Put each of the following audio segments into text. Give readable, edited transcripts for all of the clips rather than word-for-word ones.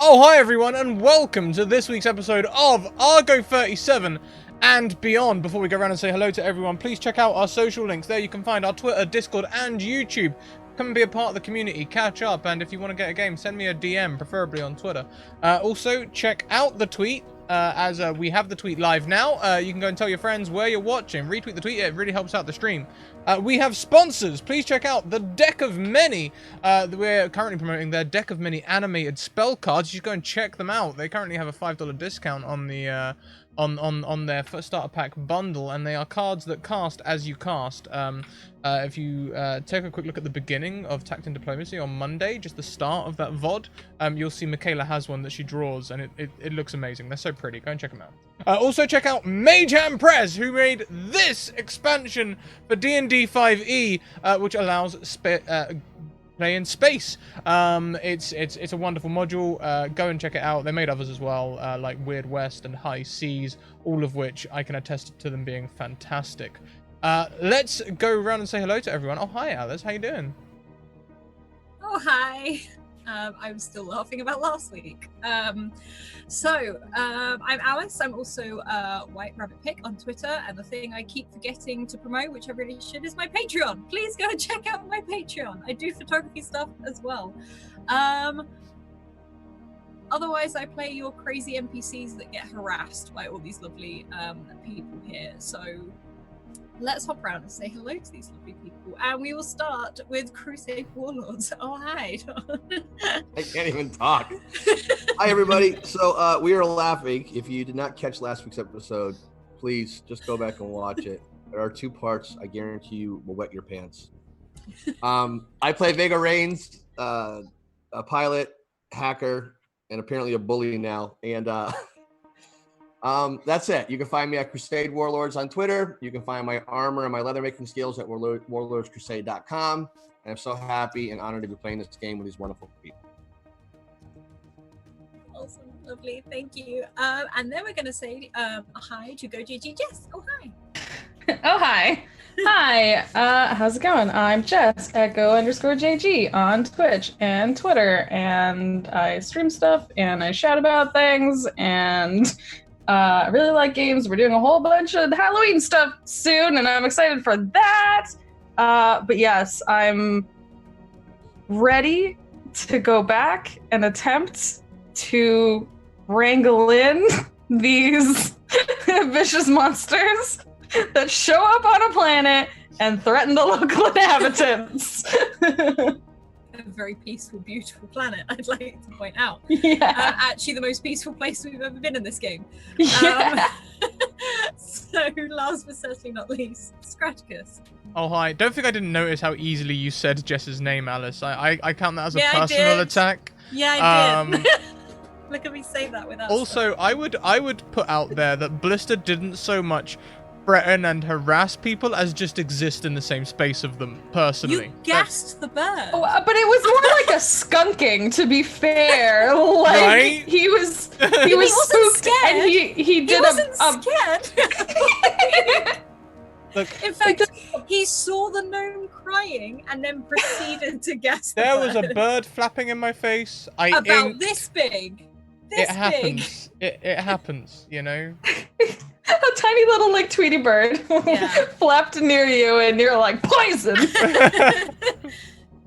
Oh, hi everyone, and welcome to this week's episode of Argo 37 and beyond. Before we go around and say hello to everyone, please check out our social links. There you can find our Twitter, Discord, and YouTube. Come and be a part of the community, catch up, and if you want to get a game, send me a DM, preferably on Twitter. Also, check out the tweet, as we have the tweet live now. You can go and tell your friends where you're watching. Retweet the tweet, it really helps out the stream. We have sponsors. Please check out the Deck of Many. We're currently promoting their Deck of Many animated spell cards. You should go and check them out. They currently have a $5 discount on the on their first starter pack bundle, and they are cards that cast as you cast. If you take a quick look at the beginning of Tact Diplomacy on Monday, just the start of that VOD, you'll see Michaela has one that she draws, and it looks amazing. They're so pretty. Go and check them out. Also check out Mage Hand Press, who made this expansion for D&D 5e, which allows play in space. It's a wonderful module. Go and check it out. They made others as well, like Weird West and High Seas, all of which I can attest to them being fantastic. Let's go around and say hello to everyone. Oh, hi, Alice. How you doing? Oh, hi. I was still laughing about last week. I'm Alice. I'm also White Rabbit Pick on Twitter, and the thing I keep forgetting to promote, which I really should, is my Patreon. Please go and check out my Patreon. I do photography stuff as well. Otherwise, I play your crazy NPCs that get harassed by all these lovely people here. So let's hop around and say hello to these lovely people. And we will start with Crusade Warlords. Oh, hi. I can't even talk. Hi, everybody. So we are laughing. If you did not catch last week's episode, please just go back and watch it. There are 2 parts. I guarantee you will wet your pants. I play Vega Reigns, a pilot, hacker, and apparently a bully now. And that's it. You can find me at Crusade Warlords on Twitter. You can find my armor and my leather making skills at warlordscrusade.com. And I'm so happy and honored to be playing this game with these wonderful people. Awesome, lovely, thank you. And then we're going to say hi to GoJG Jess. Oh, hi. Oh, hi. Hi, how's it going? I'm Jess at Go_JG on Twitch and Twitter, and I stream stuff and I shout about things, and I really like games. We're doing a whole bunch of Halloween stuff soon, and I'm excited for that. But yes, I'm ready to go back and attempt to wrangle in these vicious monsters that show up on a planet and threaten the local inhabitants. A very peaceful, beautiful planet, I'd like to point out. Yeah. Actually, the most peaceful place we've ever been in this game. Yeah. So, last but certainly not least, Scratticus. Oh, hi. Don't think I didn't notice how easily you said Jess's name, Alice. I count that as a Yeah, personal attack. Yeah, I did. Look at me say that without Also, I would put out there that Blister didn't so much threaten and harass people as just exist in the same space of them, personally. You gassed the bird. Oh, but it was more like a skunking, to be fair. Like, right? he was wasn't spooked, and he did scared. Look, In fact, he saw the gnome crying and then proceeded to gas the there bird. was a bird flapping in my face. About this big. It happens. It happens, you know? A tiny little, like, Tweety bird flapped near you, and you're like, poison!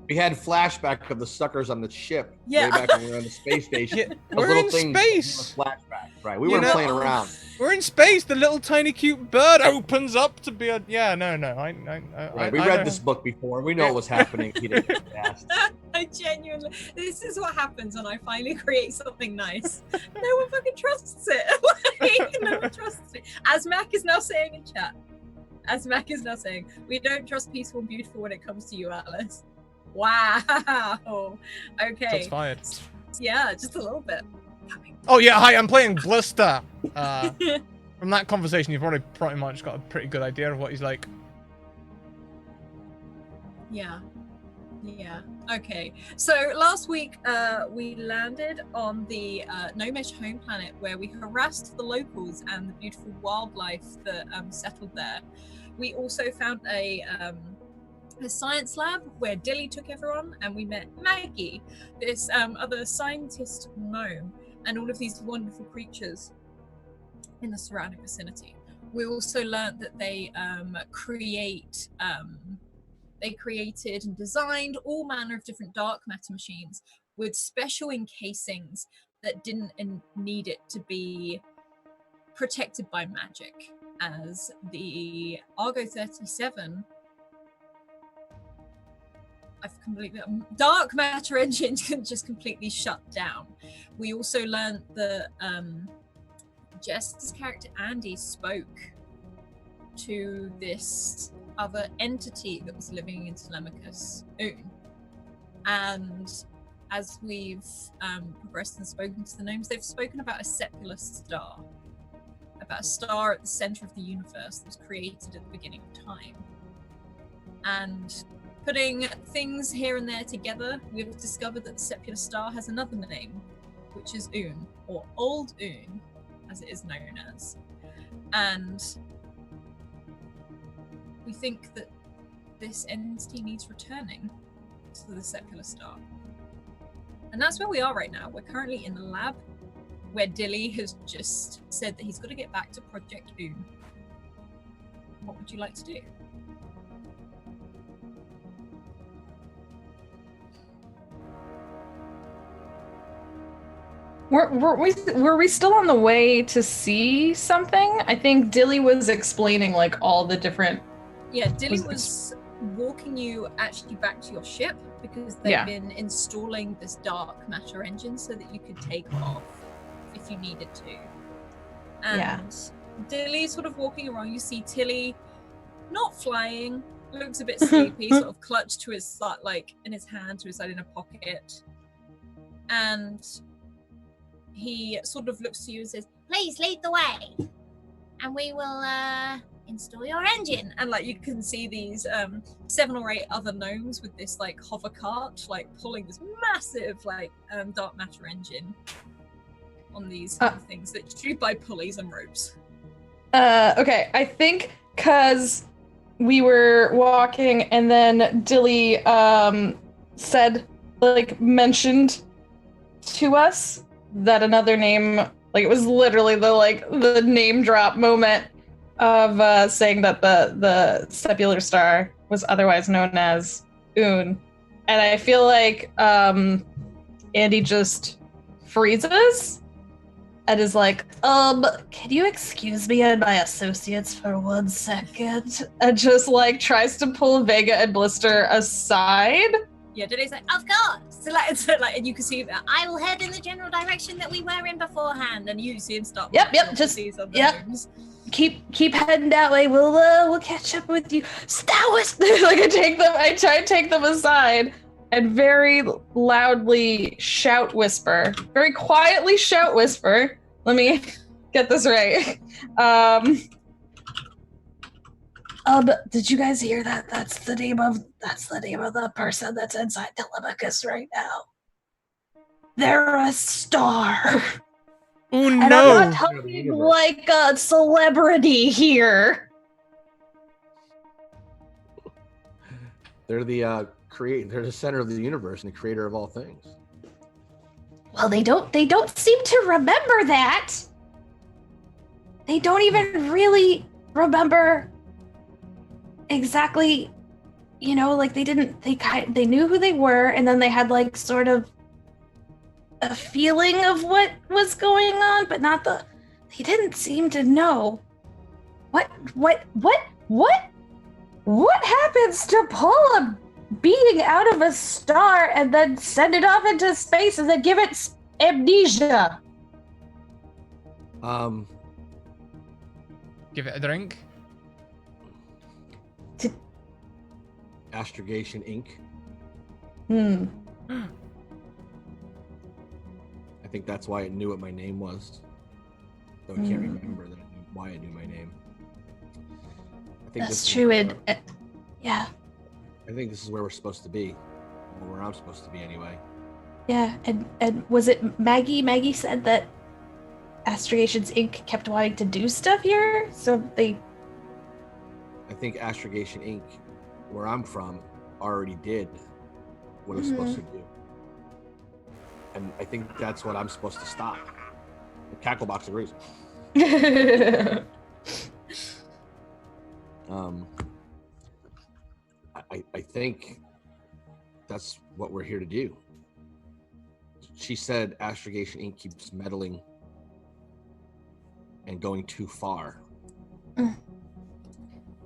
We had flashback of the suckers on the ship way Yeah. back when we were on the space station. Yeah, Those we're little in things space. were flashback, right? We weren't playing around. We're in space. The little tiny cute bird opens up to be a... Yeah, no. We read this book before. We know what's happening. He didn't get asked. I genuinely... This is what happens when I finally create something nice. No one fucking trusts it. Like, no one trusts it. As Mac is now saying in chat. We don't trust peaceful and beautiful when it comes to you, Atlas. Wow. Okay. Shots fired. Yeah, just a little bit. Oh yeah, hi, I'm playing Blister. From that conversation, you've already pretty much got a pretty good idea of what he's like. Yeah. Okay. So last week, we landed on the Gnomish home planet where we harassed the locals and the beautiful wildlife that settled there. We also found a science lab where Dilly took everyone, and we met Maggie, this other scientist gnome, and all of these wonderful creatures in the surrounding vicinity. We also learned that they created and designed all manner of different dark matter machines with special encasings that didn't need it to be protected by magic, as the Argo 37 dark matter engine can just completely shut down. We also learned that Jess's character Andii spoke to this other entity that was living in Telemachus, Un. And as we've progressed and spoken to the gnomes, they've spoken about a sepular star, about a star at the center of the universe that was created at the beginning of time. And putting things here and there together, we've discovered that the sepular star has another name, which is Un, or Old Un, as it is known as. And we think that this entity needs returning to the sepular star. And that's where we are right now. We're currently in the lab where Dilly has just said that he's got to get back to Project Un. What would you like to do? Were we still on the way to see something? I think Dilly was explaining like all the different. Yeah, Dilly was walking you actually back to your ship because they've been installing this dark matter engine so that you could take off if you needed to. And Dilly sort of walking around, you see Tilly not flying, looks a bit sleepy, sort of clutched to his like in his hand to his side in a pocket. And he sort of looks to you and says, "Please lead the way, and we will install your engine." And like you can see these 7 or 8 other gnomes with this like hover cart, like pulling this massive like dark matter engine on these things that shoot by pulleys and ropes. Okay, I think because we were walking and then Dilly mentioned to us that another name, like it was literally the name drop moment of saying that the sepular star was otherwise known as Un. And I feel like Andii just freezes and is like, can you excuse me and my associates for 1 second? And just like tries to pull Vega and Blister aside. Yeah, Dilly's like, of course. So like, and you can see that I will head in the general direction that we were in beforehand, and you see him stop. Just keep heading that way. We'll catch up with you. Like I try to take them aside and very loudly very quietly shout whisper. Let me get this right. Did you guys hear that? That's the name of the person that's inside Telemachus right now. They're a star. Oh and no! I'm not talking like a celebrity here. They're the they're the center of the universe and the creator of all things. Well, they don't seem to remember that. They don't even really remember exactly, like they knew who they were, and then they had like sort of a feeling of what was going on, but they didn't seem to know what happens to pull a being out of a star and then send it off into space and then give it amnesia. Give it a drink. Astrogation Inc. I think that's why it knew what my name was. Though I can't remember why it knew my name. I think that's true. Yeah. I think this is where we're supposed to be. Or where I'm supposed to be anyway. Yeah, and was it Maggie? Maggie said that Astrogations Inc. kept wanting to do stuff here, so they... I think Astrogation Inc., where I'm from, already did what it was supposed to do. And I think that's what I'm supposed to stop. The Cacklebox agrees. I think that's what we're here to do. She said Astrogation Inc. keeps meddling and going too far.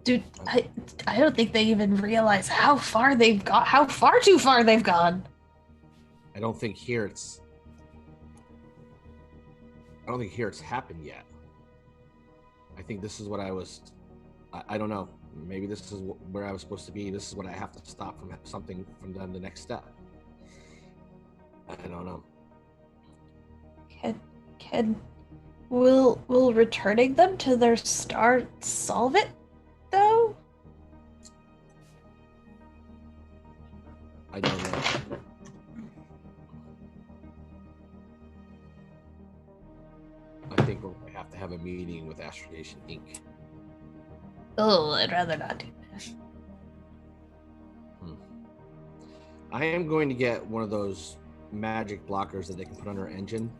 Dude, I don't think they even realize how far they've got, how far too far they've gone. I don't think here it's happened yet. think this is what I was. I don't know. Maybe this is where I was supposed to be. This is what I have to stop from something from then the next step. I don't know. Will returning them to their star solve it, though? I don't know. I think we'll have to have a meeting with Astrogation Inc. Oh, I'd rather not do that. I am going to get one of those magic blockers that they can put on our engine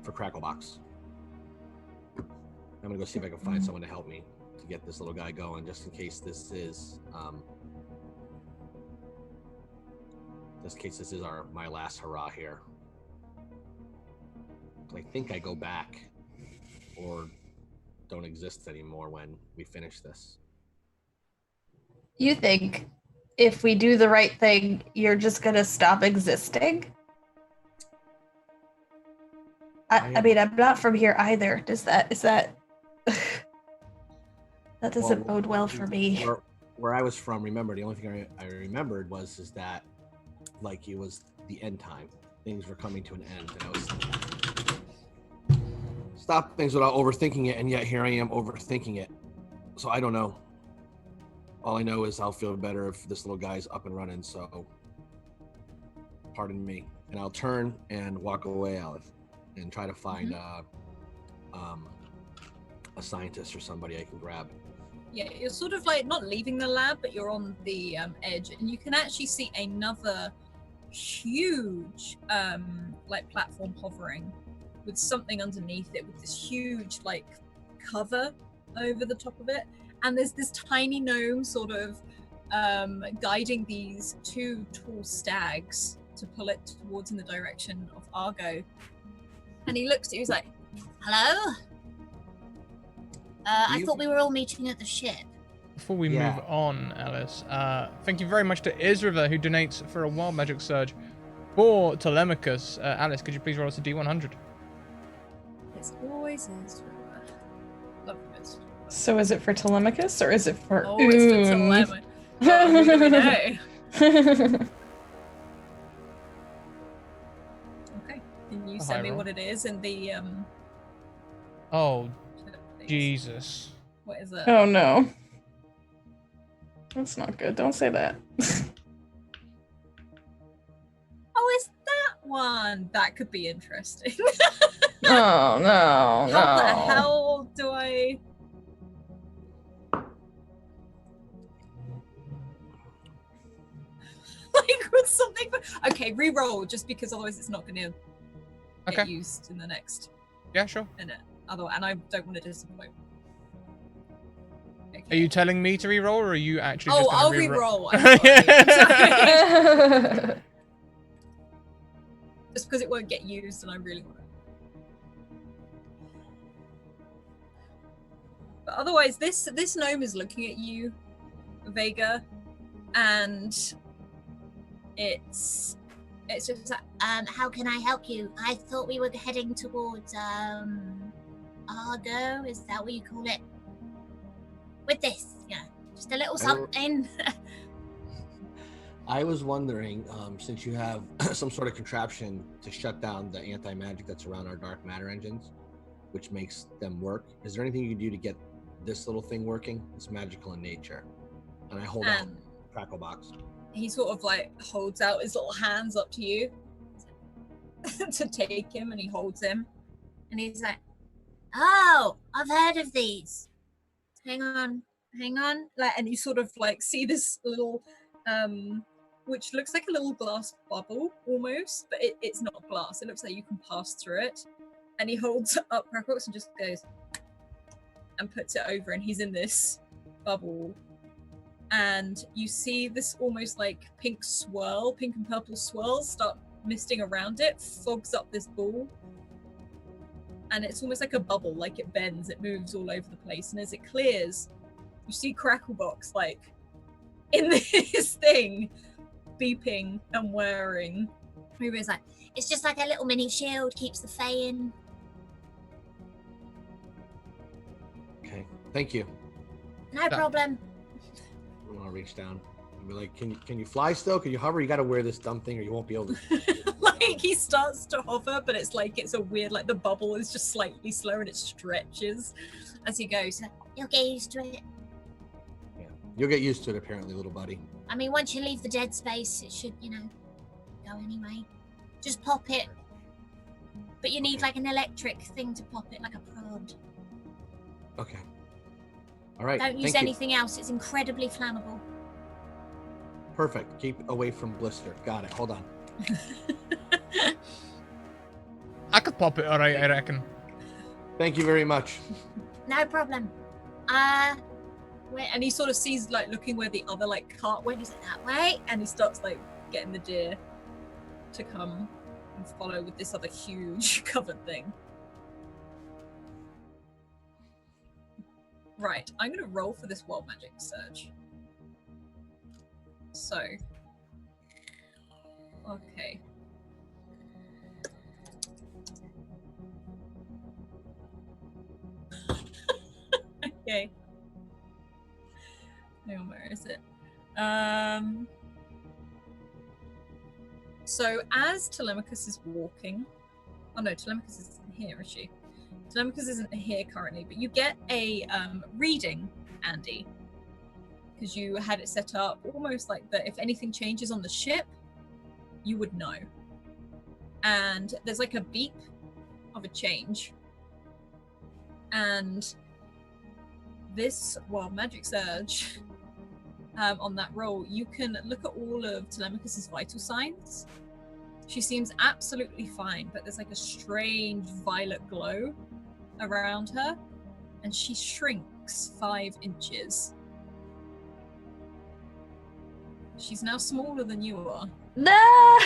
for Cracklebox. I'm gonna go see if I can find someone to help me to get this little guy going, just in case this is my last hurrah here. I think I go back or don't exist anymore when we finish this. You think if we do the right thing, you're just gonna stop existing? I mean, I'm not from here either. Is that that doesn't bode well for me. Where I was from, remember, the only thing I remembered is that, like, it was the end time. Things were coming to an end, and I was stop things without overthinking it, and yet here I am overthinking it. So I don't know. All I know is I'll feel better if this little guy's up and running, so pardon me. And I'll turn and walk away, Aleph, and try to find a scientist or somebody I can grab. Yeah, you're sort of like not leaving the lab, but you're on the edge, and you can actually see another huge like platform hovering with something underneath it, with this huge like cover over the top of it, and there's this tiny gnome sort of guiding these two tall stags to pull it towards in the direction of Argo. And he looks at you, he's like, hello? I thought we were all meeting at the ship. Before we move on, Alice, thank you very much to Isriver, who donates for a Wild Magic Surge for Telemachus. Alice, could you please roll us a D100? It's always Isriver. Love this. So is it for Telemachus or is it for Oh, it's for Telemachus. Oh, who do we know? Okay, can you send me what it is in the Oh, Jesus. What is it? Oh no. That's not good. Don't say that. Oh, it's that one. That could be interesting. Oh no, no. How the hell do I? Like with something. Okay, re-roll just because otherwise it's not going to get used in the next. Yeah, sure. Minute. Otherwise, and I don't want to disappoint. Okay. Are you telling me to re-roll, or are you actually? Oh, just I'll re-roll? re-roll. I'm sorry. Just because it won't get used, and I really want it. But otherwise, this gnome is looking at you, Vega, and it's just like, how can I help you? I thought we were heading towards Argo. Is that what you call it? With this, just a little something. I was wondering, since you have some sort of contraption to shut down the anti-magic that's around our dark matter engines, which makes them work, is there anything you can do to get this little thing working? It's magical in nature. And I hold out Crackle Box. He sort of like holds out his little hands up to you to take him, and he holds him. And he's like, oh, I've heard of these. Hang on. Like, and you sort of like see this little, which looks like a little glass bubble almost, but it's not glass. It looks like you can pass through it. And he holds up Crackbox and just goes and puts it over, and he's in this bubble. And you see this almost like pink and purple swirls start misting around it, fogs up this ball. And it's almost like a bubble, like it bends, it moves all over the place. And as it clears, you see Cracklebox like in this thing, beeping and whirring. Ruby's like, it's just like a little mini shield, keeps the Fae in. Thank you. No problem. I'm gonna reach down and be like, can you fly still? Can you hover? You gotta wear this dumb thing or you won't be able to. Like he starts to hover, but it's like it's a weird, like the bubble is just slightly slow and it stretches as he goes. You'll get used to it. Yeah. You'll get used to it apparently, little buddy. I mean, once you leave the dead space, it should, go anyway. Just pop it. But you need like an electric thing to pop it, like a prod. Okay. All right. Don't use anything else. It's incredibly flammable. Perfect. Keep away from blister. Got it. Hold on. I could pop it alright, I reckon. Thank you very much. No problem. Wait, and he sort of sees like looking where the other like cart went. He's like that way, and he starts like getting the deer to come and follow with this other huge covered thing. Right, I'm gonna roll for this wild magic surge. So, okay. Okay. Hang on, where is it? So as Telemachus is walking, oh no, Telemachus isn't here, is she? Telemachus isn't here currently, but you get a reading, Andy, because you had it set up almost like that. If anything changes on the ship, you would know. And there's like a beep of a change, and this wild magic surge. On that roll, you can look at all of Telemachus's vital signs. She seems absolutely fine, but there's like a strange violet glow around her, and she shrinks 5 inches. She's now smaller than you are. No!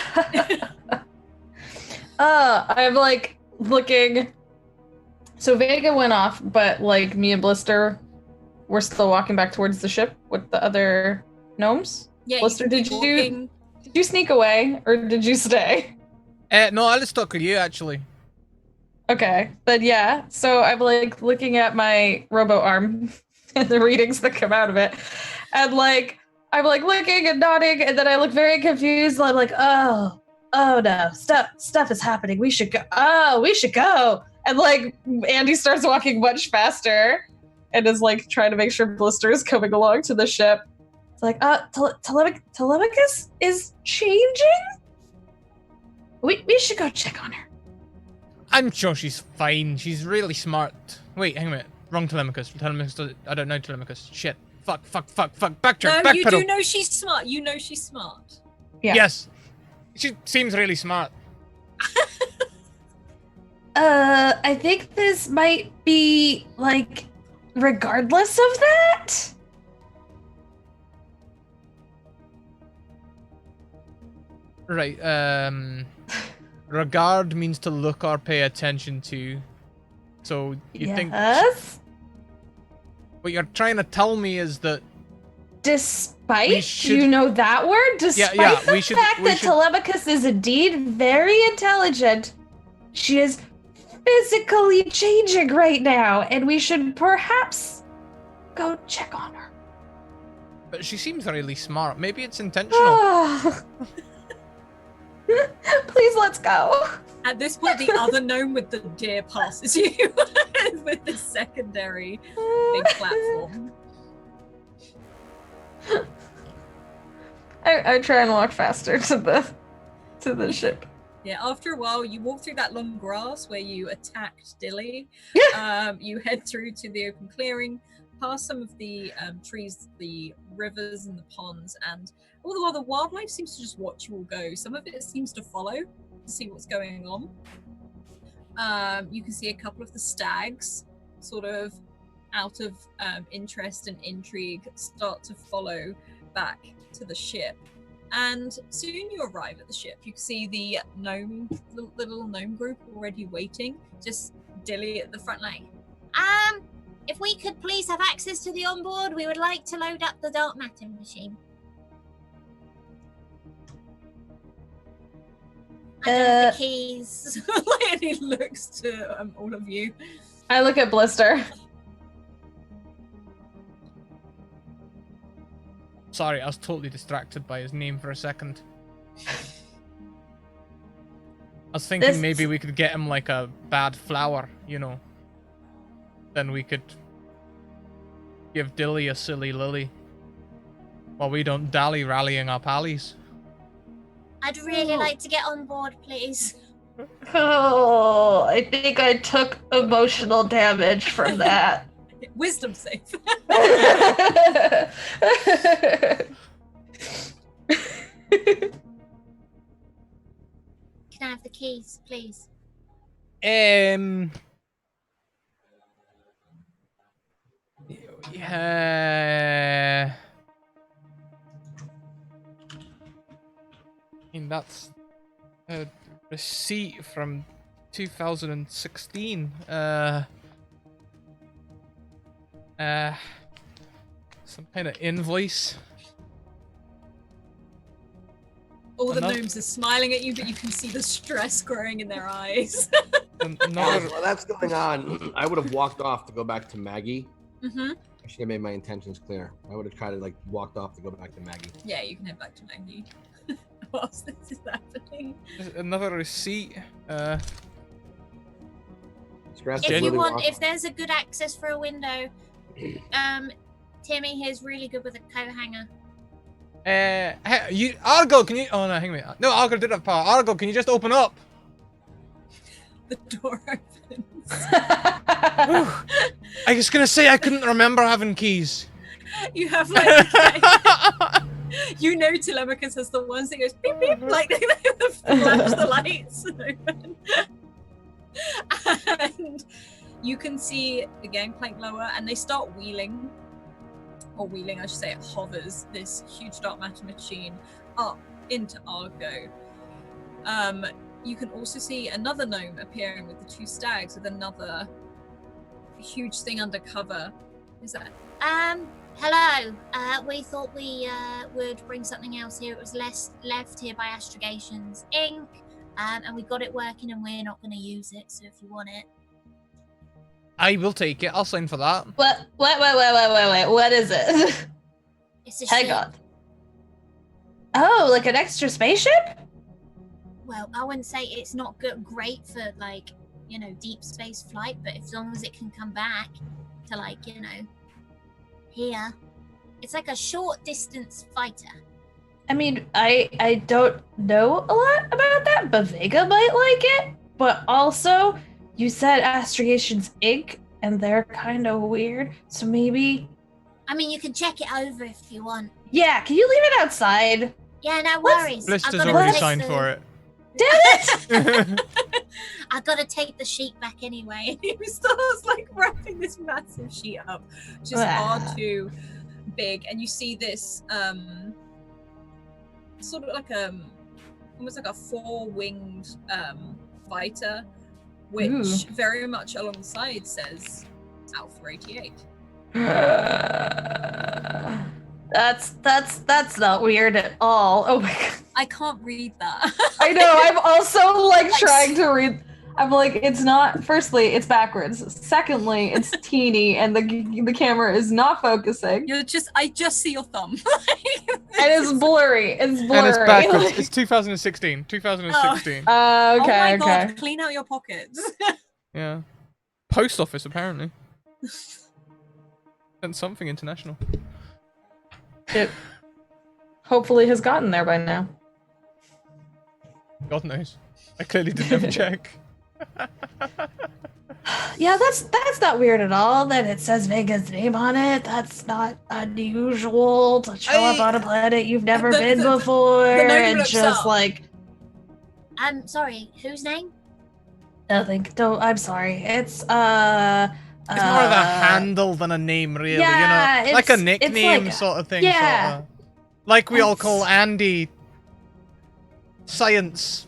I'm like looking. So Vega went off, but like me and Blister, we're still walking back towards the ship with the other gnomes. Yeah, Blister, you did keep walking. you sneak away or did you stay? No, I'll stuck with you actually. Okay, then yeah. So I'm like looking at my robo arm and the readings that come out of it, and like I'm like looking and nodding, and then I look very confused. I'm like, oh no, stuff is happening. We should go. Oh, we should go. And like Andy starts walking much faster, and is like trying to make sure Blister is coming along to the ship. It's like, Telemachus is changing? We should go check on her. I'm sure she's fine. She's really smart. Wait, hang on a minute. Wrong Telemachus. I don't know Telemachus. Shit. Fuck. Backtrack. No, you Backpedal. do know she's smart. You know she's smart. Yeah. Yes. She seems really smart. I think this might be, like, regardless of that? Right, regard means to look or pay attention to. So you think what you're trying to tell me is that Despite, do you know that word? Despite the fact that Telemachus is indeed very intelligent, she is physically changing right now, and we should perhaps go check on her. But she seems really smart. Maybe it's intentional. Please, let's go. At this point, the other gnome with the deer passes you with the secondary big platform. I try and walk faster to the ship. Yeah, after a while, you walk through that long grass where you attacked Dilly. You head through to the open clearing, past some of the trees, the rivers and the ponds, and all the while the wildlife seems to just watch you all go. Some of it seems to follow to see what's going on. You can see a couple of the stags, sort of out of interest and intrigue, start to follow back to the ship. And soon you arrive at the ship. You can see the little gnome group already waiting. Just Dilly at the front line. If we could please have access to the onboard, we would like to load up the dark matter machine. I don't have the keys. And he looks to all of you. I look at Blister. Sorry, I was totally distracted by his name for a second. I was thinking maybe we could get him like a bad flower, you know. Then we could give Dilly a silly lily. While we don't dally rallying our pallies. I'd really like to get on board, please. Oh, I think I took emotional damage from that. Wisdom save. Can I have the keys, please? Yeah. I mean, that's a receipt from 2016. Some kind of invoice. All the gnomes are smiling at you, but you can see the stress growing in their eyes. While that's going on, I would have walked off to go back to Maggie. Mm-hmm. I should have made my intentions clear. I would have tried to like walked off to go back to Maggie. Yeah, you can head back to Maggie. Whilst this is happening. Another receipt. If there's a good access for a window, Timmy here's really good with a coat hanger. Argo, can you? Oh no, hang on a minute. No, Argo did have power. Argo, can you just open up? The door opens. I was gonna say I couldn't remember having keys. You have like, you know, Telemachus has the ones that goes beep beep, like they flash the lights open. And you can see the gangplank lower, and they start wheeling. Or wheeling, I should say, it hovers this huge dark matter machine up into Argo. You can also see another gnome appearing with the two stags with another huge thing undercover. Is that? Hello. We thought we would bring something else here. It was left here by Astragation's ink, and we got it working, and we're not going to use it. So if you want it, I will take it. I'll sign for that. Wait. What is it? It's a Hang ship. on. Oh, like an extra spaceship? Well, I wouldn't say it's not great for, like, you know, deep space flight, but as long as it can come back to, like, you know, here. It's like a short distance fighter. I mean, I don't know a lot about that, but Vega might like it. But also, you said Astragation's ink, and they're kind of weird, so maybe... I mean, you can check it over if you want. Yeah, can you leave it outside? Yeah, no worries. Blister's already signed for it. Damn it! I gotta take the sheet back anyway. And he starts like wrapping this massive sheet up, just far too big. And you see this sort of like almost like a four-winged fighter, which very much alongside says Alpha 88. That's not weird at all. Oh my god. I can't read that. I know, I'm also like trying to read. I'm like, it's not, firstly, it's backwards. Secondly, it's teeny and the camera is not focusing. I just see your thumb. And it's blurry. It's blurry. And it's backwards. It's 2016. 2016. Okay, oh my okay. god, clean out your pockets. Yeah. Post office, apparently. Sent something international. It hopefully has gotten there by now. God knows. I clearly didn't have a check. Yeah, that's not weird at all that it says Vega's name on it. That's not unusual to show up on a planet you've never been before and just like... I'm sorry, whose name? Nothing. I'm sorry. It's more of a handle than a name, really. Yeah, you know, like a nickname like sort of thing. Yeah. Sort of. Like we all call Andii Science.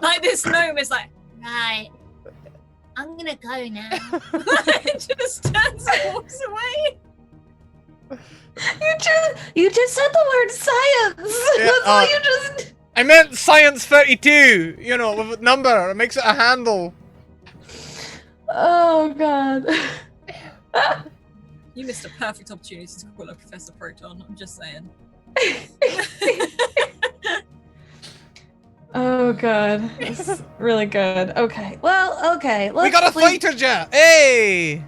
Like this gnome is like, right, I'm gonna go now. It just turns and walks away. You just said the word science. Yeah, That's all you just... I meant Science 32, you know, with a number. It makes it a handle. Oh, God. You You missed a perfect opportunity to call her Professor Proton. I'm just saying. Oh god, this is really good. Okay, well, okay. We got a fighter jet! Hey!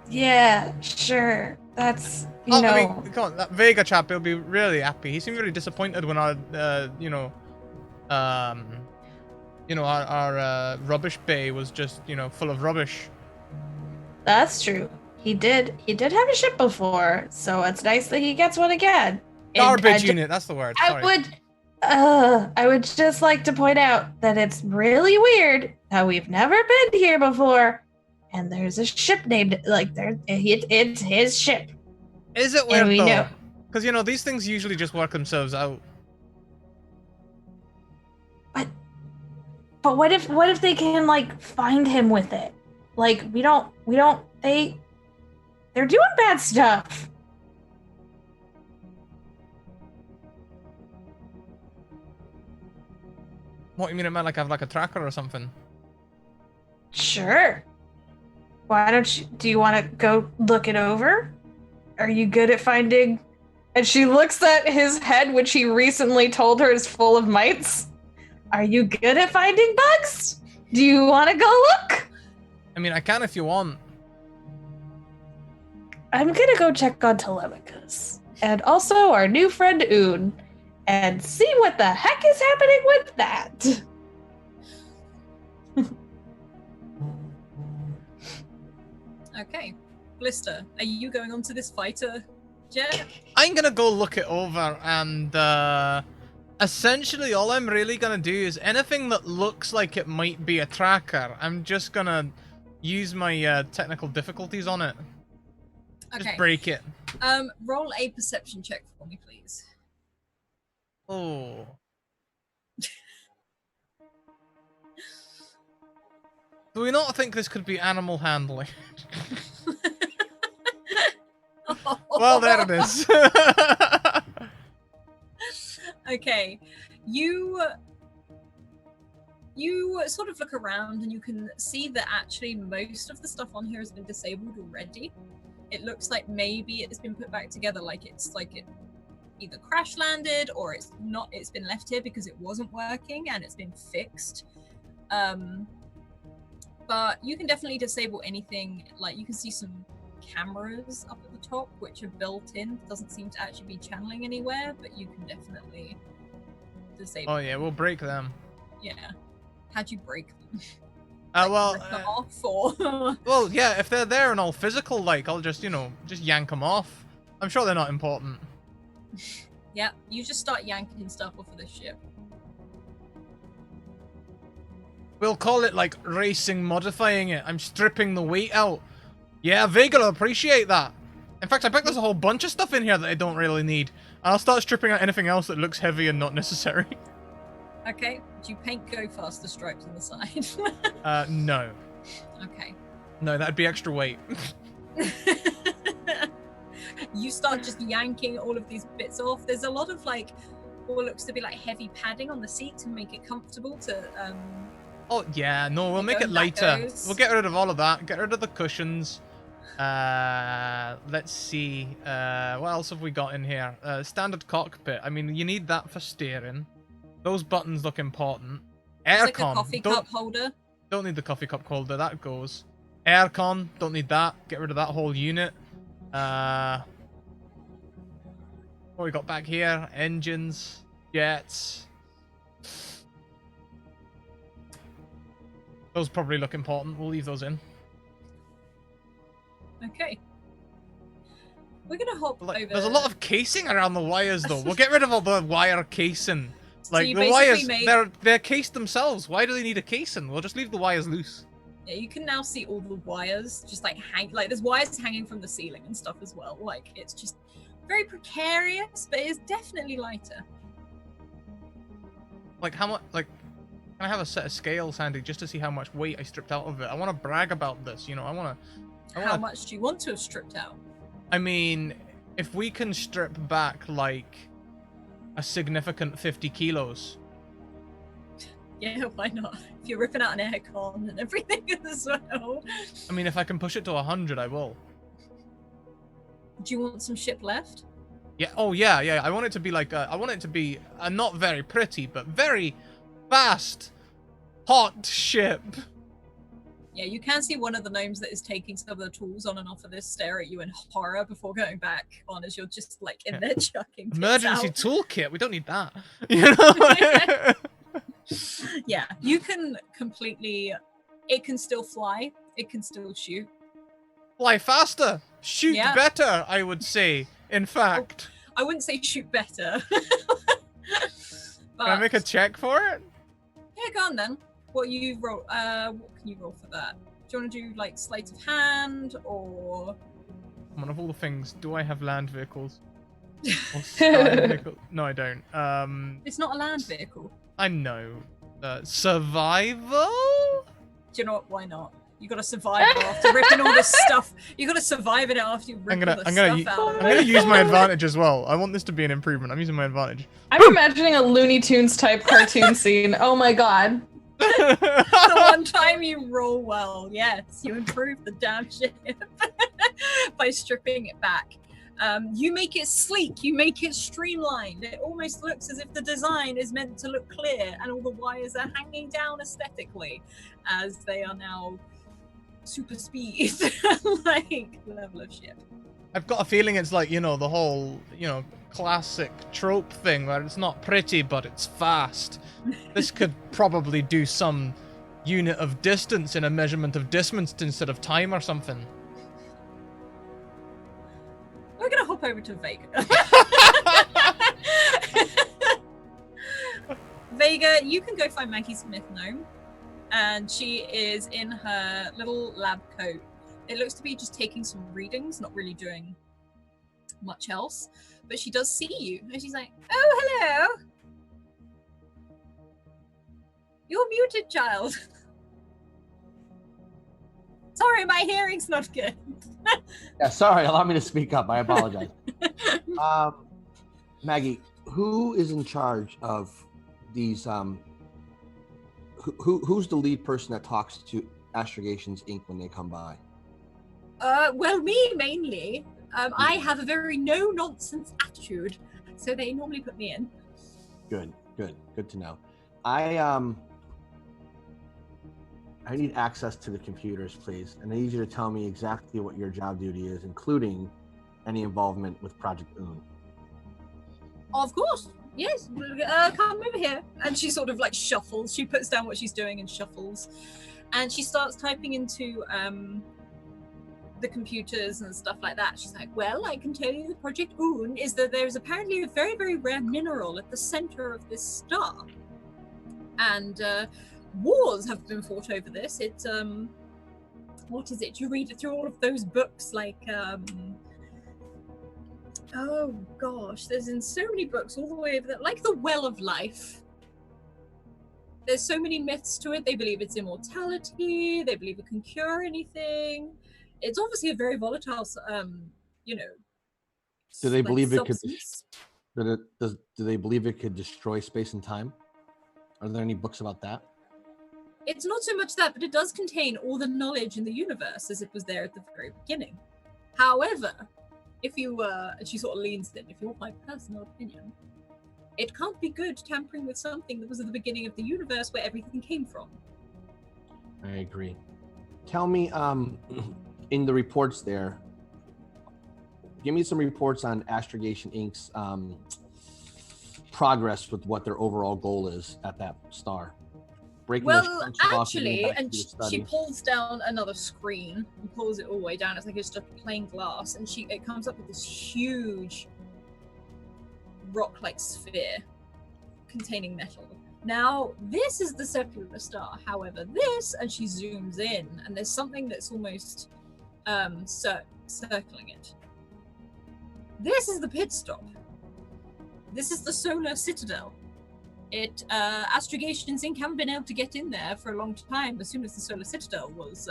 Yeah, sure. That's, you know... I mean, come on, that Vega chap, he'll be really happy. He seemed really disappointed when our, our rubbish bay was just, full of rubbish. That's true. He did have a ship before, so it's nice that he gets one again. Garbage unit, that's the word. Sorry. I would just like to point out that it's really weird how we've never been here before, and there's a ship named it's his ship. Is it weird though? Because these things usually just work themselves out. But what if they can find him with it? They're doing bad stuff. What, you mean it might have a tracker or something? Sure. Do you want to go look it over? Are you good at finding? And she looks at his head, which he recently told her is full of mites. Are you good at finding bugs? Do you want to go look? I mean, I can if you want. I'm gonna go check on Telemachus. And also our new friend Oon. And see what the heck is happening with that. Okay. Blister, are you going on to this fighter jet? I'm gonna go look it over and essentially all I'm really gonna do is anything that looks like it might be a tracker, I'm just gonna use my technical difficulties on it. Okay. Just break it. Roll a perception check for me, please. Oh. Do we not think this could be animal handling? Well, there it is. Okay. You sort of look around and you can see that actually most of the stuff on here has been disabled already. It looks like maybe it's been put back together like it either crash landed or it's been left here because it wasn't working and it's been fixed. But you can definitely disable anything. Like you can see some cameras up at the top which are built in. It doesn't seem to actually be channeling anywhere, but you can definitely disable. Oh yeah, we'll break them. Yeah. How'd you break them? Well, yeah, if they're there and all physical, I'll just yank them off. I'm sure they're not important. Yeah, you just start yanking stuff off of the ship. We'll call it racing modifying it. I'm stripping the weight out. Yeah, Vega will appreciate that. In fact, I bet there's a whole bunch of stuff in here that I don't really need. And I'll start stripping out anything else that looks heavy and not necessary. Okay, do you paint Go Faster stripes on the side? No. Okay. No, that'd be extra weight. You start just yanking all of these bits off. There's a lot of what looks to be heavy padding on the seat to make it comfortable to Oh yeah, no, we'll make it lighter. We'll get rid of all of that. Get rid of the cushions. Let's see. What else have we got in here? Standard cockpit. I mean, you need that for steering. Those buttons look important. Aircon. Like a coffee cup holder. Don't need the coffee cup holder. That goes. Aircon. Don't need that. Get rid of that whole unit. What we got back here? Engines. Jets. Those probably look important. We'll leave those in. Okay. We're gonna hop over. There's a lot of casing around the wires, though. We'll get rid of all the wire casing. So the wires, they're cased themselves. Why do they need a casing? We'll just leave the wires loose. Yeah, you can now see all the wires just hang. There's wires hanging from the ceiling and stuff as well. It's just very precarious, but it's definitely lighter. How much? Can I have a set of scales handy just to see how much weight I stripped out of it? I want to brag about this. How much do you want to have stripped out? I mean, if we can strip back a significant 50 kilos. Yeah, why not? If you're ripping out an aircon and everything as well. I mean, if I can push it to 100, I will. Do you want some ship left? Yeah. Oh yeah, yeah. I want it to be like I want it to be a not very pretty, but very fast, hot ship. Yeah, you can see one of the gnomes that is taking some of the tools on and off of this stare at you in horror before going back on as you're just like in there chucking emergency out. toolkit. We don't need that. You know. Yeah, you can completely. It can still fly. It can still shoot. Fly faster. Shoot better, I would say. In fact. I wouldn't say shoot better. But, can I make a check for it? Yeah, go on then. What you roll? What can you roll for that? Do you want to do like sleight of hand or? Come on, of all the things, do I have land vehicles? Or sky vehicles? No, I don't. It's not a land vehicle. I know. Survival? Do you know what? Why not? You gotta survive it after ripping all this stuff. You gotta survive it after you rip all the stuff out. I'm gonna use my advantage as well. I want this to be an improvement. I'm using my advantage. I'm imagining a Looney Tunes type cartoon scene. Oh my god. The one time you roll well, yes, you improve the damn ship by stripping it back. You make it sleek, you make it streamlined. It almost looks as if the design is meant to look clear and all the wires are hanging down aesthetically as they are now super speed like level of ship. I've got a feeling it's like, you know, the whole, classic trope thing where it's not pretty but it's fast. This could probably do some unit of distance in a measurement of distance instead of time or something. We're gonna hop over to Vega. Vega, you can go find Maggie Smith gnome, and she is in her little lab coat. It looks to be just taking some readings, not really doing much else, but she does see you, and she's like, "Oh, hello. You're muted, child. Sorry, my hearing's not good." Yeah, sorry. Allow me to speak up. I apologize. Maggie, who is in charge of these? Who's the lead person that talks to Astrogations Inc. when they come by? Well, me mainly. I have a very no-nonsense attitude, so they normally put me in. Good to know. I need access to the computers, please, and I need you to tell me exactly what your job duty is, including any involvement with Project Oon. Of course, yes. Come over here. And she sort of like shuffles. She puts down what she's doing and shuffles, and she starts typing into the computers and stuff like that. She's like, "Well, I can tell you the Project Oon is that there's apparently a very, very rare mineral at the center of this star, and wars have been fought over this. It's what is it? You read it through all of those books, like oh gosh, there's in so many books all the way over there, like the Well of Life. There's so many myths to it. They believe it's immortality. They believe it can cure anything. It's obviously a very volatile, Do they believe it could? Do they believe it could destroy space and time? Are there any books about that? It's not so much that, but it does contain all the knowledge in the universe as it was there at the very beginning. However, if you and she sort of leans in, if you want my personal opinion, it can't be good tampering with something that was at the beginning of the universe where everything came from. I agree. Tell me, in the reports there, give me some reports on Astrogation Inc.'s progress with what their overall goal is at that star. Well, actually, and she pulls down another screen and pulls it all the way down. It's like it's just plain glass, and it comes up with this huge rock-like sphere containing metal. Now, this is the center of the star. However, and she zooms in, and there's something that's almost circling it. This is the pit stop. This is the solar citadel. Astrogations Inc. haven't been able to get in there for a long time, as soon as the solar citadel was,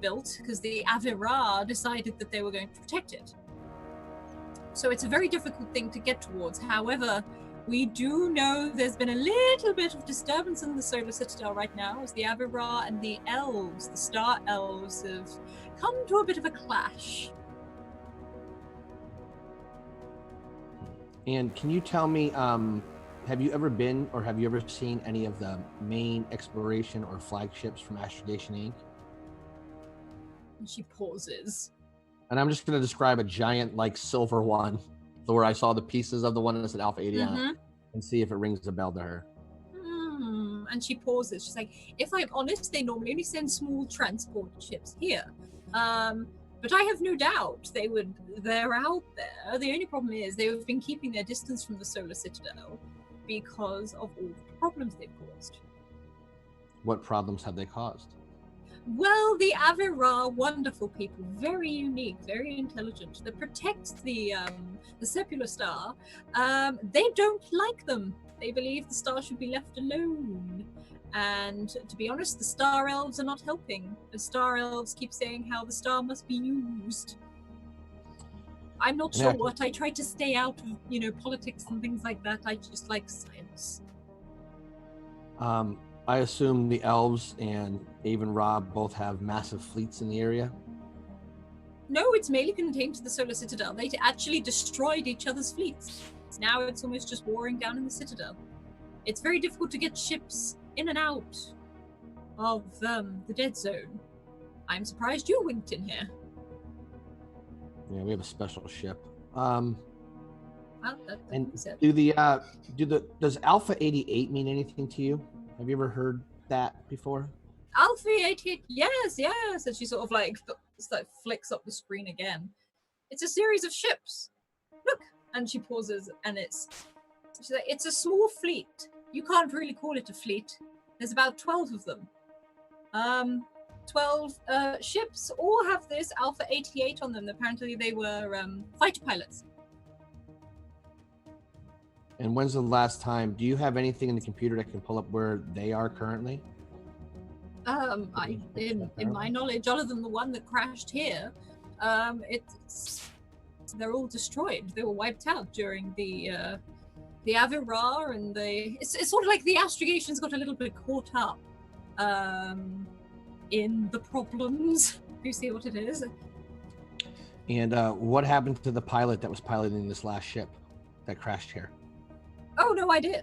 built, because the Avira decided that they were going to protect it. So it's a very difficult thing to get towards. However, we do know there's been a little bit of disturbance in the solar citadel right now, as the Avira and the elves, the star elves, have come to a bit of a clash. And can you tell me, have you ever been or have you ever seen any of the main exploration or flagships from Astrogation Inc.? And she pauses. And I'm just going to describe a giant, like, silver one, where I saw the pieces of the one that said Alpha 80 on it, and see if it rings a bell to her. And she pauses. She's like, if I'm honest, they normally only send small transport ships here. But I have no doubt they're out there. The only problem is they've been keeping their distance from the Solar Citadel because of all the problems they've caused. What problems have they caused? Well, the Avira, wonderful people, very unique, very intelligent, that protect the Sepular Star. They don't like them. They believe the star should be left alone. And to be honest, the Star Elves are not helping. The Star Elves keep saying how the star must be used. I'm not sure what. I try to stay out of, politics and things like that. I just like science. I assume the elves and Avon Rob both have massive fleets in the area? No, it's mainly contained to the Solar Citadel. They actually destroyed each other's fleets. Now it's almost just warring down in the Citadel. It's very difficult to get ships in and out of the Dead Zone. I'm surprised you winked in here. Yeah, we have a special ship. And does Alpha 88 mean anything to you? Have you ever heard that before? Alpha 88, yes. And she sort of like flicks up the screen again. It's a series of ships. Look, and she pauses, and she's like, it's a small fleet. You can't really call it a fleet. There's about 12 of them. 12 ships all have this Alpha 88 on them. Apparently they were fighter pilots. And when's the last time? Do you have anything in the computer that can pull up where they are currently? In my knowledge, other than the one that crashed here, they're all destroyed. They were wiped out during the Avira, and it's sort of like the astrogations got a little bit caught up in the problems. Do you see what it is? And what happened to the pilot that was piloting this last ship that crashed here? Oh, no idea.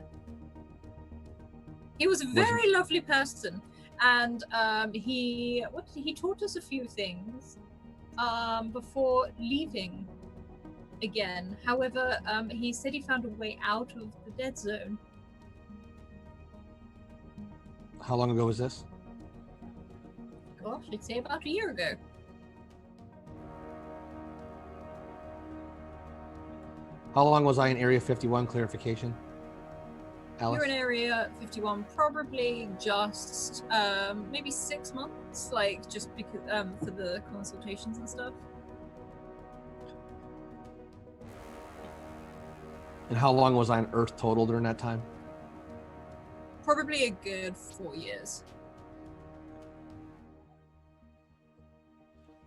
He was a very lovely person, and he taught us a few things before leaving again. However, he said he found a way out of the Dead Zone. How long ago was this? Gosh, I'd say about a year ago. How long was I in Area 51? Clarification. Alice? You're in Area 51 probably just maybe 6 months, like just because for the consultations and stuff. And how long was I on Earth total during that time? Probably a good 4 years.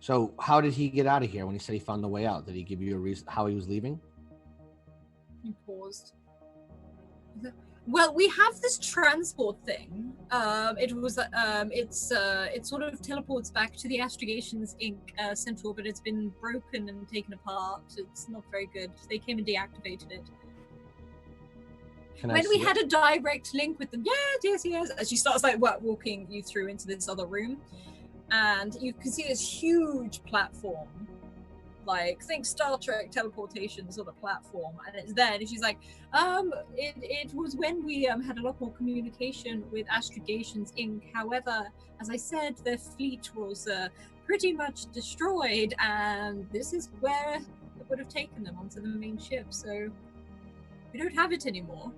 So how did he get out of here when he said he found the way out? Did he give you a reason how he was leaving? He paused. Well, we have this transport thing. It sort of teleports back to the Astrogations Inc. Central, but it's been broken and taken apart. It's not very good. They came and deactivated it. When we had a direct link with them, yes. As she starts walking you through into this other room, and you can see this huge platform. Like, think Star Trek teleportation sort of platform, and it's there, and she's like, it was when we had a lot more communication with Astrogations Inc. However, as I said, their fleet was pretty much destroyed, and this is where it would have taken them onto the main ship, so we don't have it anymore.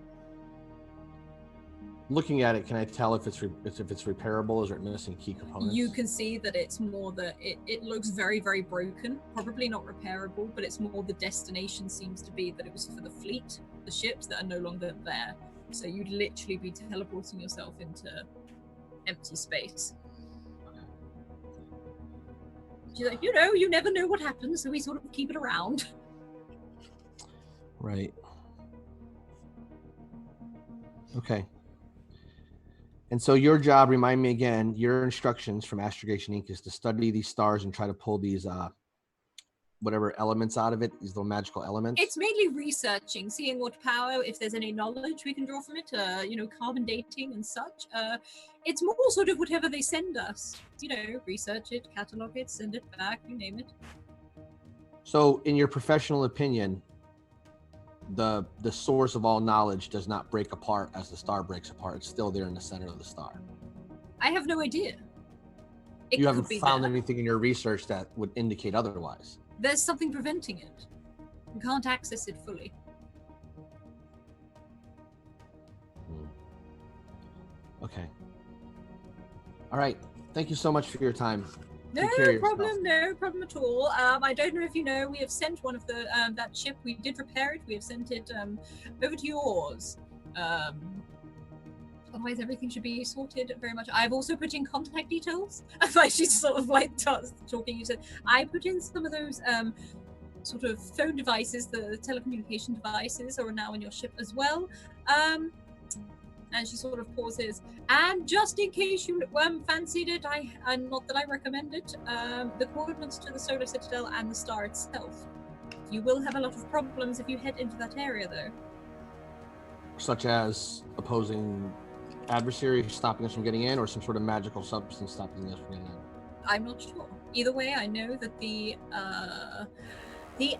Looking at it, can I tell if it's repairable? Is it missing key components? You can see that it's more that it looks very, very broken. Probably not repairable, but it's more the destination seems to be that it was for the fleet, the ships that are no longer there. So you'd literally be teleporting yourself into empty space. She's like, you never know what happens, so we sort of keep it around. Right. Okay. And so your job, remind me again, your instructions from Astrogation Inc. is to study these stars and try to pull these whatever elements out of it, these little magical elements? It's mainly researching, seeing what power, if there's any knowledge we can draw from it, carbon dating and such. It's more sort of whatever they send us. Research it, catalog it, send it back, you name it. So, in your professional opinion, the source of all knowledge does not break apart as the star breaks apart. It's still there in the center of the star. I have no idea. You haven't found anything in your research that would indicate otherwise. There's something preventing it. We can't access it fully. Okay. All right. Thank you so much for your time. No problem at all. I don't know if you know, we have sent one of the that ship. We did repair it. We have sent it over to yours. Otherwise, everything should be sorted very much. I've also put in contact details. Like she's sort of like talking. You said I put in some of those sort of phone devices, the telecommunication devices, are now in your ship as well. And she sort of pauses. And just in case you fancied it, not that I recommend it, the coordinates to the solar citadel and the star itself. You will have a lot of problems if you head into that area, though. Such as opposing adversaries stopping us from getting in, or some sort of magical substance stopping us from getting in? I'm not sure. Either way, I know that the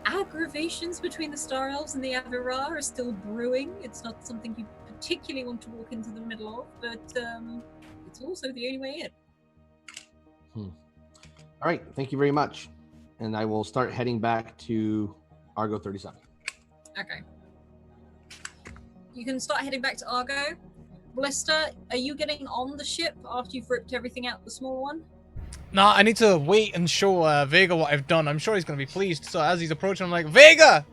aggravations between the Star Elves and the Avira are still brewing. It's not something you particularly want to walk into the middle of, but it's also the only way in. All right, thank you very much. And I will start heading back to Argo 37. Okay. You can start heading back to Argo. Blister, are you getting on the ship after you've ripped everything out the small one? Nah, I need to wait and show Vega what I've done. I'm sure he's going to be pleased. So as he's approaching, I'm like, Vega!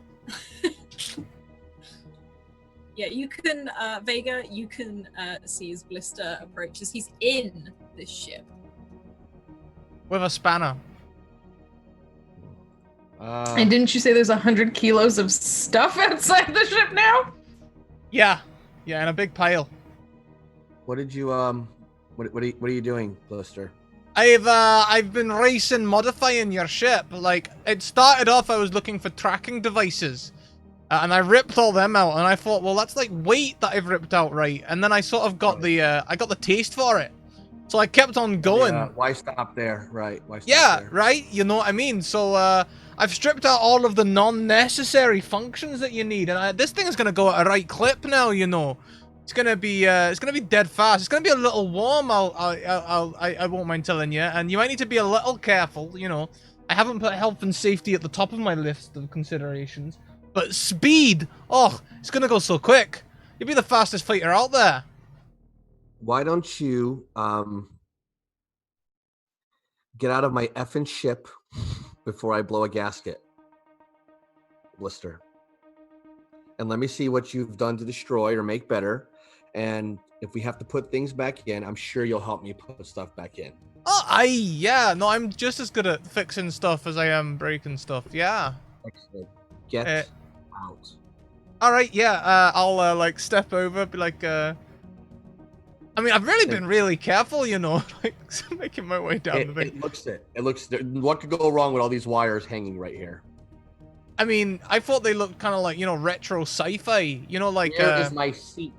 Yeah, you can, Vega, you can see as Blister approaches. He's in this ship. With a spanner. And didn't you say there's 100 kilos of stuff outside the ship now? Yeah, in a big pile. What did you what are you doing, Blister? I've been racing, modifying your ship. Like, it started off, I was looking for tracking devices, and I ripped all them out. And I thought, well, that's like weight that I've ripped out, right? And then I sort of got I got the taste for it, so I kept on going. Yeah, why stop there, right? Why stop there? Right. You know what I mean? So I've stripped out all of the non-necessary functions that you need, and this thing is gonna go at a right clip now. You know. It's gonna be dead fast. It's gonna be a little warm. I won't mind telling you, and you might need to be a little careful. You know, I haven't put health and safety at the top of my list of considerations, but speed. Oh, it's gonna go so quick. You'll be the fastest fighter out there. Why don't you get out of my effing ship before I blow a gasket, Blister? And let me see what you've done to destroy or make better. And if we have to put things back in, I'm sure you'll help me put stuff back in. Oh, yeah. No, I'm just as good at fixing stuff as I am breaking stuff. Yeah. Excellent. Get out. All right. Yeah. I'll like step over, be like. I mean, I've really been really careful, you know, like making my way down the thing. It looks. What could go wrong with all these wires hanging right here? I mean, I thought they looked kind of like, you know, retro sci-fi, you know, like. Where is my seat?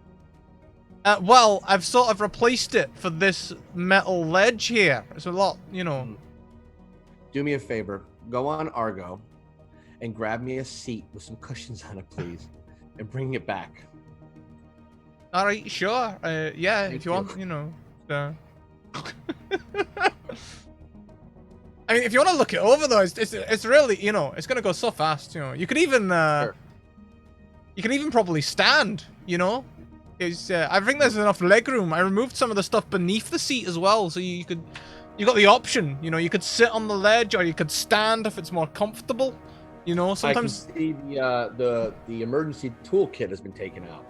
Well, I've sort of replaced it for this metal ledge here. It's a lot, you know. Do me a favor. Go on Argo and grab me a seat with some cushions on it, please, and bring it back. All right, sure. Yeah, if you want, you know. I mean, if you want to look it over, though, it's really, you know, it's gonna go so fast. You know, you could even you can even probably stand. You know, I think there's enough leg room. I removed some of the stuff beneath the seat as well, so you got the option. You know, you could sit on the ledge or you could stand if it's more comfortable. You know, sometimes I can see the emergency toolkit has been taken out.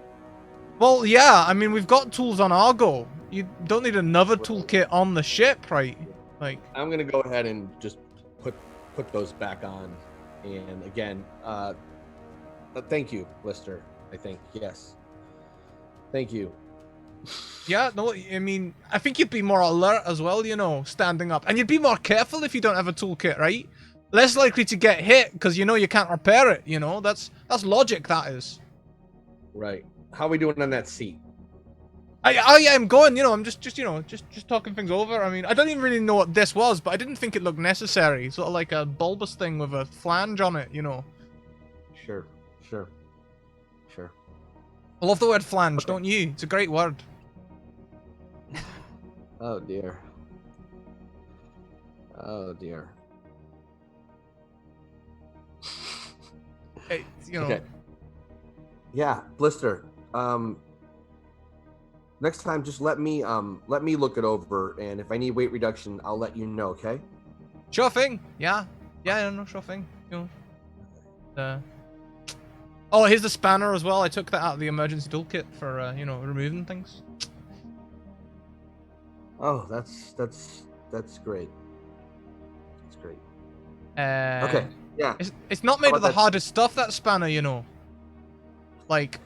Well, yeah. I mean, we've got tools on Argo. You don't need another toolkit on the ship, right? Like, I'm gonna go ahead and just put those back on, and again, thank you, Blister. I think yes, thank you. Yeah, no, I mean, I think you'd be more alert as well, you know, standing up, and you'd be more careful if you don't have a toolkit, right? less likely to get hit because you know you can't repair it. You know, that's logic. That is. Right. How are we doing on that seat? I'm going. You know, I'm just talking things over. I mean, I don't even really know what this was, but I didn't think it looked necessary. Sort of like a bulbous thing with a flange on it. You know. Sure. I love the word flange, don't you? It's a great word. Oh dear. Hey, you know. Okay. Yeah, Blister. Next time, just let me look it over, and if I need weight reduction, I'll let you know. Okay? Sure thing. Yeah, no, sure thing. You know. Oh, here's the spanner as well. I took that out of the emergency toolkit for you know, removing things. Oh, that's great. That's great. Okay. Yeah. It's not made of the hardest stuff, that spanner, you know. Like,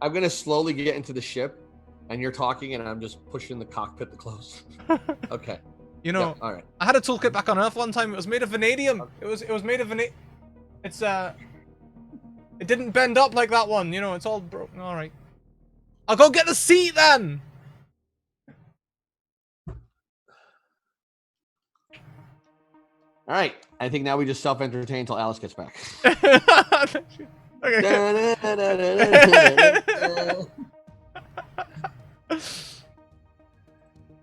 I'm gonna slowly get into the ship, and you're talking, and I'm just pushing the cockpit to close. Okay. You know, all right. I had a toolkit back on Earth one time. It was made of vanadium. It was made of vanadium. It's it didn't bend up like that one. You know, it's all broken. All right. I'll go get the seat then. All right. I think now we just self-entertain until Alice gets back. Okay.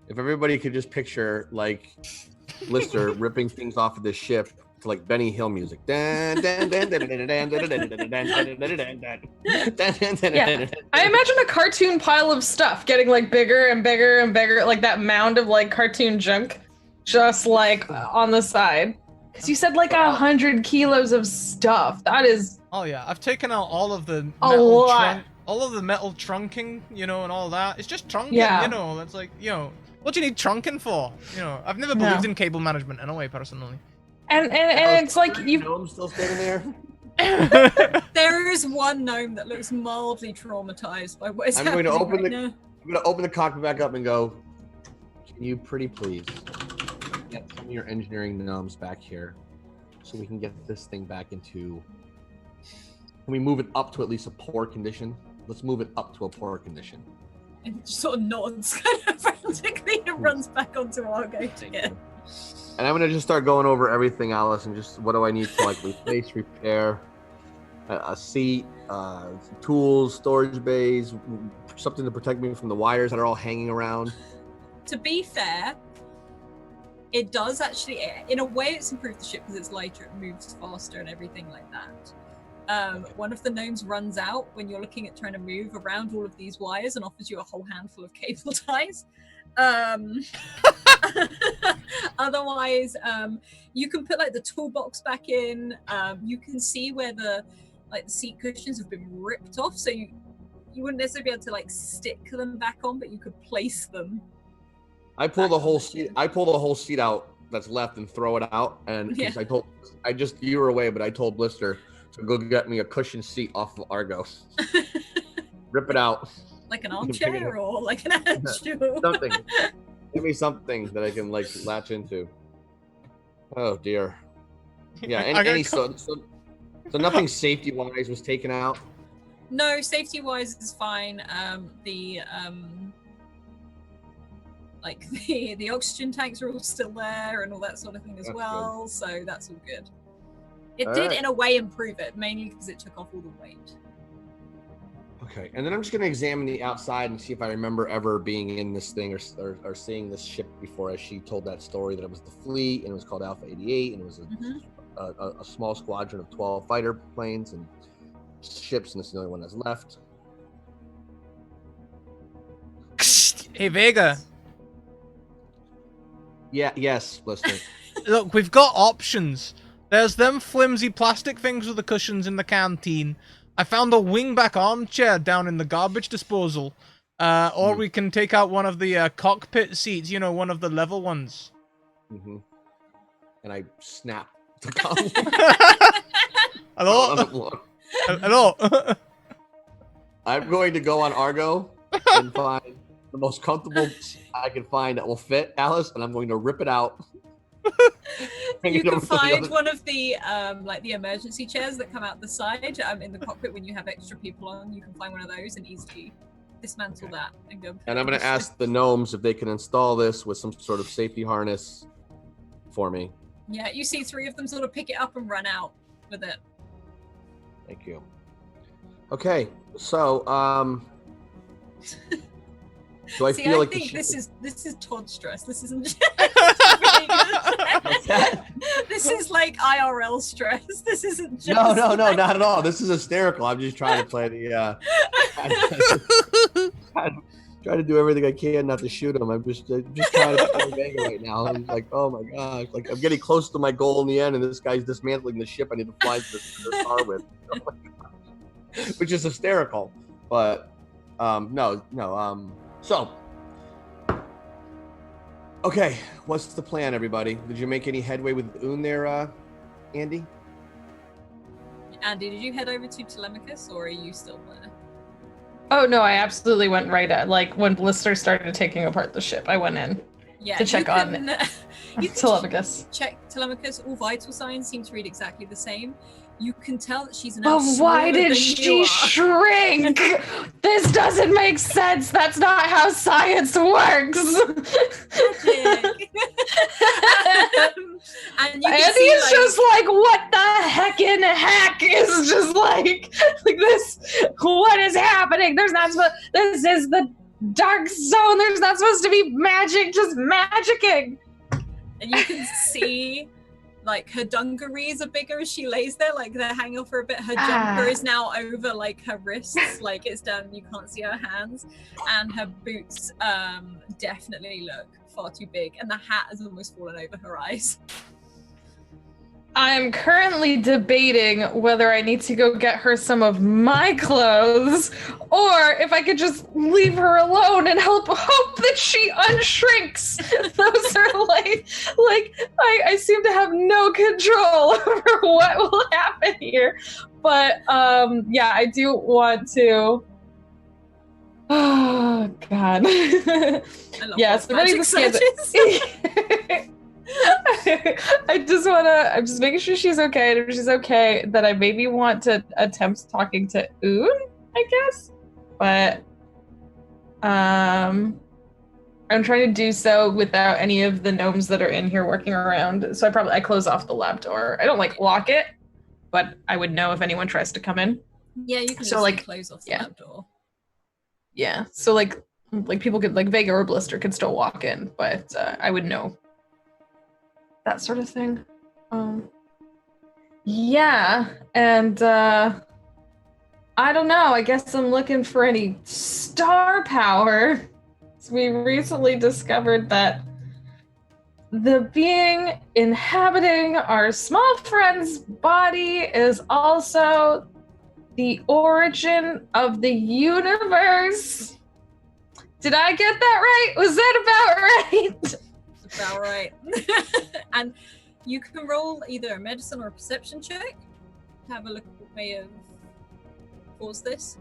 If everybody could just picture like Lister ripping things off of this ship to like Benny Hill music. Yeah. I imagine a cartoon pile of stuff getting like bigger and bigger and bigger, like that mound of like cartoon junk, just like on the side. Because you said like 100 kilos of stuff. That is. Oh yeah, I've taken out all of the metal trunking, you know, and all that. It's just trunking, you know. That's like, you know, what do you need trunking for? You know, I've never believed in cable management anyway, personally. And it's like you. Gnome still standing there. There is one gnome that looks mildly traumatized by what is happening now. I'm going to open the cockpit back up and go. Can you pretty please get some of your engineering gnomes back here, so we can get this thing back into. Can we move it up to at least a poor condition? Let's move it up to a poor condition. And just sort of nods kind of frantically and runs back onto Argo again. And I'm gonna just start going over everything, Alice, and just what do I need to like replace, repair, a seat, tools, storage bays, something to protect me from the wires that are all hanging around. To be fair, it does actually, in a way, it's improved the ship because it's lighter, it moves faster, and everything like that. One of the gnomes runs out when you're looking at trying to move around all of these wires and offers you a whole handful of cable ties. Otherwise, you can put like the toolbox back in. You can see where the seat cushions have been ripped off, so you wouldn't necessarily be able to like stick them back on, but you could place them. I pull the whole seat. I pull the whole seat out that's left and throw it out. And you were away, but I told Blister to go get me a cushion seat off of Argo. Rip it out. Like an armchair or like an actual something. Give me something that I can like latch into. Oh dear. Yeah. So nothing safety wise was taken out. No, safety wise is fine. The oxygen tanks are all still there and all that sort of thing as well. Good. So that's all good. It did in a way improve it, mainly because it took off all the weight. Okay, and then I'm just going to examine the outside and see if I remember ever being in this thing or seeing this ship before, as she told that story that it was the fleet and it was called Alpha 88 and it was a small squadron of 12 fighter planes and ships, and this is the only one that's left. Hey, Vega. Yeah, yes, listening. Look, we've got options. There's them flimsy plastic things with the cushions in the canteen. I found a wingback armchair down in the garbage disposal. Or we can take out one of the cockpit seats, you know, one of the level ones. Mm-hmm. And I snap the column. Hello? Hello? I'm going to go on Argo and find the most comfortable I can find that will fit Alice, and I'm going to rip it out. You can find one of the like the emergency chairs that come out the side in the cockpit when you have extra people on. You can find one of those and easily dismantle that and go. And I'm going to ask the gnomes if they can install this with some sort of safety harness for me. Yeah, you see 3 of them sort of pick it up and run out with it. Thank you. Okay, so do I feel like this is Todd stress. This isn't. This is like IRL stress. This isn't just. No, not at all. This is hysterical. I'm just trying to play the. Trying to do everything I can not to shoot him. I'm just trying to play Vega right now. I'm like, oh my gosh, like I'm getting close to my goal in the end, and this guy's dismantling the ship I need to fly to the car with, which is hysterical. But no. So, okay, what's the plan, everybody? Did you make any headway with Oon there, Andii? Andii, did you head over to Telemachus, or are you still there? Oh no, I absolutely went right at when Blister started taking apart the ship. I went in to check on Telemachus. Check Telemachus. All vital signs seem to read exactly the same. You can tell that she's now. But why did she shrink? This doesn't make sense. That's not how science works. And Andy's just like, what the heck in heck is just like this? What is happening? There's not supposed. This is the dark zone. There's not supposed to be magic. Just magicking. And you can see. Like her dungarees are bigger as she lays there, like they're hanging off her a bit. Her jumper is now over like her wrists, like it's down, you can't see her hands. And her boots definitely look far too big, and the hat has almost fallen over her eyes. I'm currently debating whether I need to go get her some of my clothes, or if I could just leave her alone and hope that she unshrinks. Those are like I seem to have no control over what will happen here. But yeah, I do want to. Oh God. Yeah, so ready to scan it. I'm just making sure she's okay, and if she's okay, that I maybe want to attempt talking to Oon, I guess. But I'm trying to do so without any of the gnomes that are in here working around. So I close off the lab door. I don't lock it, but I would know if anyone tries to come in. Yeah, you can close off the lab door. Yeah, so like people could Vega or Blister could still walk in, but I would know. That sort of thing. Yeah, and I don't know. I guess I'm looking for any star power. So we recently discovered that the being inhabiting our small friend's body is also the origin of the universe. Did I get that right? Was that about right? About right. And you can roll either a medicine or a perception check to have a look at what may have caused this.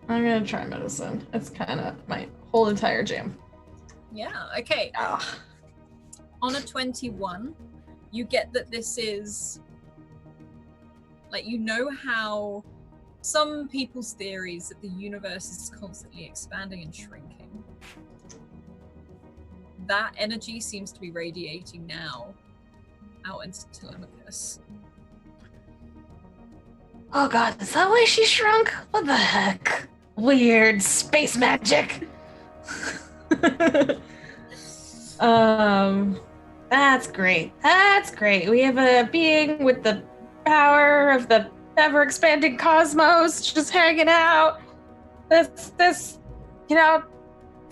I'm gonna try medicine. It's kind of my whole entire jam. Yeah, okay. On a 21, you get that this is how some people's theories that the universe is constantly expanding and shrinking. That energy seems to be radiating now out into Telemachus. Oh God, is that why she shrunk? What the heck? Weird space magic. That's great. That's great. We have a being with the power of the ever-expanding cosmos just hanging out. This, it's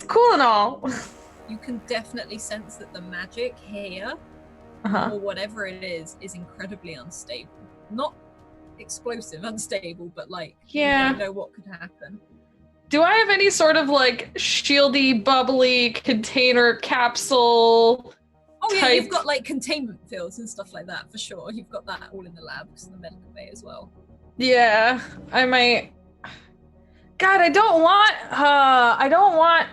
cool and all. You can definitely sense that the magic here, or whatever it is incredibly unstable. Not explosive, unstable, but you don't know what could happen. Do I have any sort of shieldy, bubbly container capsule? Oh yeah, you've got containment fields and stuff like that for sure. You've got that all in the lab because of the medical bay as well. Yeah, I might. God, I don't want.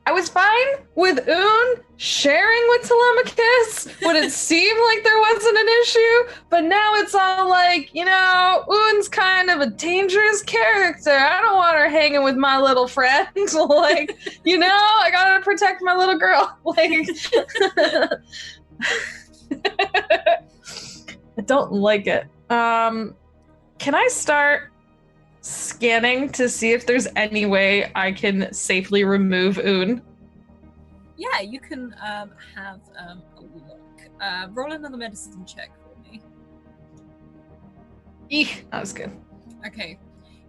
I was fine with Un sharing with Telemachus when it seemed like there wasn't an issue, but now it's all like, Un's kind of a dangerous character. I don't want her hanging with my little friend. Like, I gotta protect my little girl. Like, I don't like it. Can I start scanning to see if there's any way I can safely remove Un? Yeah, you can have a look. Roll another medicine check for me. Eek, that was good. Okay.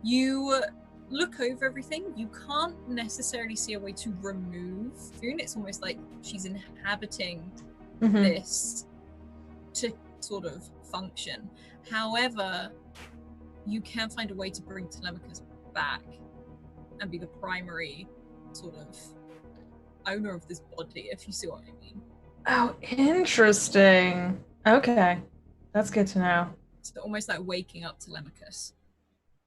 You look over everything. You can't necessarily see a way to remove Un. It's almost like she's inhabiting this to sort of function. However, you can find a way to bring Telemachus back and be the primary sort of owner of this body, if you see what I mean. Oh, interesting. Okay. That's good to know. So almost like waking up Telemachus.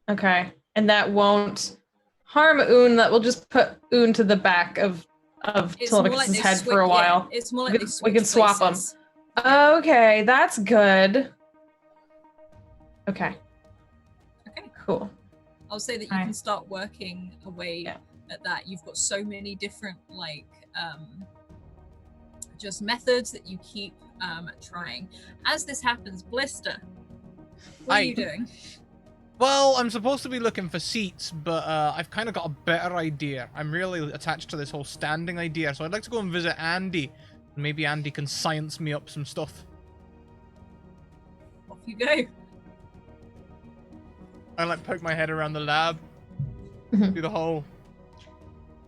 Okay. And that won't harm Un, that will just put Un to the back of Telemachus' head for a while. Yeah, it's more like we can swap them. Yeah. Okay, that's good. Okay. Cool. I'll say that you can start working away at that. You've got so many different just methods that you keep trying. As this happens, Blister, what are you doing? Well, I'm supposed to be looking for seats, but I've kind of got a better idea. I'm really attached to this whole standing idea, so I'd like to go and visit Andii. Maybe Andii can science me up some stuff. Off you go. I poke my head around the lab, do the whole,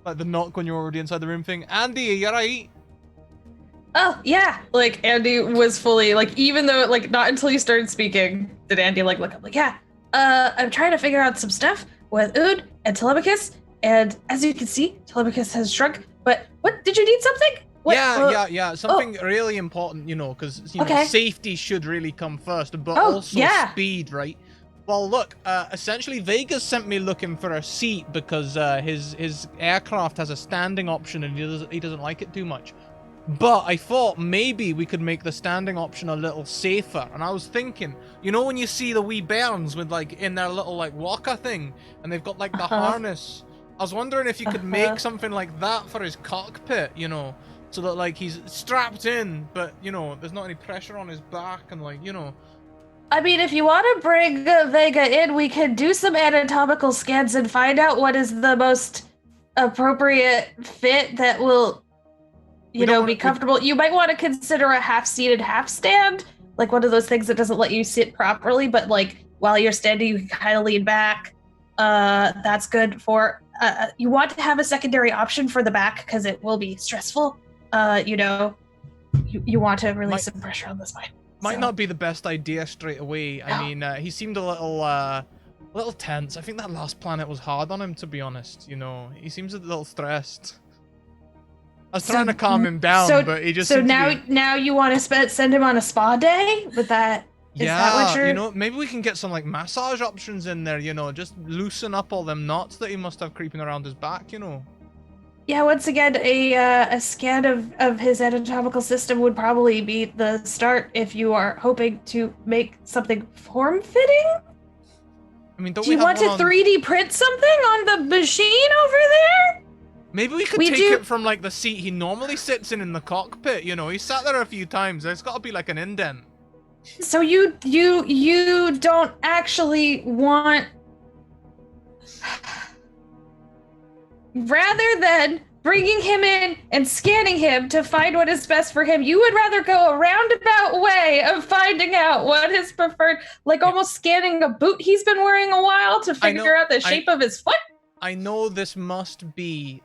the knock when you're already inside the room thing. Andii, are you alright? Oh, yeah. Andii was fully, even though, not until you started speaking did Andii, look up. Yeah, I'm trying to figure out some stuff with Un and Telemachus, and as you can see, Telemachus has shrunk, but what, did you need something? What? Yeah, something really important, because, safety should really come first, but also speed, right? Well, look, essentially Vega's sent me looking for a seat because his aircraft has a standing option and he doesn't like it too much. But I thought maybe we could make the standing option a little safer. And I was thinking, when you see the wee bairns with in their little walker thing and they've got the harness. I was wondering if you could make something like that for his cockpit, so that he's strapped in, but there's not any pressure on his back and I mean, if you want to bring Vega in, we can do some anatomical scans and find out what is the most appropriate fit that will, be comfortable. You might want to consider a half-seated, half-stand, one of those things that doesn't let you sit properly, but while you're standing, you can kind of lean back. That's good for. You want to have a secondary option for the back because it will be stressful. You want to release some pressure on the spine. Might not be the best idea straight away. I mean, he seemed a little tense. I think that last planet was hard on him, to be honest. He seems a little stressed. I was trying to calm him down, but he just. So now you want to send him on a spa day with that? Is that what you're... maybe we can get some massage options in there. Just loosen up all them knots that he must have creeping around his back. Yeah, once again, a scan of his anatomical system would probably be the start if you are hoping to make something form-fitting. I mean, do you want to 3D print something on the machine over there? Maybe we could take it from the seat he normally sits in the cockpit. He sat there a few times. There's got to be an indent. So you don't actually want. Rather than bringing him in and scanning him to find what is best for him, you would rather go a roundabout way of finding out what is preferred, almost scanning a boot he's been wearing a while to figure out the shape of his foot? I know this must be,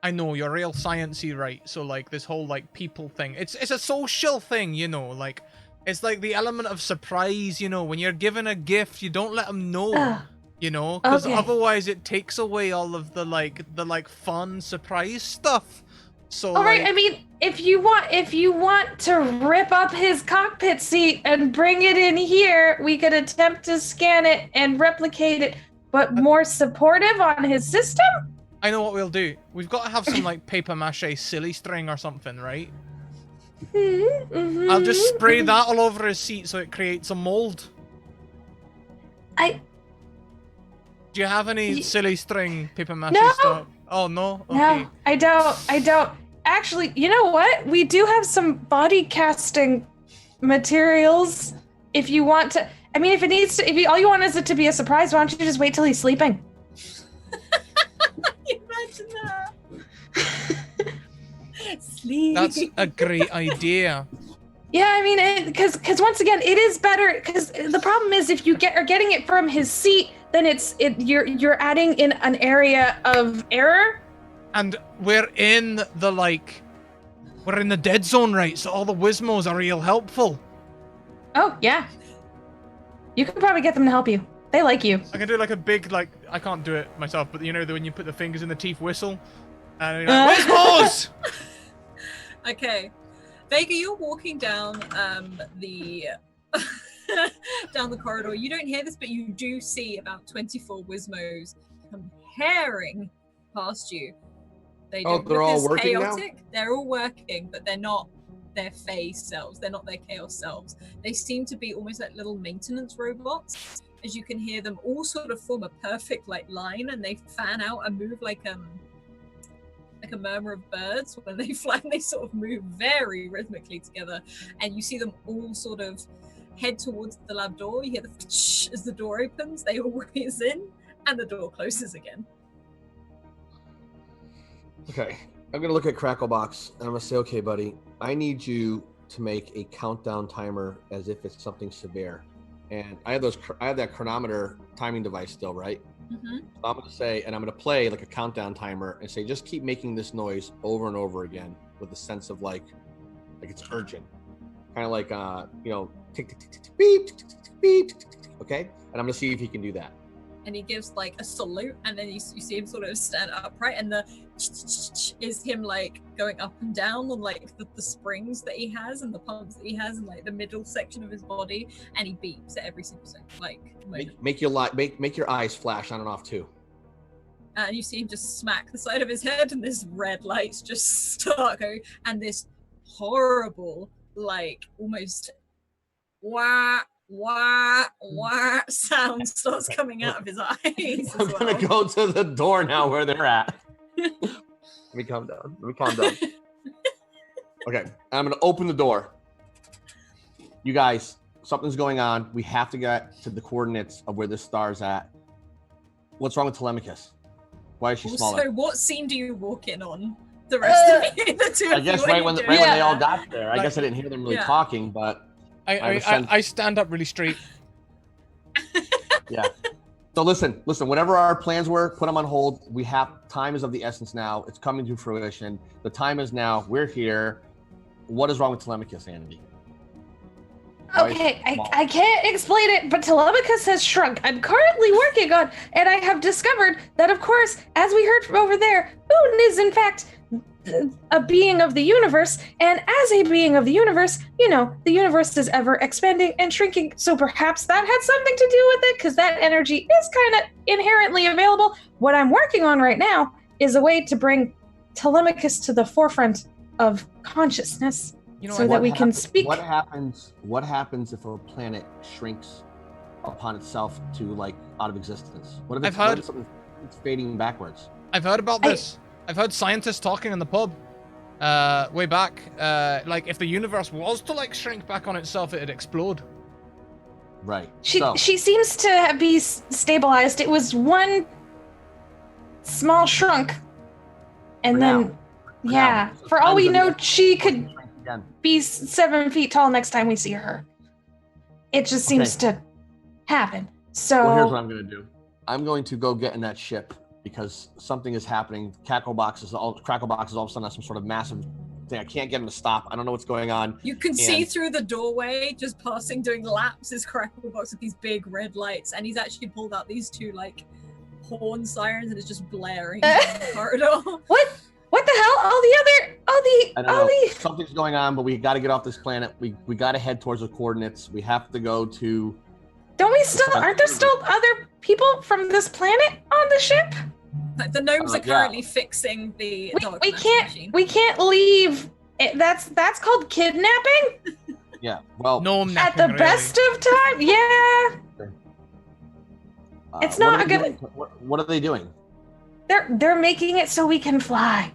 I know, you're real sciencey, right? So, this whole, people thing. It's a social thing, it's the element of surprise, when you're given a gift, you don't let them know. Because otherwise it takes away all of the fun surprise stuff. So all right, I mean, if you want to rip up his cockpit seat and bring it in here, we could attempt to scan it and replicate it, but more supportive on his system. I know what we'll do. We've got to have some like paper mache silly string or something, right? I'll just spray that all over his seat so it creates a mold. Do you have any silly string paper mache stuff? Oh no? Okay. No, I don't. Actually, you know what? We do have some body casting materials. If you want to, I mean, if it needs to, all you want is it to be a surprise, why don't you just wait till he's sleeping? Imagine that. Sleep. That's a great idea. Yeah, I mean, because once again, it is better. Because the problem is, if you are getting it from his seat, then you're adding in an area of error. And we're in the dead zone, right? So all the Wizmos are real helpful. Oh yeah, you can probably get them to help you. They like you. I can do like a big I can't do it myself, but you know when you put the fingers in the teeth whistle, and you're like, Wizmos! Okay. Vega, you're walking down the down the corridor. You don't hear this, but you do see about 24 Wizmos come herring past you. They don't they're look all as working chaotic. now? They're all working, but they're not their phase selves. They're not their chaos selves. They seem to be almost like little maintenance robots. As you can hear them all sort of form a perfect line, and they fan out and move like a murmur of birds when they fly, and they sort of move very rhythmically together, and you see them all sort of head towards the lab door. You hear the as the door opens, they all whiz in, and the door closes again. Okay, I'm gonna look at Cracklebox and I'm gonna say, okay, buddy, I need you to make a countdown timer as if it's something severe. And I have that chronometer timing device still, right? Mm-hmm. So I'm gonna say, and I'm gonna play like a countdown timer and say, just keep making this noise over and over again with a sense of like it's urgent, kind of like tick tick tick tick beep tick tick tick beep tick tick tick. Okay, and I'm gonna see if he can do that. And he gives like a salute, and then you see him sort of stand upright, and the is him like going up and down on like the springs that he has and the pumps that he has, and like the middle section of his body, and he beeps at every single second. Make your eyes flash on and off too. And you see him just smack the side of his head, and this red lights just start going, and this horrible almost wah sound starts coming out of his eyes. I'm gonna go to the door now where they're at. Let me calm down. Okay, I'm gonna open the door. You guys, something's going on. We have to get to the coordinates of where this star's at. What's wrong with Telemachus? Why is she smaller? So what scene do you walk in on? The rest of you, the two I guess right when they all got there. I guess I didn't hear them really talking, but I stand up really straight. Yeah. So listen, whatever our plans were, put them on hold. Time is of the essence now. It's coming to fruition. The time is now. We're here. What is wrong with Telemachus, Andii? Okay, I can't explain it, but Telemachus has shrunk. I'm currently working on, and I have discovered that, of course, as we heard from over there, Boone is in fact a being of the universe, and as a being of the universe, the universe is ever expanding and shrinking, so perhaps that had something to do with it, because that energy is kind of inherently available. What I'm working on right now is a way to bring Telemachus to the forefront of consciousness, so that we can speak. What happens if a planet shrinks upon itself to out of existence? What if it's fading backwards? I've heard about this. I've heard scientists talking in the pub way back. If the universe was to shrink back on itself, it'd explode. Right. She seems to be stabilized. It was one small shrunk, and then for all we know, she could be 7 feet tall next time we see her. It just seems to happen. So here's what I'm going to do. I'm going to go get in that ship, because something is happening. Cracklebox is all of a sudden some sort of massive thing. I can't get him to stop. I don't know what's going on. You can see through the doorway, just passing, doing laps, is Cracklebox with these big red lights, and he's actually pulled out these two horn sirens, and it's just blaring down the corridor. What the hell? Something's going on, but we got to get off this planet. We got to head towards the coordinates. We have to go to. Aren't there still other people from this planet on the ship? Like the gnomes are currently fixing the dark machine. We can't leave. That's called kidnapping. Yeah. Well, at the best of time. Yeah. It's not a good. What are they doing? They're making it so we can fly.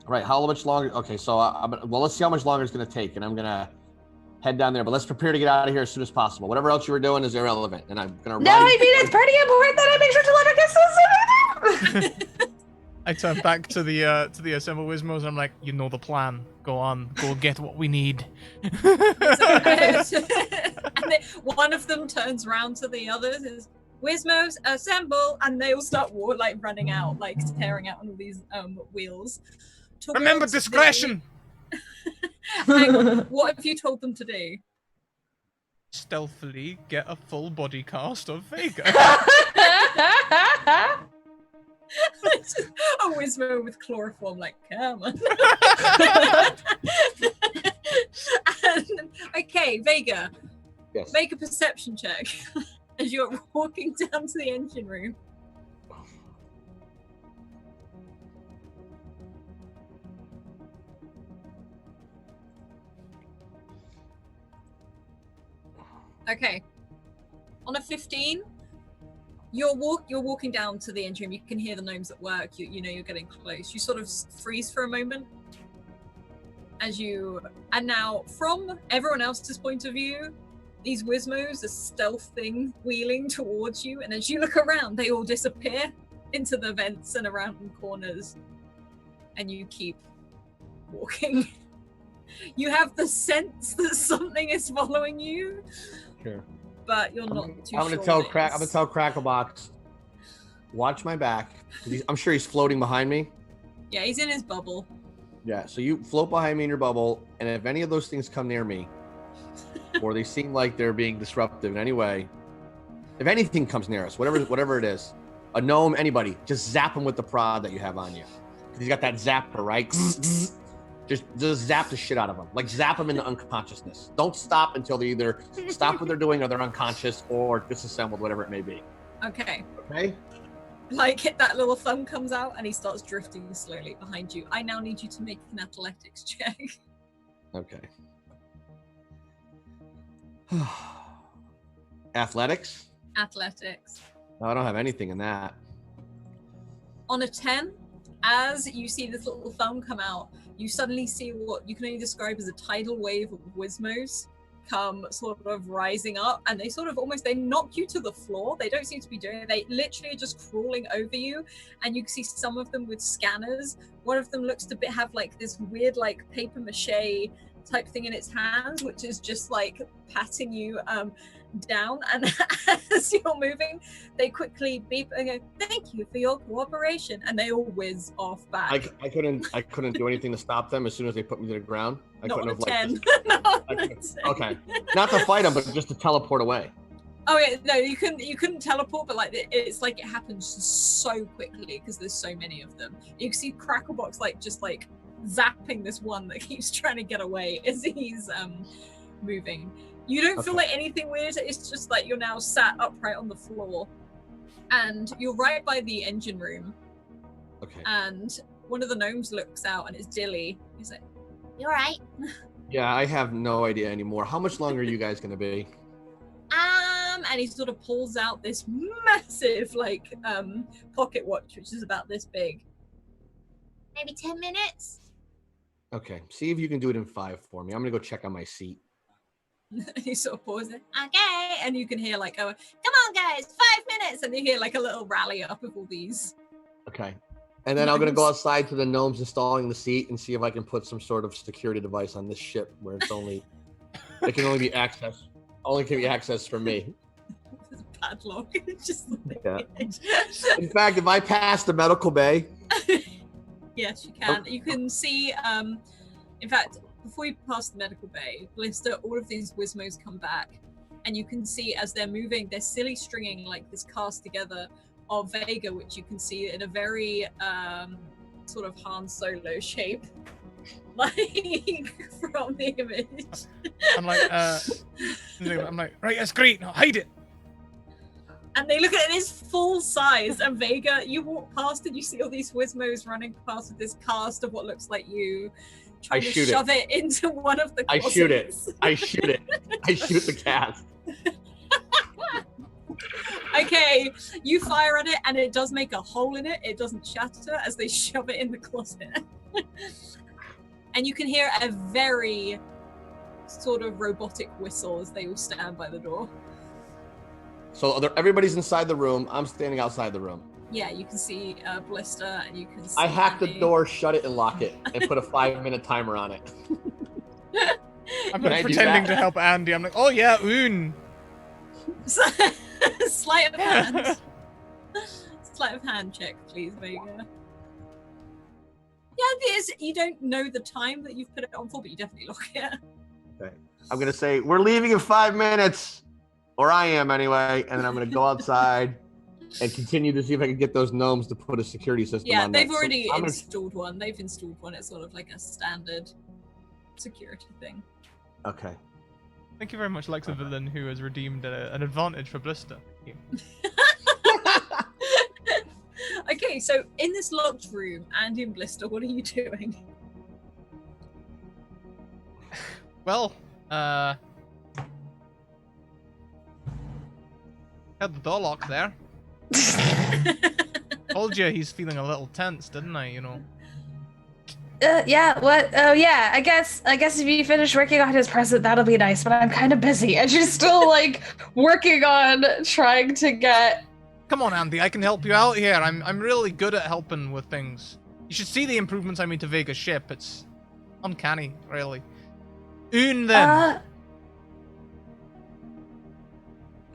Right. How much longer? Okay. So let's see how much longer it's going to take, and I'm gonna head down there. But let's prepare to get out of here as soon as possible. Whatever else you were doing is irrelevant, and I'm gonna. No, I mean it's pretty important that I make sure Telemachus is. I turn back to the assembled Wismos and I'm like, you know the plan. Go on, go get what we need. And then one of them turns around to the others and says, Wismos, assemble, and they all start running out, tearing out on all these wheels. Remember discretion. What have you told them to do? Stealthily get a full body cast of Vega. A Wismo with chloroform, come on. Okay, Vega. Yes. Make a perception check as you're walking down to the engine room. Okay. On a 15, you're walking down to the engine room. You can hear the gnomes at work. You know you're getting close. You sort of freeze for a moment and now from everyone else's point of view, these Wismos are stealthing, wheeling towards you, and as you look around, they all disappear into the vents and around the corners, and you keep walking. You have the sense that something is following you. Sure. But you're not too sure. I'm gonna tell Cracklebox, watch my back. I'm sure he's floating behind me. Yeah, he's in his bubble. Yeah, so you float behind me in your bubble, and if any of those things come near me, or they seem like they're being disruptive in any way, if anything comes near us, whatever it is, a gnome, anybody, just zap him with the prod that you have on you. He's got that zapper, right? Just zap the shit out of them. Zap them into unconsciousness. Don't stop until they either stop what they're doing or they're unconscious or disassembled, whatever it may be. Okay. Okay? That little thumb comes out and he starts drifting slowly behind you. I now need you to make an athletics check. Okay. Athletics? Athletics. No, I don't have anything in that. On a 10, as you see this little thumb come out, you suddenly see what you can only describe as a tidal wave of Wismos come sort of rising up, and they sort of they knock you to the floor. They don't seem to be doing it. They literally are just crawling over you, and you can see some of them with scanners. One of them looks to have this weird paper mache type thing in its hands, which is just patting you down, and as you're moving they quickly beep and go, "Thank you for your cooperation," and they all whiz off back. I couldn't do anything to stop them as soon as they put me to the ground. I Not couldn't have 10. Okay, not to fight them, but just to teleport away. Oh yeah, no, you couldn't teleport, but it's it happens so quickly because there's so many of them. You can see Cracklebox just zapping this one that keeps trying to get away as he's moving. You don't feel anything weird. It's just you're now sat upright on the floor, and you're right by the engine room. Okay. And one of the gnomes looks out, and it's Dilly. He's like, "You all right?" Yeah, I have no idea anymore. How much longer are you guys gonna be? And he sort of pulls out this massive pocket watch, which is about this big. Maybe 10 minutes. Okay, see if you can do it in 5 for me. I'm gonna go check on my seat. He sort of pauses. Okay, and you can hear "Oh, come on, guys, 5 minutes," and you hear a little rally up of all these. Okay, and then I'm gonna go outside to the gnomes installing the seat and see if I can put some sort of security device on this ship where it can only be accessed from me. There's a padlock. It's just In fact, if I pass the medical bay. Yes, you can. You can see. In fact, before you pass the medical bay, Blister, all of these Wismos come back, and you can see as they're moving, they're silly stringing this cast together of Vega, which you can see in a very sort of Han Solo shape, from the image. I'm like, right, that's great. Now hide it. And they look at it, and it's full size. And Vega, you walk past and you see all these Wizmos running past with this cast of what looks like you, trying to shove it into one of the closets. I shoot it. I shoot the cast. Okay, you fire at it, and it does make a hole in it. It doesn't shatter as they shove it in the closet. And you can hear a very sort of robotic whistle as they all stand by the door. So everybody's inside the room. I'm standing outside the room. Yeah, you can see Blister, and you can see I hack the Andy. door, shut it, and lock it, and put a 5-minute timer on it. I'm not pretending to help Andy. I'm like, oh yeah, Sleight of hand. Sleight of hand check, please, Vega. Yeah, it is. You don't know the time that you've put it on for, but you definitely lock it. Okay. I'm gonna say we're leaving in 5 minutes, or I am anyway, and then I'm gonna go outside and continue to see if I can get those gnomes to put a security system on. Yeah, they've that. already installed one. They've installed one. It's sort of like a standard security thing. Okay. Thank you very much, Lex, the villain who has redeemed an advantage for Blister. Okay, so in this locked room, Andy and Blister, what are you doing? Well, had the door locked there. Told you he's feeling a little tense, didn't I? You know. Yeah, what? Oh, yeah, I guess if you finish working on his present, that'll be nice, but I'm kind of busy. And she's still, like, working on trying to get... Come on, Andy, I can help you out here. I'm really good at helping with things. You should see the improvements I made to Vega's ship. It's uncanny, really. Then.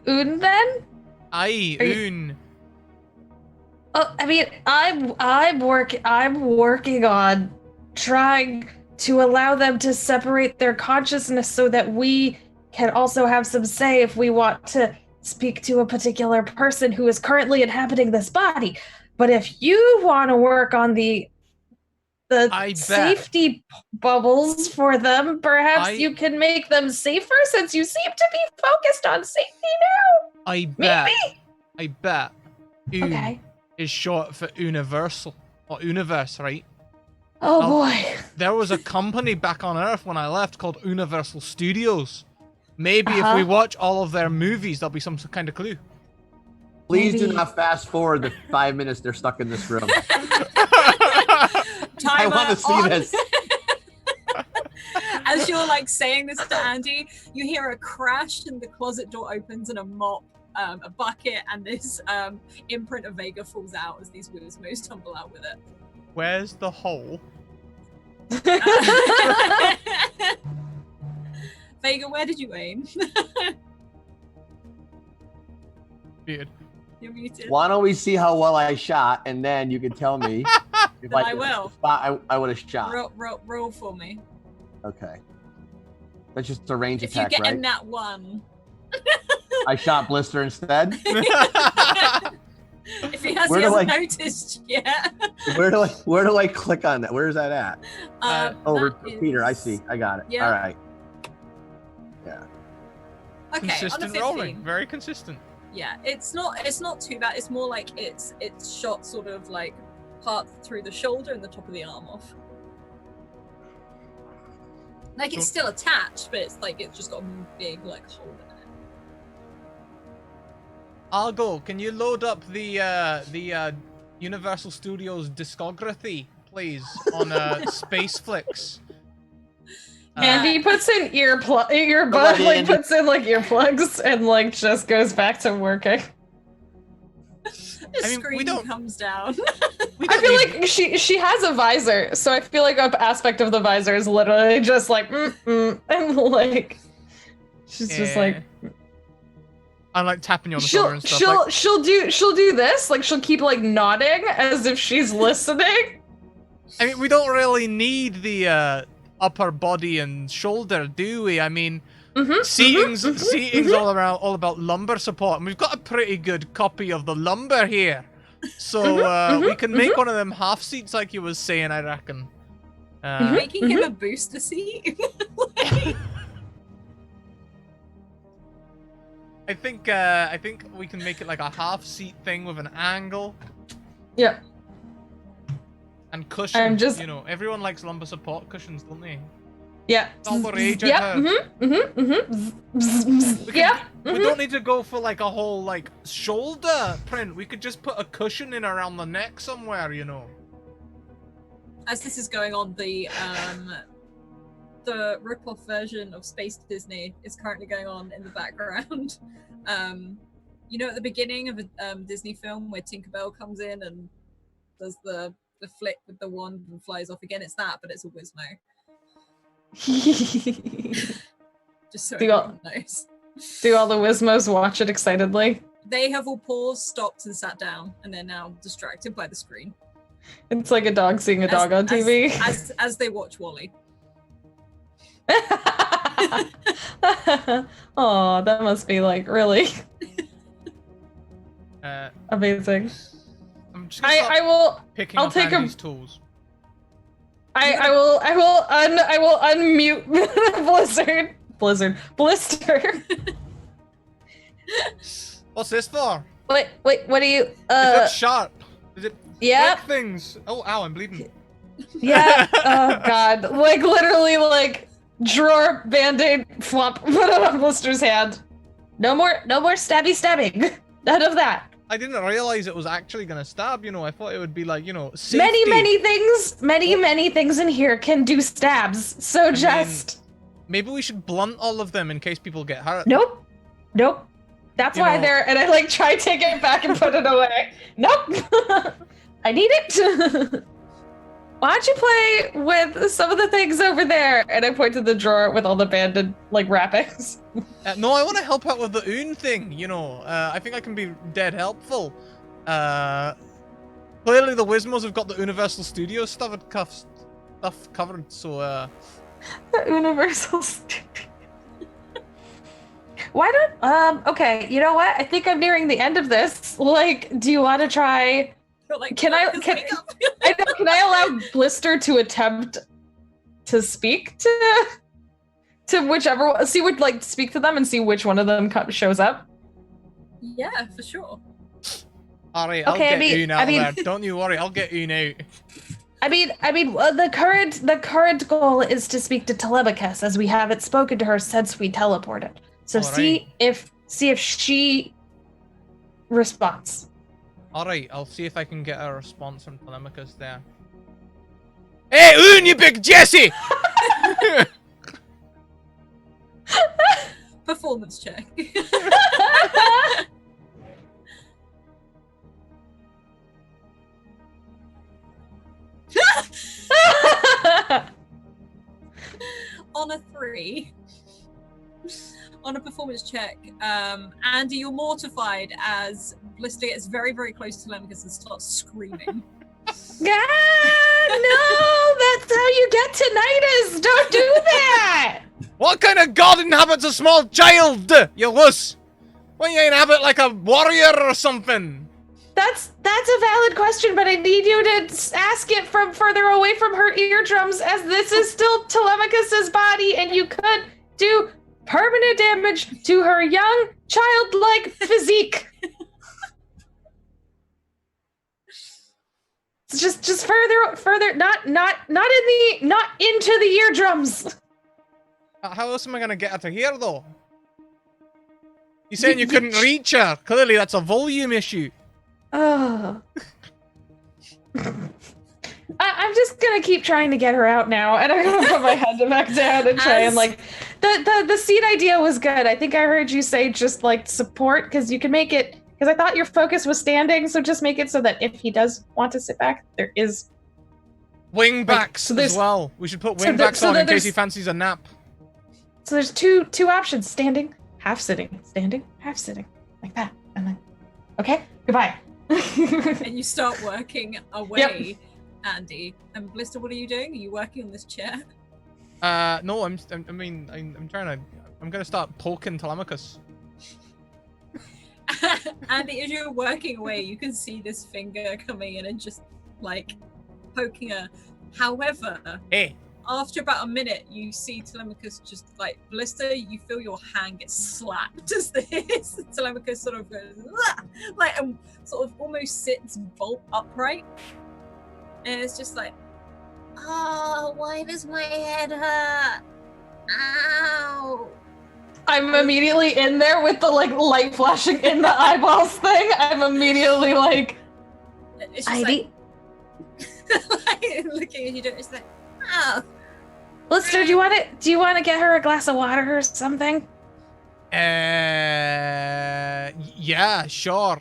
Then? Aye, Oh, I mean, I'm working on trying to allow them to separate their consciousness so that we can also have some say if we want to speak to a particular person who is currently inhabiting this body. But if you want to work on the safety bubbles for them, perhaps you can make them safer, since you seem to be focused on safety now. I bet. Maybe? I bet. Okay. Is short for universal or universe, right? Oh boy. There was a company back on Earth when I left called Universal Studios. Maybe if we watch all of their movies, there'll be some kind of clue. Please do not fast forward the 5 minutes they're stuck in this room. I want to see this. As you're like saying this to Andy, you hear a crash and the closet door opens and a mop, a bucket, and this imprint of Vega falls out as these Wizmos tumble out with it. Where's the hole? Vega, where did you aim? Muted. You're muted. Why don't we see how well I shot, and then you can tell me if I will. I would have shot. Roll for me. Okay. That's just a range if attack, you get right? a nat 1. I shot Blister instead. If he hasn't noticed yet. Where do I click on that? Where is that at? Over Peter. I see. I got it. Yeah. All right. Yeah. Okay. Consistent rolling. Very consistent. Yeah, it's not too bad. It's more like it's shot sort of like part through the shoulder and the top of the arm off. Like it's still attached, but it's like it's just got a big like hole in it. Argo, can you load up the Universal Studios discography, please, on Spaceflix? Andy puts in earbud, like puts in like earplugs and like just goes back to working. The screen comes down. I feel like she has a visor, so I feel like an aspect of the visor is literally just like and like she's just like. I'm like tapping you on the shoulder and stuff. She'll do this, like she'll keep like nodding as if she's listening. I mean, we don't really need the upper body and shoulder, do we? I mean, seating's all about lumbar support, and we've got a pretty good copy of the lumbar here, so we can make one of them half seats, like you was saying. I reckon. Making him a booster seat. I think we can make it like a half seat thing with an angle. Yep. And cushions, you know, everyone likes lumbar support cushions, don't they? Yeah. It's all the rage yep. out there. We don't need to go for like a whole like shoulder print. We could just put a cushion in around the neck somewhere, you know. As this is going on, the rip-off version of Space Disney is currently going on in the background. You know, at the beginning of a Disney film where Tinkerbell comes in and does the flick with the wand and flies off again, it's that, but it's a Wizmo. Just so everyone knows. Do all the Wizmos watch it excitedly? They have all paused, stopped, and sat down, and they're now distracted by the screen. It's like a dog seeing a dog on TV. As they watch WALL-E. Oh, that must be like really amazing. I'm just gonna I will. Picking I'll up take Andy's tools. I will unmute Blister. What's this for? Wait, what are you? Is that sharp? Is it? Yeah. Things. Oh, ow! I'm bleeding. Yeah. Oh God! Like literally, like drawer band-aid flop. Put it on Blister's hand. No more stabbing. None of that. I didn't realize it was actually gonna stab. You know, I thought it would be like, you know, safety. Many things in here can do stabs. So maybe we should blunt all of them in case people get hurt. Nope. That's why they're. And I like try to take it back and put it away. Nope. I need it. Why don't you play with some of the things over there? And I point to the drawer with all the banded like wrappings. No, I want to help out with the Oon thing. You know, I think I can be dead helpful. Clearly the Wizmos have got the Universal Studios stuff covered. So the Universal Studios. Why don't okay, you know what? I think I'm nearing the end of this. Like, do you want to try? Like, can I allow Blister to attempt to speak to whichever one? Speak to them and see which one of them shows up. Yeah, for sure. All right, I'll get Oon out there. Don't you worry, I'll get Oon out. The current goal is to speak to Telemachus, as we haven't spoken to her since we teleported. So see if she responds. Alright, I'll see if I can get a response from Telemachus there. Hey, Oon, you big Jesse! Performance check. On a 3. On a performance check, Andy, you're mortified as Blister gets very, very close to Telemachus and starts screaming. No, that's how you get tinnitus. Don't do that. What kind of god inhabits a small child, you wuss? Why you inhabit like a warrior or something? That's a valid question, but I need you to ask it from further away from her eardrums, as this is still Telemachus's body, and you could do permanent damage to her young, childlike physique. Just further, not into the eardrums. How else am I gonna get her to here, though? You saying you couldn't reach her? Clearly, that's a volume issue. Oh. I'm just gonna keep trying to get her out now, and I'm gonna put my head back down and try and like the seat idea was good. I think I heard you say just like support, because you can make it, because I thought your focus was standing, so just make it so that if he does want to sit back, there is wingbacks as well. We should put wingbacks on in case he fancies a nap. So there's two options: standing, half sitting, like that, and then okay, goodbye. And you start working away. Yep. Andy and Blister, what are you doing? Are you working on this chair? No, I'm gonna start poking Telemachus. Andy, as you're working away, you can see this finger coming in and just like poking her. However, hey, after about a minute, you see Telemachus just like Blister. You feel your hand get slapped as this. Telemachus sort of goes like and sort of almost sits bolt upright, and it's just like, oh, why does my head hurt? Ow! I'm immediately in there with the like light flashing in the eyeballs thing. I'm immediately like, it's just like looking at you, it's like, oh. Blister, do you want to get her a glass of water or something? Yeah, sure.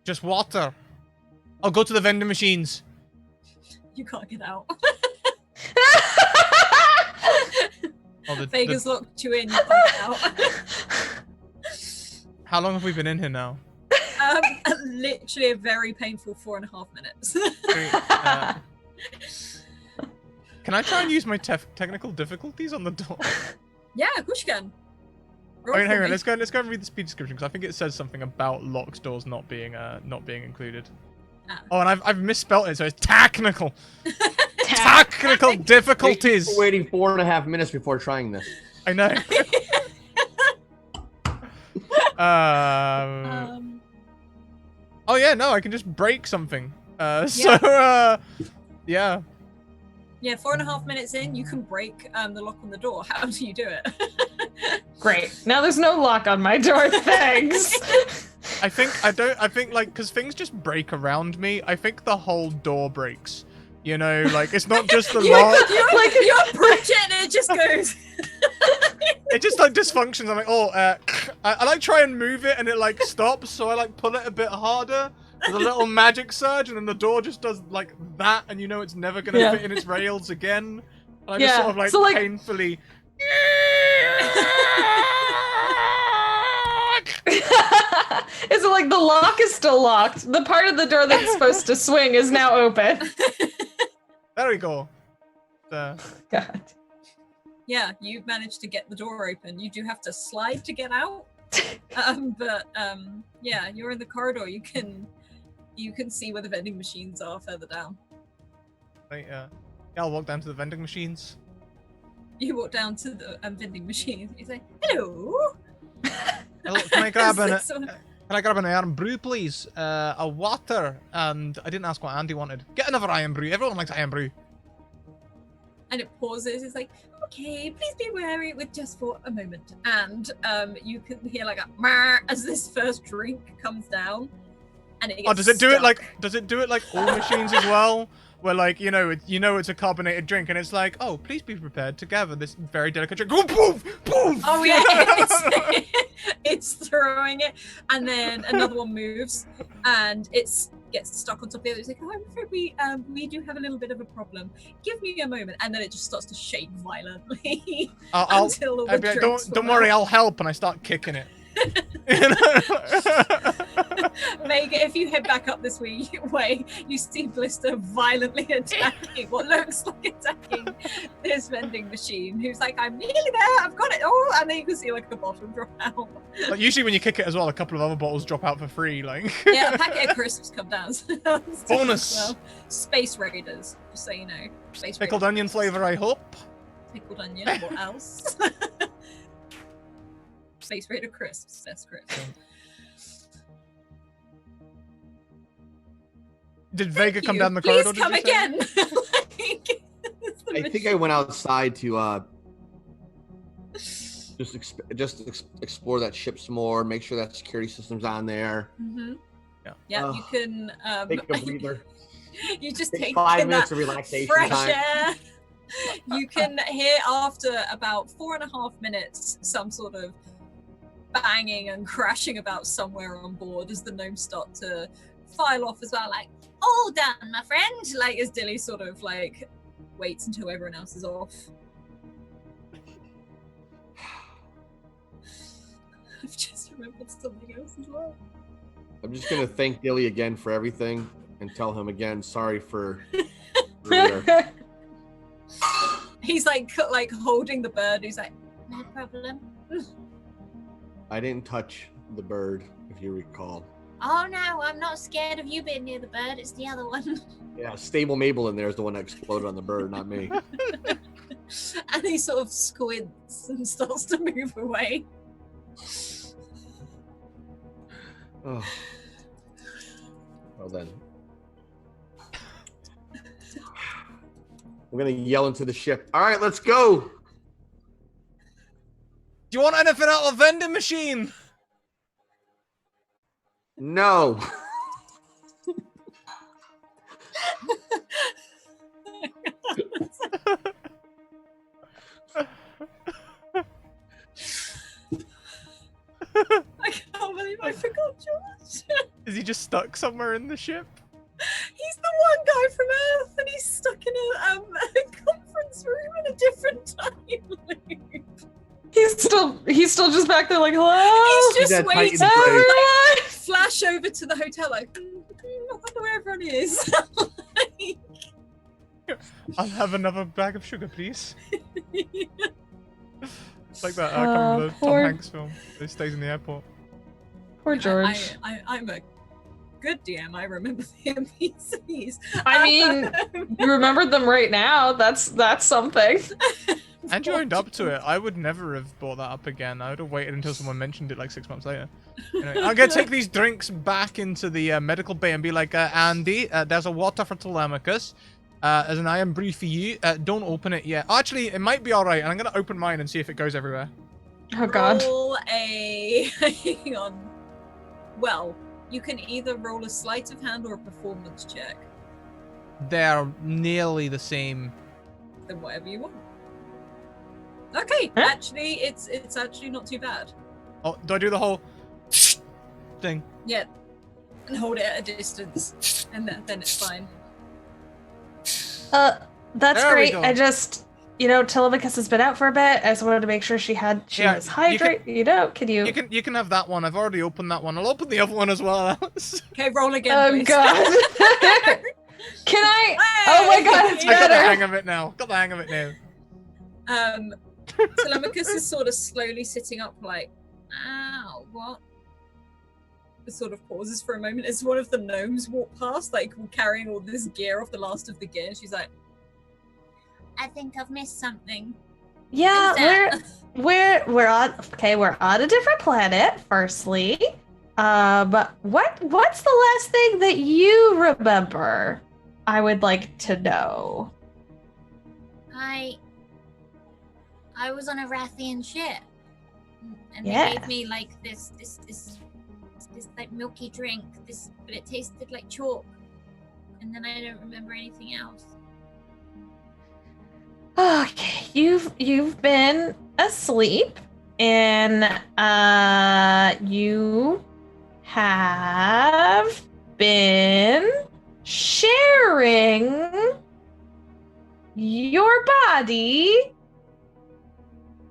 Just water. I'll go to the vending machines. You can't get out. Vegas locked you in. You can't get out. How long have we been in here now? Literally a very painful 4.5 minutes. Can I try and use my technical difficulties on the door? Yeah, of course you can. Hang on. Let's go and read the speed description because I think it says something about locked doors not being included. Oh, and I've misspelled it, so it's technical. Technical difficulties. Thank you for waiting 4.5 minutes before trying this. I know. Oh yeah, no, I can just break something. Yeah. 4.5 minutes in, you can break the lock on the door. How do you do it? Great. Now there's no lock on my door. Thanks. I think like because things just break around me. I think the whole door breaks. You know, like it's not just the lock. You approach it and it just goes. It just like dysfunctions. I'm like, I like try and move it and it like stops. So I like pull it a bit harder. There's a little magic surge and then the door just does like that, and you know it's never gonna fit in its rails again. And I just sort of like painfully. Is it like the lock is still locked? The part of the door that's supposed to swing is now open. There we go. God. Yeah, you've managed to get the door open. You do have to slide to get out. Yeah, you're in the corridor. You can see where the vending machines are further down. Right, yeah, I'll walk down to the vending machines. You walk down to the vending machines. You say, "Hello." Hello, can I grab an iron brew, please? A water, and I didn't ask what Andy wanted. Get another iron brew. Everyone likes iron brew. And it pauses. It's like, okay, please be wary with just for a moment. And you can hear like a "Marr" as this first drink comes down, and it gets does it do it stuck. like? Does it do it like all machines as well? Where like you know it's a carbonated drink, and it's like, oh, please be prepared to gather this very delicate drink. Oh, poof, poof. Oh yeah, it's throwing it, and then another one moves, and gets stuck on top of the other. It's like, oh, I'm afraid we do have a little bit of a problem. Give me a moment, and then it just starts to shake violently until all the drinks don't worry, I'll help, and I start kicking it. Vega, if you head back up this way, you see Blister violently attacking what looks like attacking this vending machine, who's like, I'm nearly there, I've got it all, and then you can see like the bottle drop out. Like, usually when you kick it as well, a couple of other bottles drop out for free, like. Yeah, a packet of crisps come down. Bonus! Well. Space Raiders, just so you know. Pickled onion flavor, I hope. Pickled onion, what else? Space Raider crisps, best crisps. Did Vega come down the corridor? Please come again. I think I went outside to just explore that ship some more, make sure that security system's on there. Mm-hmm. Yeah, you can take a breather. You just take take 5 minutes of relaxation fresh time. air. You can hear after about 4.5 minutes some sort of banging and crashing about somewhere on board as the gnomes start to file off as well, like, all done, my friend. like as Dilly sort of like waits until everyone else is off. I've just remembered something else as well. I'm just gonna thank Dilly again for everything and tell him again, sorry for He's like holding the bird. He's like, no problem. I didn't touch the bird, if you recall. Oh no, I'm not scared of you being near the bird. It's the other one. Yeah, Stable Mabel in there is the one that exploded on the bird, not me. And he sort of squints and starts to move away. Oh. Well then. We're gonna yell into the ship. All right, let's go. Do you want anything out of the vending machine? No. I can't believe I forgot George. Is he just stuck somewhere in the ship? He's the one guy from Earth, and he's stuck in a conference room in a different time loop. He's still just back there like, hello? He's just waiting. Everyone! Flash over to the hotel like, I wonder where everyone is. I'll have another bag of sugar, please. It's like that Tom Hanks film. He stays in the airport. Poor George. I'm a good DM. I remember the NPCs. I mean, you remembered them right now. That's something. And you owned up to it. I would never have brought that up again. I would have waited until someone mentioned it like 6 months later. Anyway, I'm gonna take these drinks back into the medical bay and be like, Andy, there's a water for Telemachus. There's an iron brief for you. Don't open it yet. Actually, it might be alright, and I'm gonna open mine and see if it goes everywhere. Oh god. Roll a... Hang on. Well, you can either roll a sleight of hand or a performance check. They're nearly the same. Then whatever you want. Okay, huh? Actually, it's actually not too bad. Oh, do I do the whole thing? Yeah, and hold it at a distance, and then it's fine. That's There we great. go. I just, Telemachus has been out for a bit. I just wanted to make sure she was hydrated. Can you? You can have that one. I've already opened that one. I'll open the other one as well, Alice. Okay, roll again, Oh please. god. Can I? Hey! Oh my god, it's I got the better. hang of it now. Got the hang of it now. Telemachus is sort of slowly sitting up like, ow, what? It sort of pauses for a moment as one of the gnomes walk past, like carrying all this gear off the last of the gear. She's like, I think I've missed something. Yeah, we're on a different planet, firstly. But what's the last thing that you remember? I would like to know. I was on a Rathian ship, and Yeah. they gave me like this like milky drink, but it tasted like chalk, and then I don't remember anything else. Okay, you've been asleep, and you have been sharing your body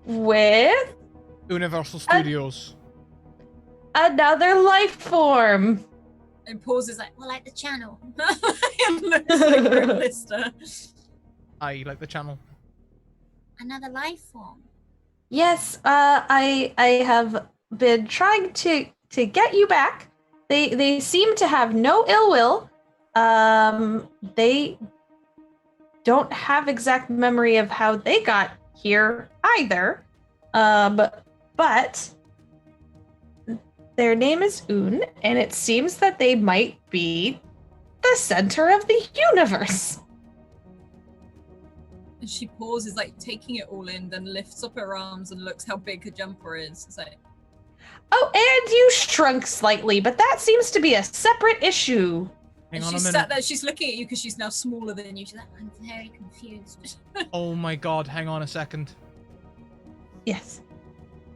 with Universal Studios. another life form. and pauses like, Well, like the channel. and looks like Lister. I like the channel. Another life form. Yes, I have been trying to get you back. They seem to have no ill will. They don't have exact memory of how they got here either. But their name is Un, and it seems that they might be the center of the universe. And she pauses, like taking it all in, then lifts up her arms and looks how big her jumper is. It's like, Oh, and you shrunk slightly, but that seems to be a separate issue. Hang and on a she's minute. sat there, she's looking at you because she's now smaller than you. She's like, I'm very confused. Oh my god, hang on a second. Yes.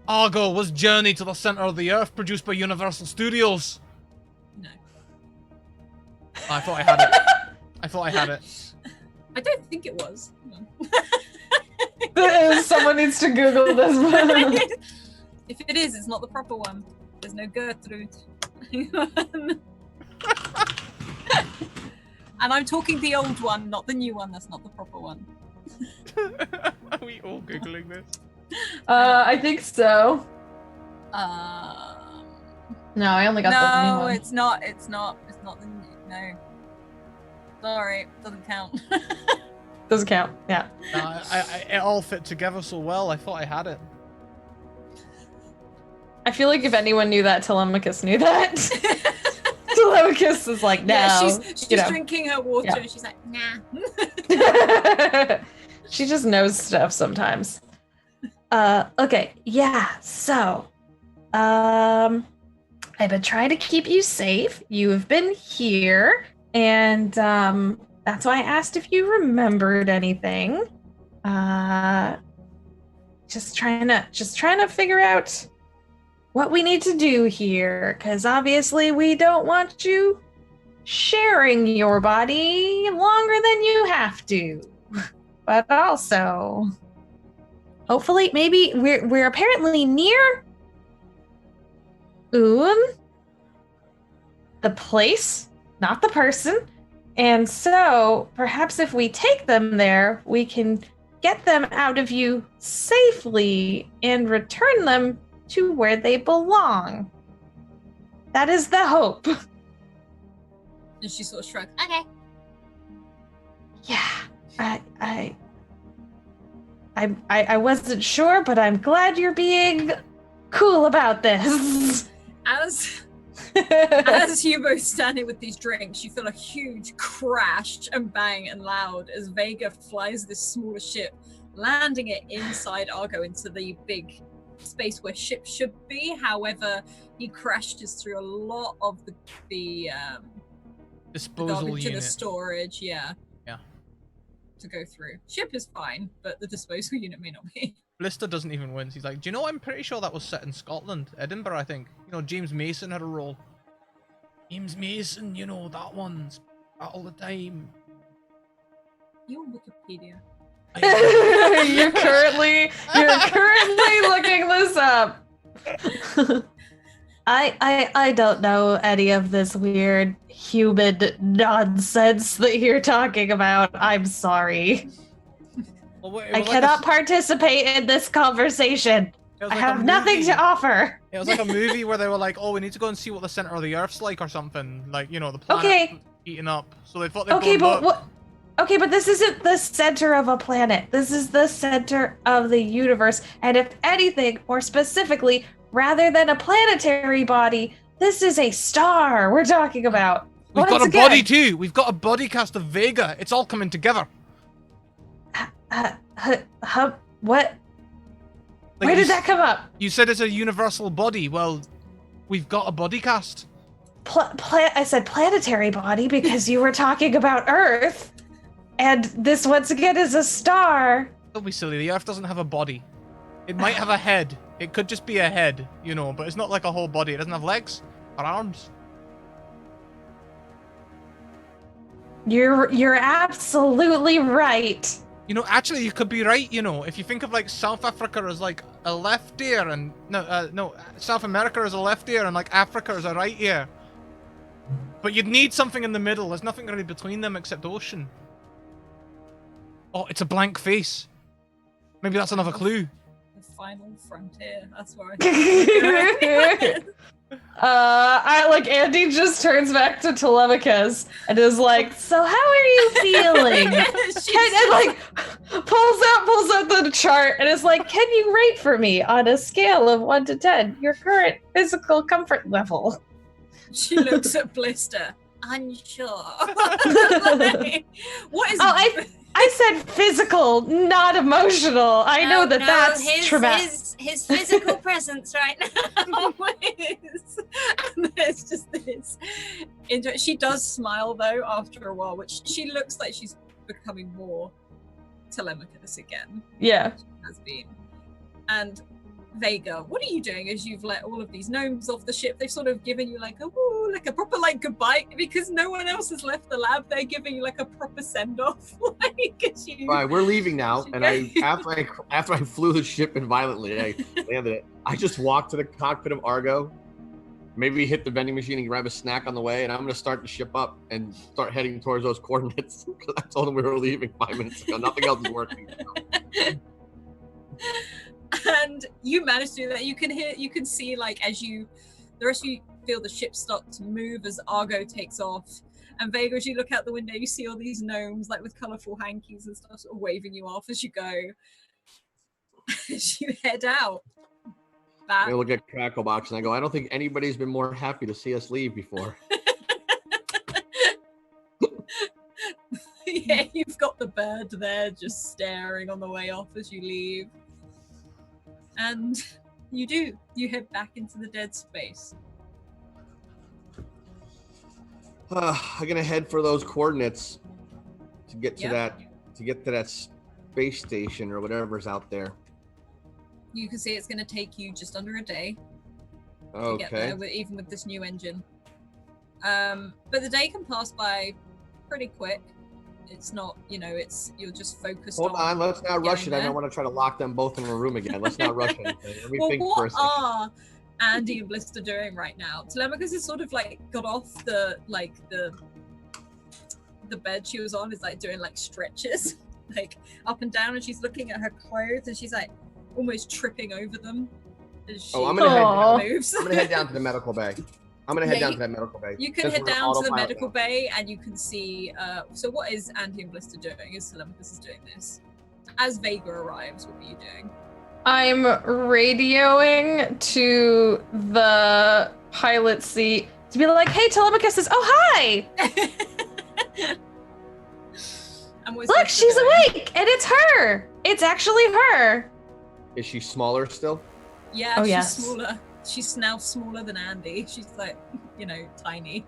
Argo was Journey to the Center of the Earth, produced by Universal Studios. no. I thought I had it. I thought I had it. I don't think it was. No. Someone needs to Google this. If it is, it's not the proper one. There's no Gertrude. And I'm talking the old one, not the new one. That's not the proper one. Are we all Googling this? I think so. No, I only got the new one. No, it's not. It's not the new. No. Sorry, doesn't count. Doesn't count. Yeah. It all fit together so well. I thought I had it. I feel like if anyone knew that, Telemachus knew that. Telemachus is like, no. Yeah, she's just drinking her water. And she's like, nah. She just knows stuff sometimes. Okay, yeah. So, I've been trying to keep you safe. You have been here, and that's why I asked if you remembered anything. Just trying to figure out what we need to do here, because obviously we don't want you sharing your body longer than you have to. But also, hopefully, maybe we're apparently near the place, not the person. And so perhaps if we take them there, we can get them out of you safely and return them to where they belong. That is the hope. And she sort of shrugs. Okay. Yeah, I wasn't sure, but I'm glad you're being cool about this. As you both standing with these drinks, you feel a huge crash and bang and loud as Vega flies this smaller ship, landing it inside Argo into the big space where ships should be. However, he crashes through a lot of the disposal unit to the storage. Yeah. To go through. Ship is fine, but the disposal unit may not be. Blister doesn't even wince. He's like, do you know, I'm pretty sure that was set in Scotland. Edinburgh, I think. You know, James Mason had a role. James Mason, you know, that one's all the time. You're on Wikipedia. You're currently looking this up. I don't know any of this weird human nonsense that you're talking about. I'm sorry. Well, I cannot participate in this conversation. I have nothing to offer. It was like a movie where they were like, oh, we need to go and see what the center of the Earth's like or something. Like, you know, the planet eaten up. So they thought they'd Okay, but this isn't the center of a planet. This is the center of the universe. And if anything, more specifically, rather than a planetary body, this is a star we're talking about. We've got a body too. We've got a body cast of Vega. It's all coming together. What? Like where did that come up? You said it's a universal body. Well, we've got a body cast. I said planetary body because you were talking about Earth. And this, once again, is a star. Don't be silly. The Earth doesn't have a body. It might have a head. It could just be a head, you know, but it's not like a whole body. It doesn't have legs or arms. You're absolutely right. You know, actually, you could be right, you know. If you think of, like, South Africa as, like, a left ear and... No, South America as a left ear and, like, Africa as a right ear. But you'd need something in the middle. There's nothing really between them except ocean. Oh, it's a blank face. Maybe that's another clue. The final frontier. That's where Andii just turns back to Telemachus and is like, so how are you feeling? and like pulls out the chart and is like, can you rate for me on a scale of 1 to 10 your current physical comfort level? She looks at Blister. Unsure. What is I said physical, not emotional. I know that's traumatic. His physical presence right now is. And there's just this. She does smile though after a while, which she looks like she's becoming more Telemachus again. Yeah. She has been. And Vega, what are you doing as you've let all of these gnomes off the ship? They've sort of given you like a proper like goodbye because no one else has left the lab. They're giving you like a proper send off. Right, we're leaving now. And after I flew the ship in violently, I landed it. I just walked to the cockpit of Argo, maybe hit the vending machine and grab a snack on the way, and I'm gonna start the ship up and start heading towards those coordinates. Because I told them we were leaving 5 minutes ago. Nothing else is working. And you managed to do that. You can see like as the rest of you feel the ship start to move as Argo takes off. And Vega, as you look out the window, you see all these gnomes, like with colourful hankies and stuff, sort of waving you off as you go. As you head out. I look at Cracklebox and I go, I don't think anybody's been more happy to see us leave before. Yeah, you've got the bird there just staring on the way off as you leave. And you head back into the dead space. I'm gonna head for those coordinates to get to that space station or whatever's out there. You can see it's going to take you just under a day to get there, even with this new engine. But the day can pass by pretty quick. It's not, you're just focused on... Hold on, let's not rush it. I don't want to try to lock them both in a room again. Let's not rush anything. Let me think for a second. What are Andii and Blister doing right now? Telemachus is sort of got off the bed she was on, is doing stretches, up and down, and she's looking at her clothes and she's almost tripping over them. I'm gonna head down to the medical bay. I'm gonna head down to that medical bay. You can head down to the medical bay and you can see. So what is Andii and Blister doing? Is Telemachus is doing this? As Vega arrives, what are you doing? I'm radioing to the pilot seat to be like, "Hey, Telemachus is. Oh, hi! Look, she's awake, and it's her. It's actually her." Is she smaller still? Yeah, she's smaller. She's now smaller than Andii. She's tiny.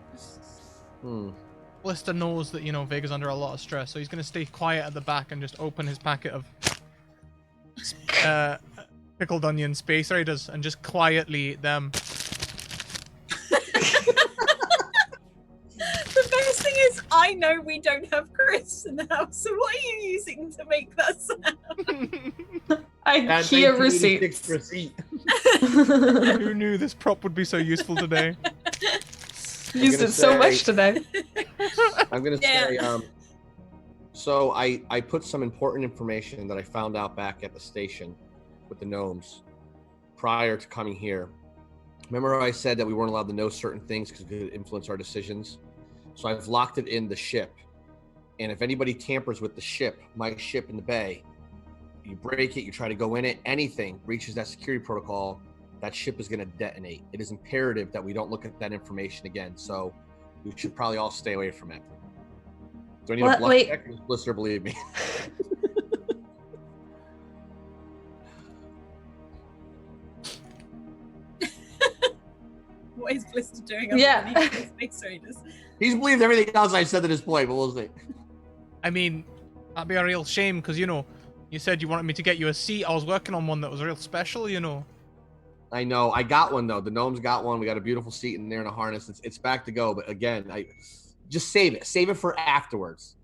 Blister knows that, Vega's under a lot of stress, so he's going to stay quiet at the back and just open his packet of pickled onion space raiders and just quietly eat them. The best thing is, I know we don't have Chris in the house, so what are you using to make that sound? IKEA receipts. Who knew this prop would be so useful today? Used it so much today. I'm gonna say, so I put some important information that I found out back at the station with the gnomes prior to coming here. Remember I said that we weren't allowed to know certain things because it could influence our decisions? So I've locked it in the ship. And if anybody tampers with the ship, my ship in the bay, you break it, you try to go in it, anything breaches that security protocol, that ship is going to detonate. It is imperative that we don't look at that information again. So we should probably all stay away from it. Do I need a bluff check? Does Blister believe me? What is Blister doing? He's believed everything else I said to this point, but we'll see. I mean, that'd be a real shame because, you said you wanted me to get you a seat. I was working on one that was real special, I know. I got one, though. The gnomes got one. We got a beautiful seat in there and a harness. It's back to go. But again, just save it. Save it for afterwards.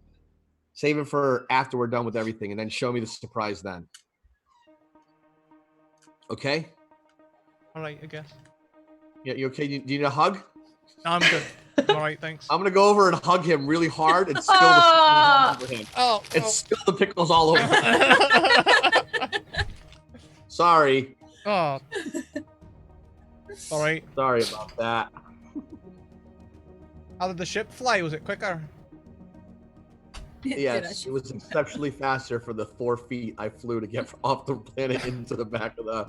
Save it for after we're done with everything, and then show me the surprise then. Okay? All right, I guess. Yeah, you okay? Do you need a hug? No, I'm good. I'm all right, thanks. I'm going to go over and hug him really hard and spill the pickles all over him. And spill the pickles all over him. Sorry. Oh. All right. Sorry about that. How did the ship fly? Was it quicker? Yes, it was exceptionally faster for the 4 feet I flew to get off the planet into the back of the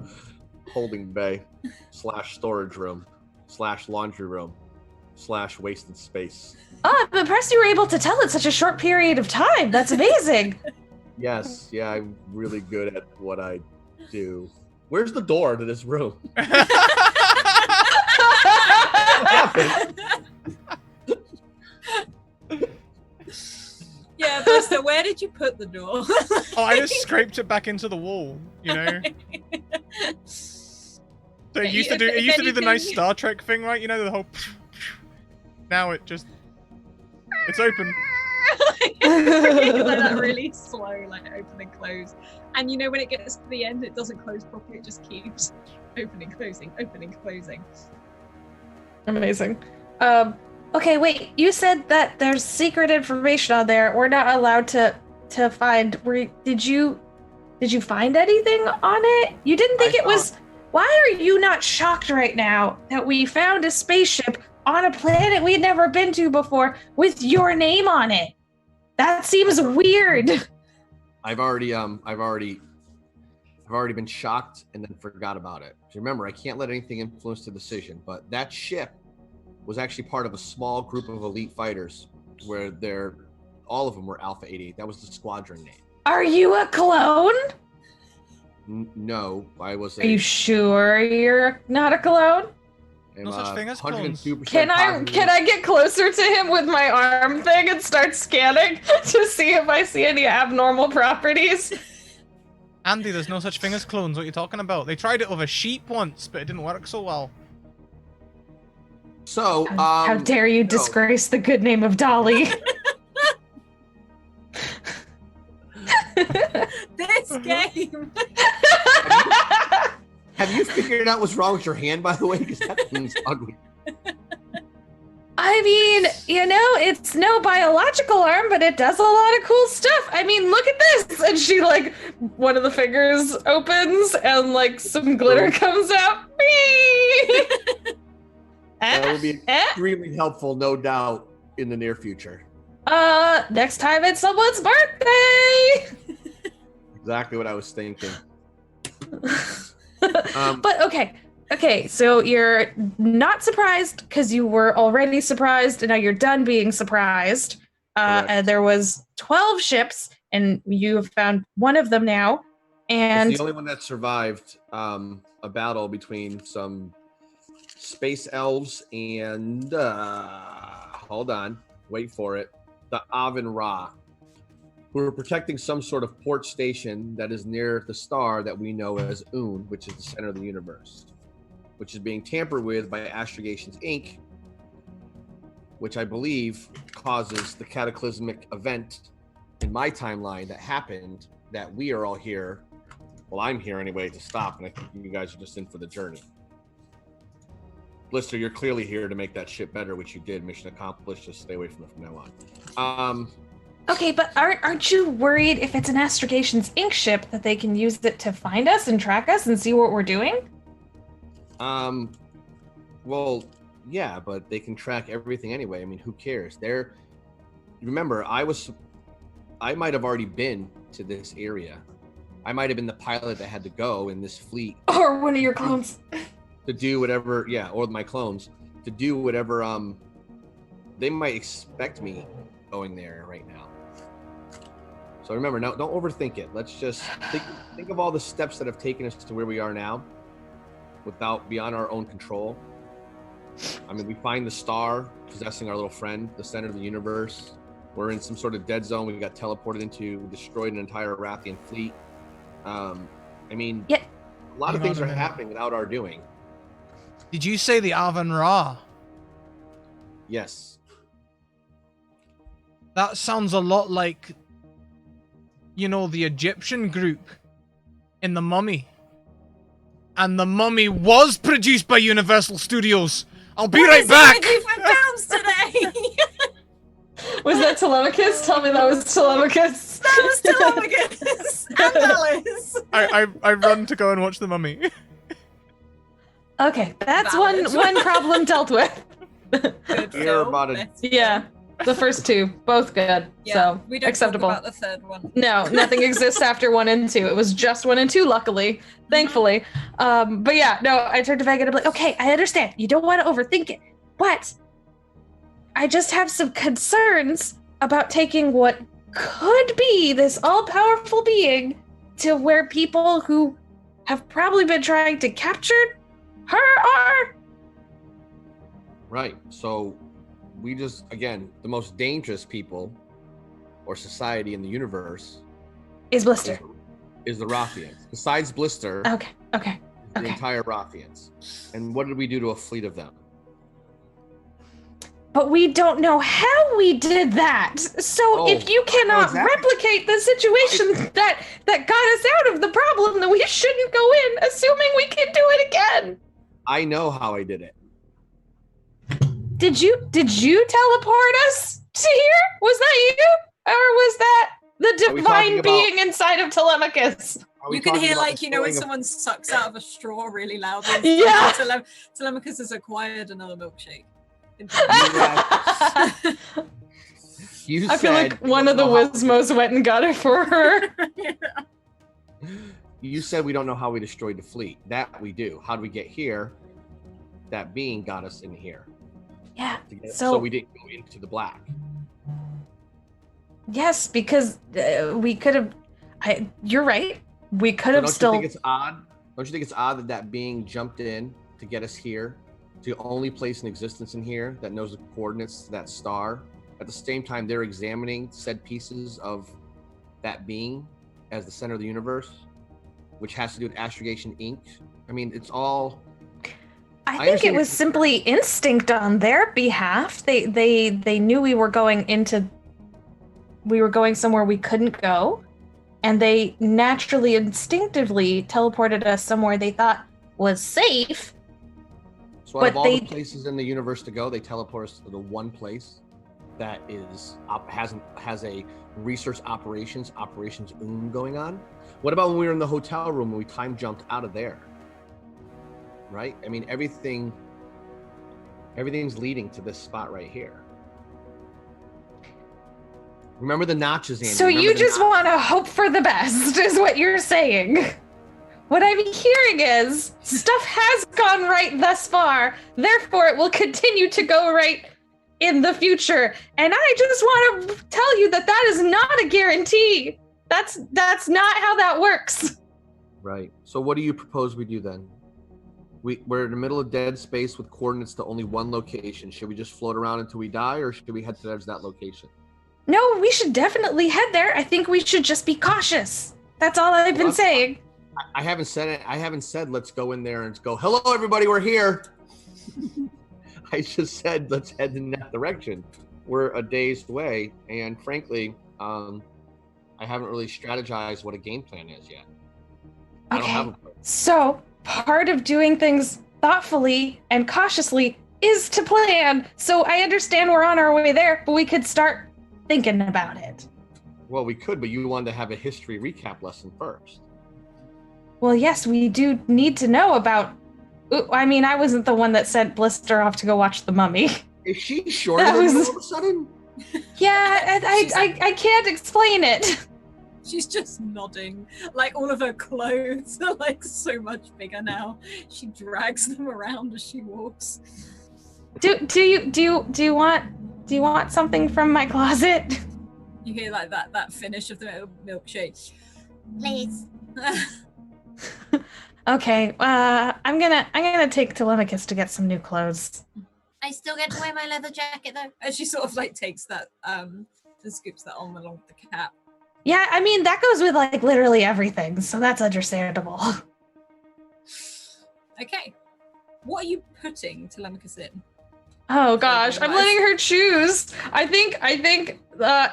holding bay / storage room / laundry room / wasted space. Oh, I'm impressed you were able to tell in such a short period of time. That's amazing. Yes, yeah, I'm really good at what I do. Where's the door to this room? What happened? Yeah, Blister, where did you put the door? Oh, I just scraped it back into the wall, So it used to do the nice Star Trek thing, right? The whole. Now it's open. That really slow, open and close. And when it gets to the end, it doesn't close properly. It just keeps opening, closing, opening, closing. Amazing. Okay, wait. You said that there's secret information on there. We're not allowed to find. Did you find anything on it? You didn't think it was why are you not shocked right now that we found a spaceship on a planet we'd never been to before with your name on it? That seems weird. I've already been shocked and then forgot about it. So remember, I can't let anything influence the decision, but that ship was actually part of a small group of elite fighters where all of them were Alpha 88. That was the squadron name. Are you a clone? No, I was. Are you sure you're not a clone? No such thing as clones. Can I get closer to him with my arm thing and start scanning to see if I see any abnormal properties? Andy, there's no such thing as clones. What are you talking about? They tried it with a sheep once, but it didn't work so well. So, how dare you disgrace the good name of Dolly? This game. Have you figured out what's wrong with your hand, by the way? Because that thing's ugly. I mean, it's no biological arm, but it does a lot of cool stuff. I mean, look at this. And she, one of the fingers opens and, some glitter comes out. That will be extremely helpful, no doubt, in the near future. Next time it's someone's birthday. Exactly what I was thinking. But okay, so you're not surprised because you were already surprised, and now you're done being surprised. And there was 12 ships, and you have found one of them now. And it's the only one that survived a battle between some space elves and hold on, wait for it, the Avan Ra, who are protecting some sort of port station that is near the star that we know as Un, which is the center of the universe, which is being tampered with by Astrogations Inc., which I believe causes the cataclysmic event in my timeline that happened that we are all here. Well, I'm here anyway to stop, and I think you guys are just in for the journey. Blister, you're clearly here to make that ship better, which you did. Mission accomplished. Just stay away from it from now on. Okay, but aren't you worried if it's an Astrogations Inc. ship that they can use it to find us and track us and see what we're doing? Well, yeah, but they can track everything anyway. I mean, who cares? Remember, I might have already been to this area. I might have been the pilot that had to go in this fleet. Or one of your clones. To do whatever, or my clones, to do whatever, they might expect me going there right now. So remember, now don't overthink it. Let's just think of all the steps that have taken us to where we are now, beyond our own control. I mean, we find the star possessing our little friend, the center of the universe. We're in some sort of dead zone. We got teleported into, destroyed an entire Rathian fleet. A lot of things are happening without our doing. Did you say the Avan Ra? Yes. That sounds a lot like, the Egyptian group in The Mummy. And The Mummy was produced by Universal Studios. I'll be right back. £25 today. Was that Telemachus? Tell me that was Telemachus. That was Telemachus and Alice. I run to go and watch The Mummy. Okay, that's one problem dealt with. Good film. Yeah, the first two, both good. Yeah, so we don't acceptable. Talk about the third one. No, nothing exists after 1 and 2. It was just 1 and 2, luckily, thankfully. But yeah, no, I turned to Vega and I'm like, okay, I understand. You don't want to overthink it, but I just have some concerns about taking what could be this all-powerful being to where people who have probably been trying to capture her are. Right. So we just, again, the most dangerous people or society in the universe is Blister. Is the Rathians. Besides Blister. Okay. The entire Rathians. And what did we do to a fleet of them? But we don't know how we did that. So if you cannot replicate the situation that got us out of the problem, then we shouldn't go in assuming we can do it again. I know how I did it. Did you teleport us to here? Was that you? Or was that the divine being inside of Telemachus? You can hear like, you know, when someone sucks out of a straw really loudly. Yeah. Telemachus has acquired another milkshake. I feel like one of the Wismos went and got it for her. You said we don't know how we destroyed the fleet. That we do. How do we get here? That being got us in here. Yeah. So we didn't go into the black. Yes, because we could have. You're right. We could have still. Don't you think it's odd? Don't you think it's odd that that being jumped in to get us here, the only place in existence in here that knows the coordinates to that star? At the same time, they're examining said pieces of that being as the center of the universe, which has to do with astrogation Inc. I mean, it's all. I think it was simply instinct on their behalf. They knew we were going somewhere we couldn't go, and they naturally, instinctively teleported us somewhere they thought was safe. So out of all the places in the universe to go, they teleport us to the one place that has a research operations going on. What about when we were in the hotel room and we time jumped out of there? Right? I mean, everything's leading to this spot right here. Remember the notches, Andy. So you just want to hope for the best, is what you're saying. What I'm hearing is stuff has gone right thus far, therefore it will continue to go right in the future. And I just want to tell you that is not a guarantee. That's not how that works. Right. So what do you propose we do then? We're in the middle of dead space with coordinates to only one location. Should we just float around until we die, or should we head towards that location? No, we should definitely head there. I think we should just be cautious. That's all I've been saying. I haven't said it. I haven't said let's go in there and go, hello, everybody, we're here. I just said let's head in that direction. We're a day's away, and frankly, I haven't really strategized what a game plan is yet. I don't have a plan. So part of doing things thoughtfully and cautiously is to plan. So I understand we're on our way there, but we could start thinking about it. Well, we could, but you wanted to have a history recap lesson first. Well, yes, we do need to know about. I mean, I wasn't the one that sent Blister off to go watch The Mummy. Is she shorter than all of a sudden? Yeah, I can't explain it. She's just nodding. Like, all of her clothes are like so much bigger now. She drags them around as she walks. Do you want something from my closet? You hear like that finish of the milkshake. Please. Okay, I'm gonna take Telemachus to get some new clothes. I still get to wear my leather jacket though. And she sort of like takes that and scoops that on along with the cap. Yeah, I mean that goes with like literally everything, so that's understandable. Okay, what are you putting Telemachus in? Oh gosh, I'm letting her choose. I think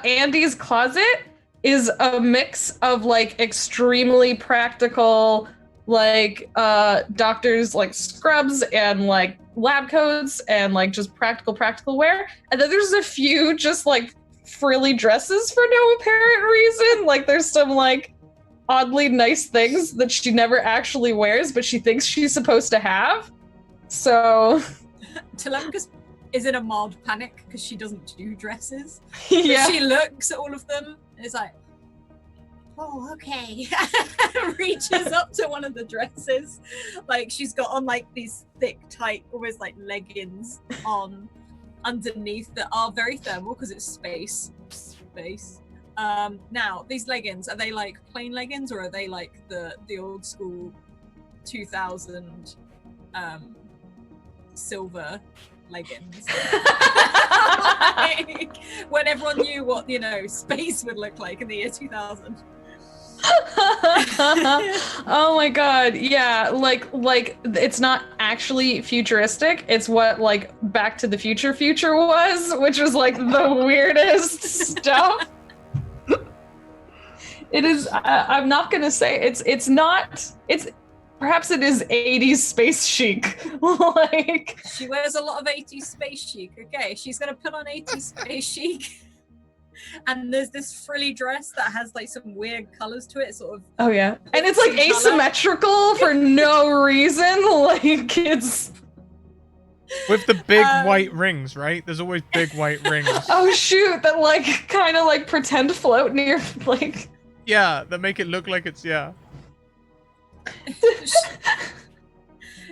Andy's closet is a mix of like extremely practical, like doctors like scrubs and like lab coats and like just practical wear. And then there's a few just like frilly dresses for no apparent reason. Like there's some like oddly nice things that she never actually wears, but she thinks she's supposed to have. So Telemachus is in a mild panic because she doesn't do dresses. Yeah. She looks at all of them and is like, oh, okay. reaches up to one of the dresses. Like she's got on like these thick, tight, almost like leggings on underneath that are very thermal because it's space. Now, these leggings, are they like plain leggings or are they like the old school 2000 silver leggings? Like, when everyone knew what, space would look like in the year 2000. Oh my god, yeah, like it's not actually futuristic, it's what like Back to the Future was, which was like the weirdest stuff. It is, I'm not gonna say it's perhaps it is 80s space chic. Like she wears a lot of 80s space chic. Okay, she's gonna put on 80s space chic. And there's this frilly dress that has like some weird colors to it, sort of. Oh yeah, and it's like asymmetrical for no reason. Like it's with the big white rings, right? There's always big white rings. Oh shoot! That like kind of like pretend float near like. Yeah, that make it look like it's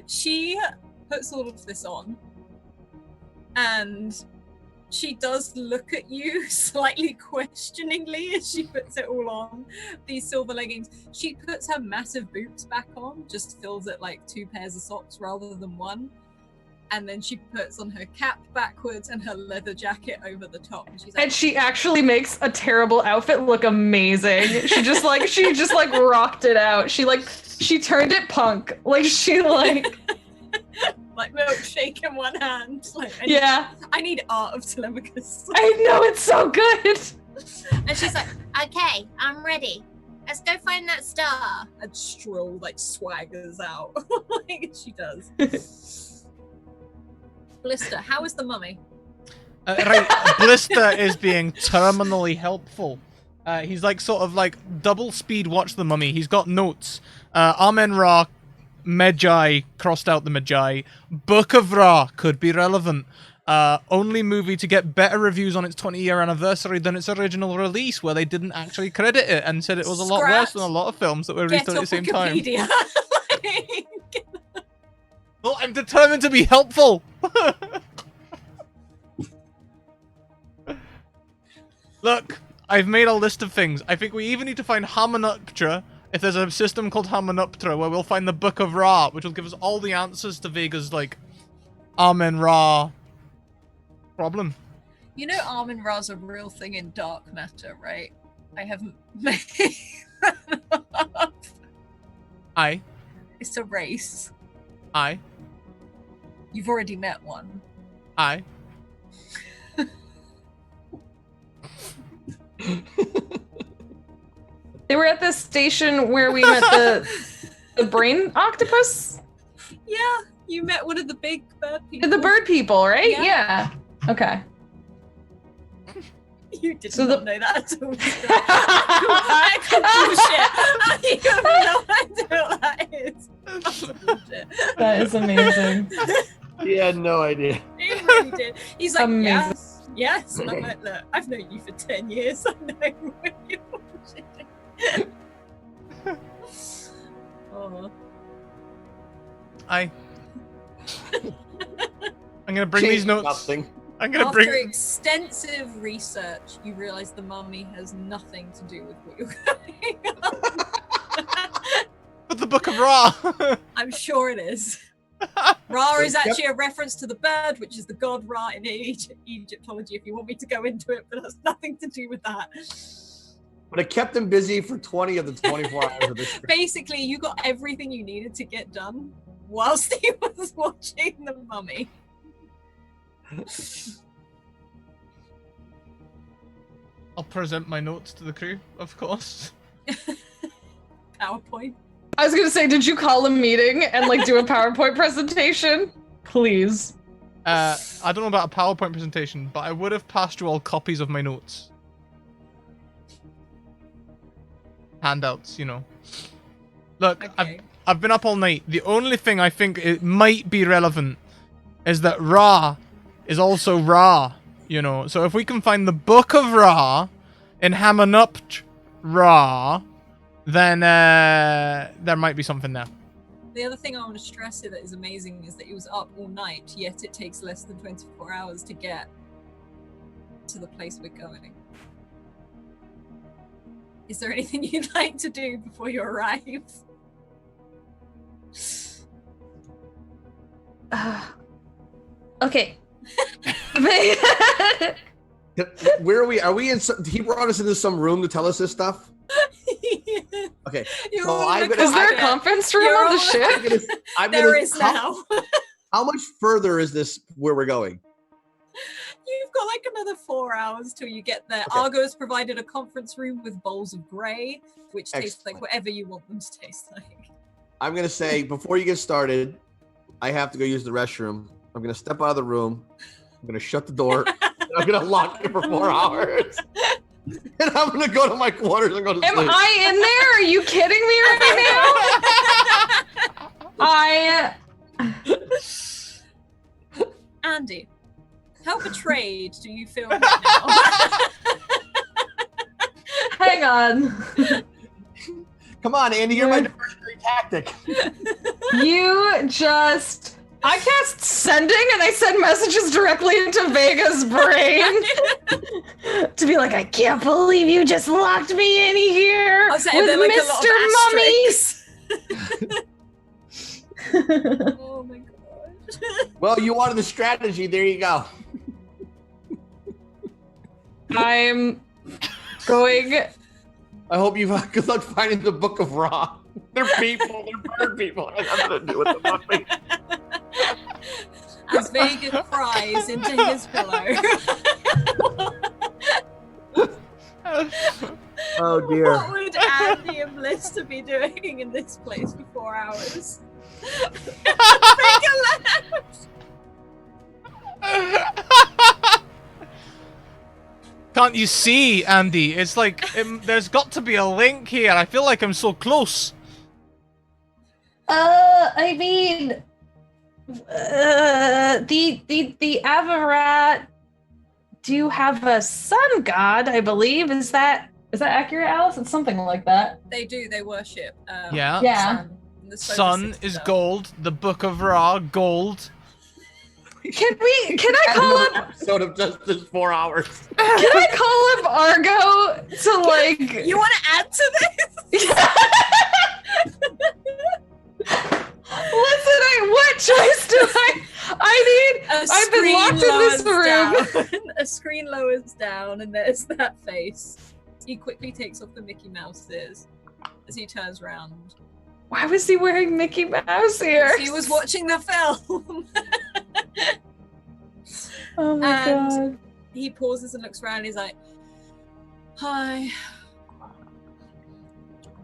She puts all of this on, and she does look at you slightly questioningly as she puts it all on, these silver leggings. She puts her massive boots back on, just fills it like 2 pairs of socks rather than 1. And then she puts on her cap backwards and her leather jacket over the top. And she's like, and she actually makes a terrible outfit look amazing. She just like rocked it out. She turned it punk. Like she like milkshake in one hand. Like I need art of Telemachus. I know, it's so good. And she's like, okay, I'm ready. Let's go find that star. And Stroll like swaggers out. Like she does. Blister, how is the mummy? Right, Blister is being terminally helpful. He's like sort of like double speed watch the mummy. He's got notes. Amen Ra, Magi, crossed out the Magi. Book of Ra could be relevant. Only movie to get better reviews on its 20-year anniversary than its original release, where they didn't actually credit it and said it was a lot worse than a lot of films that were released at the same time. Well, I'm determined to be helpful. Look, I've made a list of things. I think we even need to find Hamunaptra, if there's a system called Hamunaptra, where we'll find the Book of Ra, which will give us all the answers to Vega's, like, Amen Ra problem. You know Amen Ra's a real thing in dark matter, right? I haven't made that up. Aye. It's a race. Aye. You've already met one. Aye. They were at this station where we met the brain octopus. Yeah, you met one of the big bird people. The bird people, right? Yeah. Okay. You did not know that at all. Bullshit. You have no idea what that is. That's bullshit. That is amazing. He had no idea. He really did. He's like, amazing. Yes. And I'm like, look, I've known you for 10 years. I know when you're bullshitting. Oh. I'm gonna bring these notes. Nothing. After extensive research, you realize the mummy has nothing to do with what you're going on. But the Book of Ra. I'm sure it is. Ra is actually a reference to the bird, which is the god Ra in Egyptology, if you want me to go into it, but that's nothing to do with that. But it kept him busy for 20 of the 24 hours of this trip. Basically, you got everything you needed to get done whilst he was watching the mummy. I'll present my notes to the crew, of course. PowerPoint. I was gonna say, did you call a meeting and like do a PowerPoint presentation? Please. I don't know about a PowerPoint presentation, but I would have passed you all copies of my notes. Handouts, you know. Look, Okay. I've been up all night. The only thing I think it might be relevant is that Ra is also Ra, you know. So if we can find the Book of Ra in Hamunaptra Ra, then there might be something there. The other thing I want to stress here that is amazing is that he was up all night, yet it takes less than 24 hours to get to the place we're going. Is there anything you'd like to do before you arrive? Okay. Where are we? Are we in some, he brought us into some room to tell us this stuff? Okay. You're So all in the Is there a cockpit. conference room You're on the all- ship? There is now. How much further is this where we're going? You've got like another 4 hours till you get there. Okay. Argo has provided a conference room with bowls of grey, which taste like Excellent. whatever you want them to taste like. I'm going to say, before you get started, I have to go use the restroom. I'm going to step out of the room. I'm going to shut the door. And I'm going to lock it for 4 hours. And I'm gonna go to my quarters and go to sleep. Am I in there? Are you kidding me right now? Andy, how betrayed do you feel right now? Hang on. Come on, Andy, you're my diversionary tactic. I cast sending and I send messages directly into Vega's brain to be like, I can't believe you just locked me in here with like Mr. Mummies. Oh my god. Well, you wanted the strategy. There you go. I'm going. I hope you have good luck finding the Book of Ra. They're people. They're bird people. I have nothing to do with the puppy. As Vega cries into his pillow. Oh dear. What would Andy and Blister be doing in this place for 4 hours? Vega left. Can't you see, Andy? It's like there's got to be a link here. I feel like I'm so close. I mean, the Avarat do have a sun god, I believe. Is that accurate, Alice? It's something like that. They do. They worship. Yeah. The sun is gold. The Book of Ra, gold. Can I call up episode of just this 4 hours? Can I call up Argo to like? You want to add to this? Listen, what choice do I need? I've been locked in this room. A screen lowers down, and there's that face. He quickly takes off the Mickey Mouse ears as he turns around. Why was he wearing Mickey Mouse ears? He was watching the film. Oh my god. He pauses and looks around and he's like, Hi,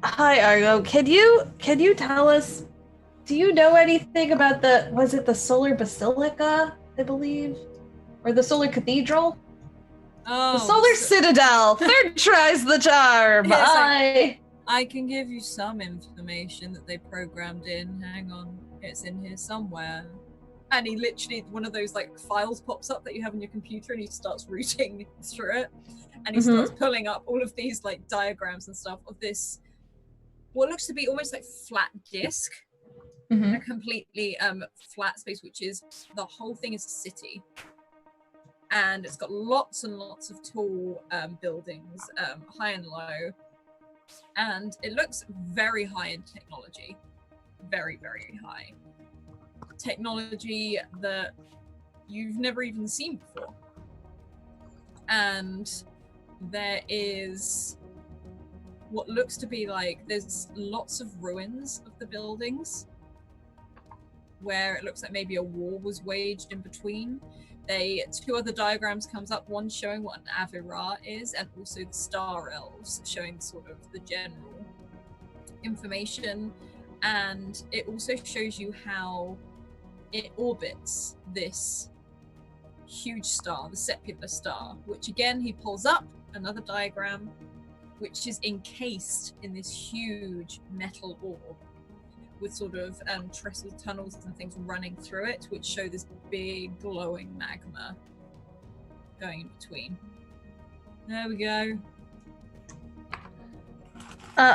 Argo. Can you tell us, do you know anything about was it the Solar Basilica, I believe? Or the Solar Cathedral? Oh, the Solar Citadel. Third tries the charm. Yes, I can give you some information that they programmed in. Hang on. It's in here somewhere. And he literally, one of those like files pops up that you have on your computer and he starts rooting through it. And he starts pulling up all of these like diagrams and stuff of this, what looks to be almost like flat disc. A completely flat space, which is, the whole thing is a city. And it's got lots and lots of tall buildings, high and low. And it looks very high in technology. Very, very high. Technology that you've never even seen before. And there is what looks to be like, there's lots of ruins of the buildings where it looks like maybe a war was waged in between. Two other diagrams comes up, one showing what an Avira is, and also the Star Elves, showing sort of the general information. And it also shows you how it orbits this huge star, the Sepular star, which again he pulls up another diagram, which is encased in this huge metal orb with sort of trestle tunnels and things running through it, which show this big glowing magma going in between. There we go.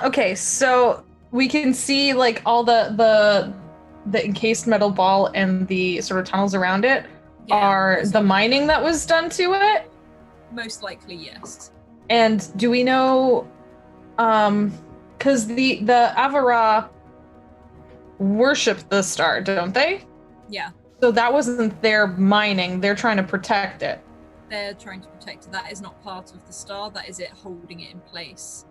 Okay, so we can see like all the encased metal ball and the sort of tunnels around it are the mining that was done to it? Most likely, yes. And do we know, because the Avira worship the star, don't they? Yeah. So that wasn't their mining, they're trying to protect it. They're trying to protect it. That is not part of the star, that is it holding it in place.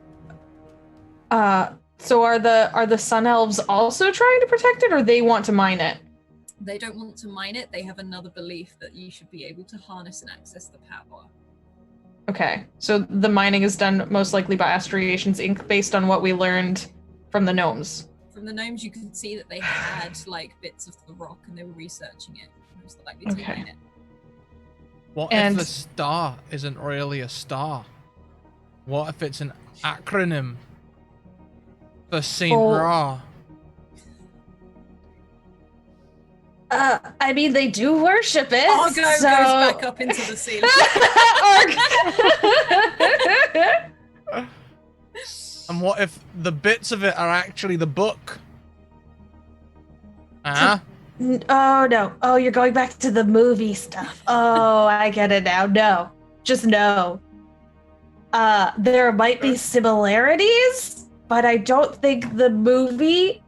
So are the Sun Elves also trying to protect it, or they want to mine it? They don't want to mine it, they have another belief that you should be able to harness and access the power. Okay, so the mining is done most likely by Astraeations Inc. based on what we learned from the gnomes. From the gnomes, you can see that they had like bits of the rock and they were researching it. Most likely to mine it. What if the star isn't really a star? What if it's an acronym for Saint Ra? I mean, they do worship it. Argo goes back up into the ceiling. And what if the bits of it are actually the book? Huh? Oh, no. Oh, you're going back to the movie stuff. Oh, I get it now. No. Just no. There might be similarities, but I don't think the movie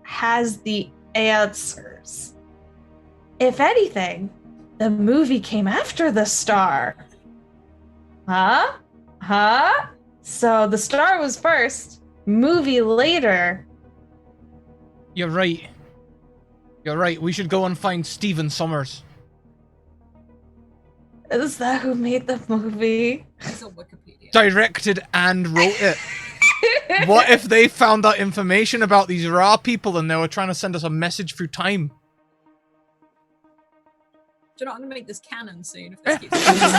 has the answers. If anything, the movie came after the star. Huh? So the star was first, movie later. You're right. We should go and find Stephen Sommers. Is that who made the movie? It's on Wikipedia. Directed and wrote it. What if they found that information about these Ra people and they were trying to send us a message through time? Do you know, I'm going to make this canon soon if this keeps going.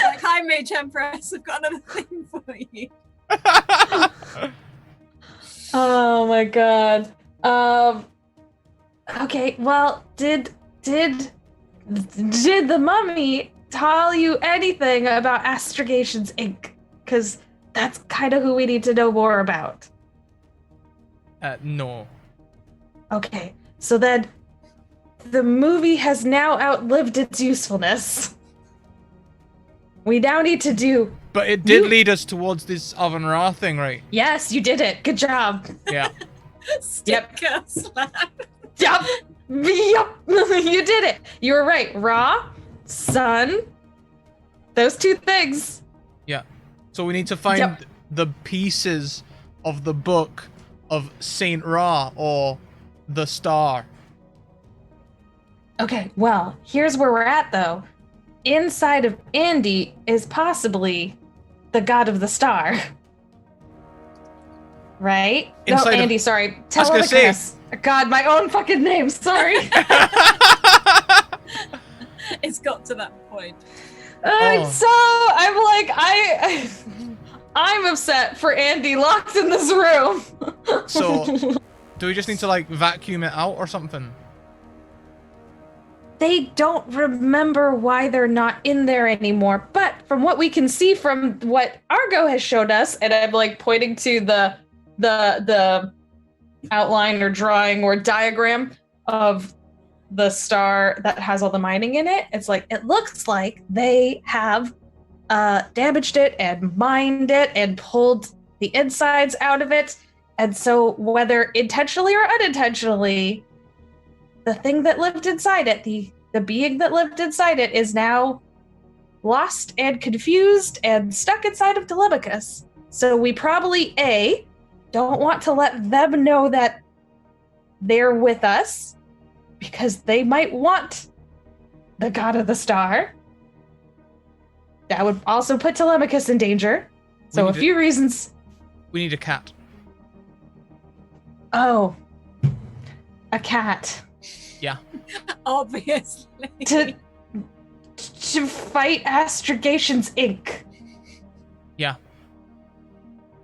Like, hi, Mage Empress, I've got another thing for you. Oh my god. Okay, well, did the mummy tell you anything about Astragations Inc? Because that's kind of who we need to know more about. No. Okay, so then the movie has now outlived its usefulness. We now need to do... But it did lead us towards this Oven Ra thing, right? Yes, you did it. Good job. Yeah. Sticker slap. Yup. You did it. You were right. Ra, sun, those two things. Yeah. So we need to find the pieces of the book of Saint Ra or the star. Okay, well, here's where we're at, though. Inside of Andii is possibly the god of the star. Right? Inside no, Andii, sorry. Telemachus. God, my own fucking name, sorry. It's got to that point. I'm upset for Andii locked in this room. So, do we just need to, like, vacuum it out or something? They don't remember why they're not in there anymore. But from what we can see from what Argo has showed us, and I'm like pointing to the outline or drawing or diagram of the star that has all the mining in it, it's like, it looks like they have damaged it and mined it and pulled the insides out of it. And so whether intentionally or unintentionally, the thing that lived inside it, the being that lived inside it, is now lost and confused and stuck inside of Telemachus. So we probably, A, don't want to let them know that they're with us, because they might want the god of the star. That would also put Telemachus in danger. So a few reasons. We need a cat. Oh. A cat. Yeah. Obviously. To fight Astragations Inc. Yeah.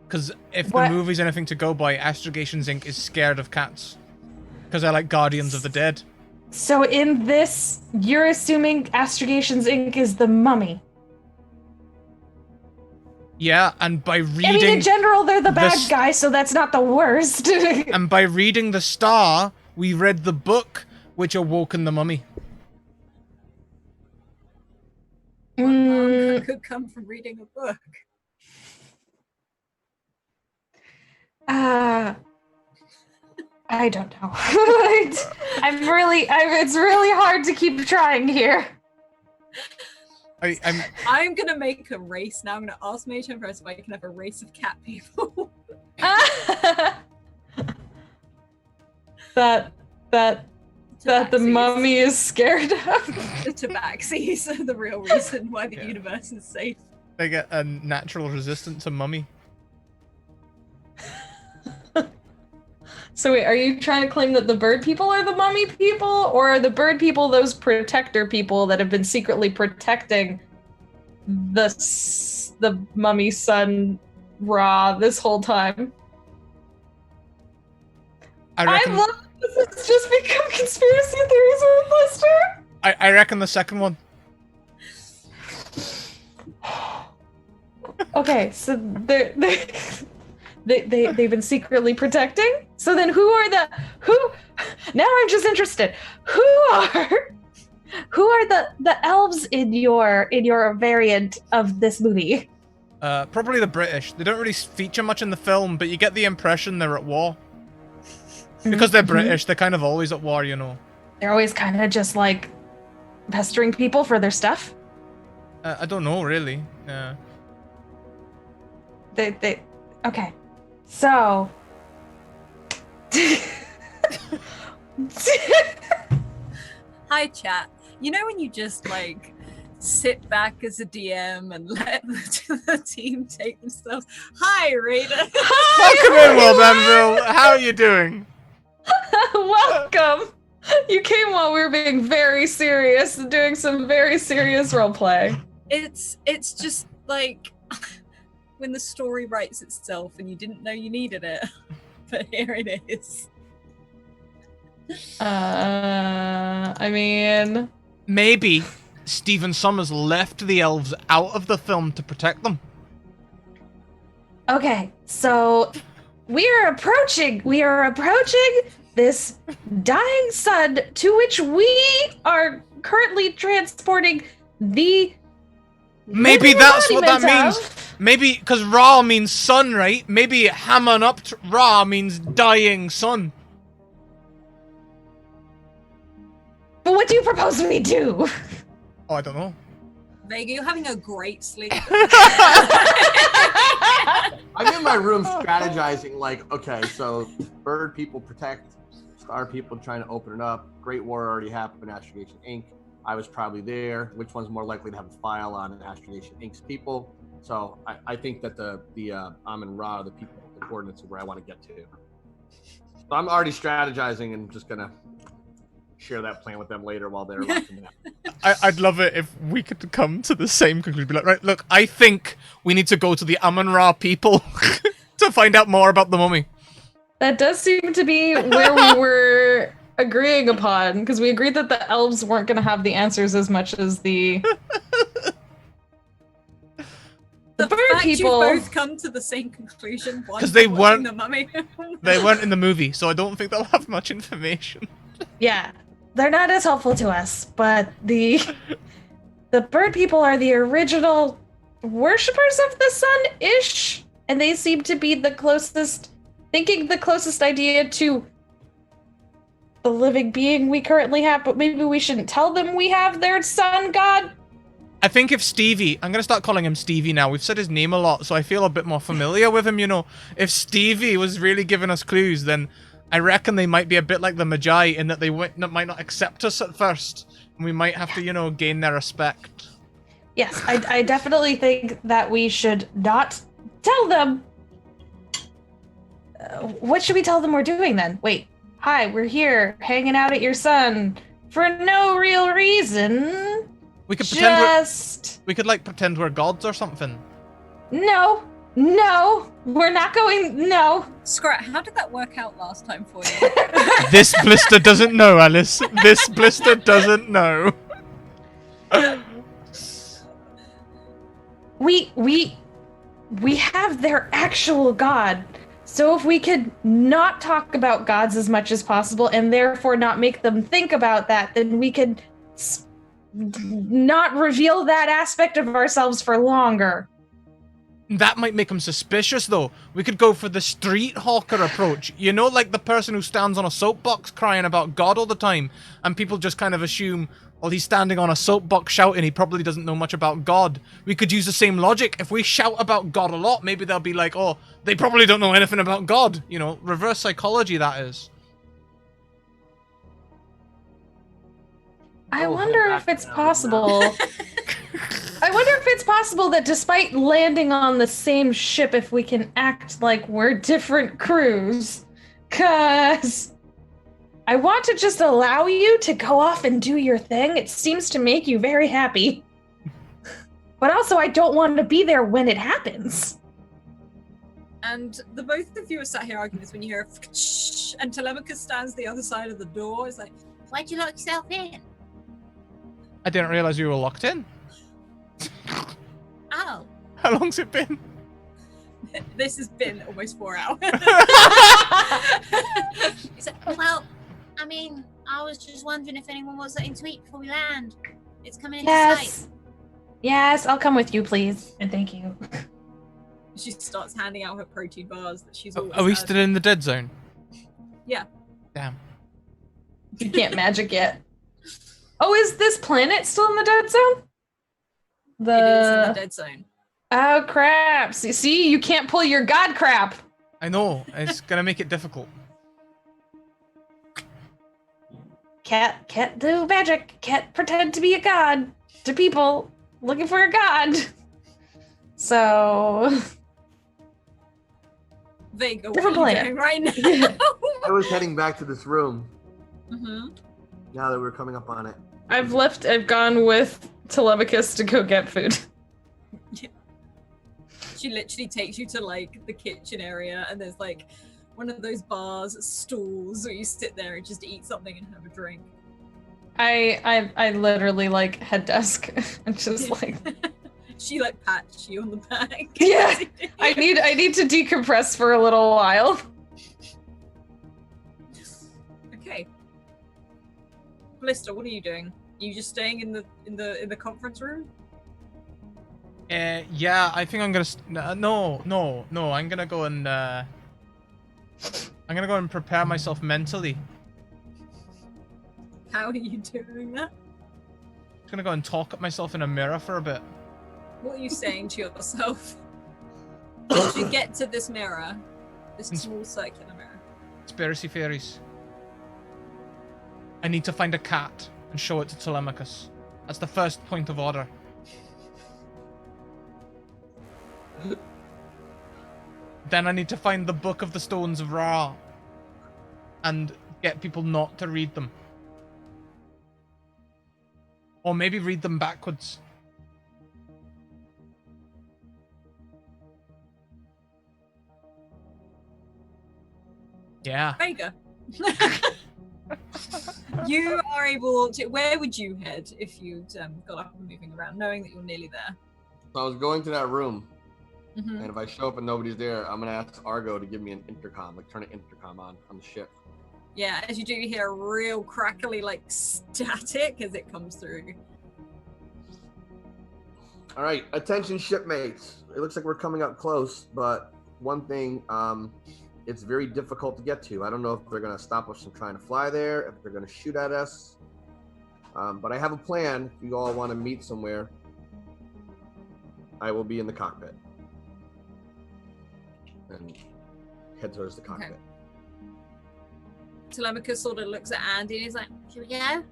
Because if the movie's anything to go by, Astragations Inc. is scared of cats. Because they're like guardians of the dead. So in this, you're assuming Astragations Inc. is the mummy. Yeah, and by reading... I mean, in general, they're the bad guy, so that's not the worst. And by reading the star, we read the book, which awoken the mummy. That could come from reading a book. I don't know. It's really hard to keep trying here. I'm gonna make a race now. I'm gonna ask Mage Empress if I can have a race of cat people. that the mummy is scared of. The tabaxis are the real reason why the universe is safe. They get a natural resistance to mummy. So wait, are you trying to claim that the bird people are the mummy people, or are the bird people those protector people that have been secretly protecting the mummy son Ra this whole time. I love this. It's just become conspiracy theories with Lester. I reckon the second one. Okay, so they've been secretly protecting. So then who? Now I'm just interested. Who are the elves in your variant of this movie? Probably the British. They don't really feature much in the film, but you get the impression they're at war. Because they're British, they're kind of always at war, you know. They're always kind of just like pestering people for their stuff. I don't know, really. They okay. So Hi, chat. You know when you just like sit back as a DM and let the team take themselves? Hi, Raider. Welcome in, World Anvil. How are you doing? Welcome. You came while we were being very serious and doing some very serious roleplay. It's just like when the story writes itself and you didn't know you needed it, but here it is. I mean, maybe Stephen Sommers left the elves out of the film to protect them. Okay, so we are approaching this dying sun to which we are currently transporting the maybe that's what that means. Maybe because Ra means sun, right? Maybe Hammon up Ra means dying sun. But what do you propose we do? Oh, I don't know. Vega, you're having a great sleep. I'm in my room strategizing, like, okay, so bird people protect, star people trying to open it up, Great War already happened, Astrogation Inc. I was probably there. Which one's more likely to have a file on Astrogation Inc.'s people? So I think that the Amun Ra are the people, the coordinates of where I want to get to. So I'm already strategizing and just gonna share that plan with them later while they're watching that. I'd love it if we could come to the same conclusion. Be like, right, look, I think we need to go to the Amun Ra people to find out more about the mummy. That does seem to be where we were agreeing upon, because we agreed that the elves weren't going to have the answers as much as the the bird fact people. You both come to the same conclusion because they weren't the mummy. They weren't in the movie, so I don't think they'll have much information. Yeah, they're not as helpful to us, but the bird people are the original worshippers of the sun-ish, and they seem to be the closest idea to the living being we currently have, but maybe we shouldn't tell them we have their sun god. I think if Stevie, I'm going to start calling him Stevie now. We've said his name a lot, so I feel a bit more familiar with him, you know. If Stevie was really giving us clues, then I reckon they might be a bit like the Magi in that they might not accept us at first. And we might have to, you know, gain their respect. Yes, I definitely think that we should not tell them. What should we tell them we're doing then? Wait, hi, we're here hanging out at your sun for no real reason. We could pretend we could like pretend we're gods or something. No, we're not going. No. Scrat, how did that work out last time for you? This blister doesn't know, Alice. This blister doesn't know. We have their actual god. So if we could not talk about gods as much as possible and therefore not make them think about that, then we could not reveal that aspect of ourselves for longer. That might make them suspicious, though. We could go for the street hawker approach. You know, like the person who stands on a soapbox crying about God all the time, and people just kind of assume, well, he's standing on a soapbox shouting, he probably doesn't know much about God. We could use the same logic. If we shout about God a lot, maybe they'll be like, oh, they probably don't know anything about God. You know, reverse psychology, that is. I wonder if it's possible. I wonder if it's possible that despite landing on the same ship, if we can act like we're different crews. 'Cause I want to just allow you to go off and do your thing. It seems to make you very happy. But also, I don't want to be there when it happens. And the both of you are sat here arguing this when you hear a shh, and Telemachus stands the other side of the door. It's like, why'd you lock yourself in? I didn't realize you were locked in. Oh. How long's it been? This has been almost 4 hours. Well, I mean, I was just wondering if anyone wants something to eat before we land. It's coming into sight. Yes, I'll come with you, please. And thank you. She starts handing out her protein bars that she's always Are we had. still in the dead zone? Yeah. Damn. You can't magic yet. Oh, is this planet still in the dead zone? It is in the dead zone. Oh, crap. See, you can't pull your god crap. I know. It's gonna make it difficult. Can't do magic. Can't pretend to be a god to people looking for a god. So... Vega, what are you doing right now? I was heading back to this room. Mm-hmm. Now that we're coming up on it. I've gone with Telemachus to go get food. Yeah. She literally takes you to like the kitchen area, and there's like one of those bars, stools, where you sit there and just eat something and have a drink. I literally like head desk and just like she like pats you on the back. Yeah, I need to decompress for a little while. Okay, Blister, what are you doing? Are you just staying in the conference room? Yeah, I think I'm gonna. No. I'm gonna go and. I'm gonna go and prepare myself mentally. How are you doing that? I'm gonna go and talk at myself in a mirror for a bit. What are you saying to yourself? Once you get to this mirror, this small circular mirror. Conspiracy theories. I need to find a cat and show it to Telemachus. That's the first point of order. Then I need to find the Book of the Stones of Ra and get people not to read them. Or maybe read them backwards. Yeah. Vega. You are able to. Where would you head if you'd got up and moving around, knowing that you're nearly there? So I was going to that room, Mm-hmm. and if I show up and nobody's there, I'm gonna ask Argo to give me an intercom, like turn an intercom on the ship. Yeah, as you do, you hear a real crackly, like static as it comes through. All right, attention shipmates. It looks like we're coming up close, but one thing, it's very difficult to get to. I don't know if they're gonna stop us from trying to fly there, if they're gonna shoot at us. But I have a plan. If you all want to meet somewhere, I will be in the cockpit. And head towards the cockpit. Okay. Telemachus sort of looks at Andy and he's like, should we go?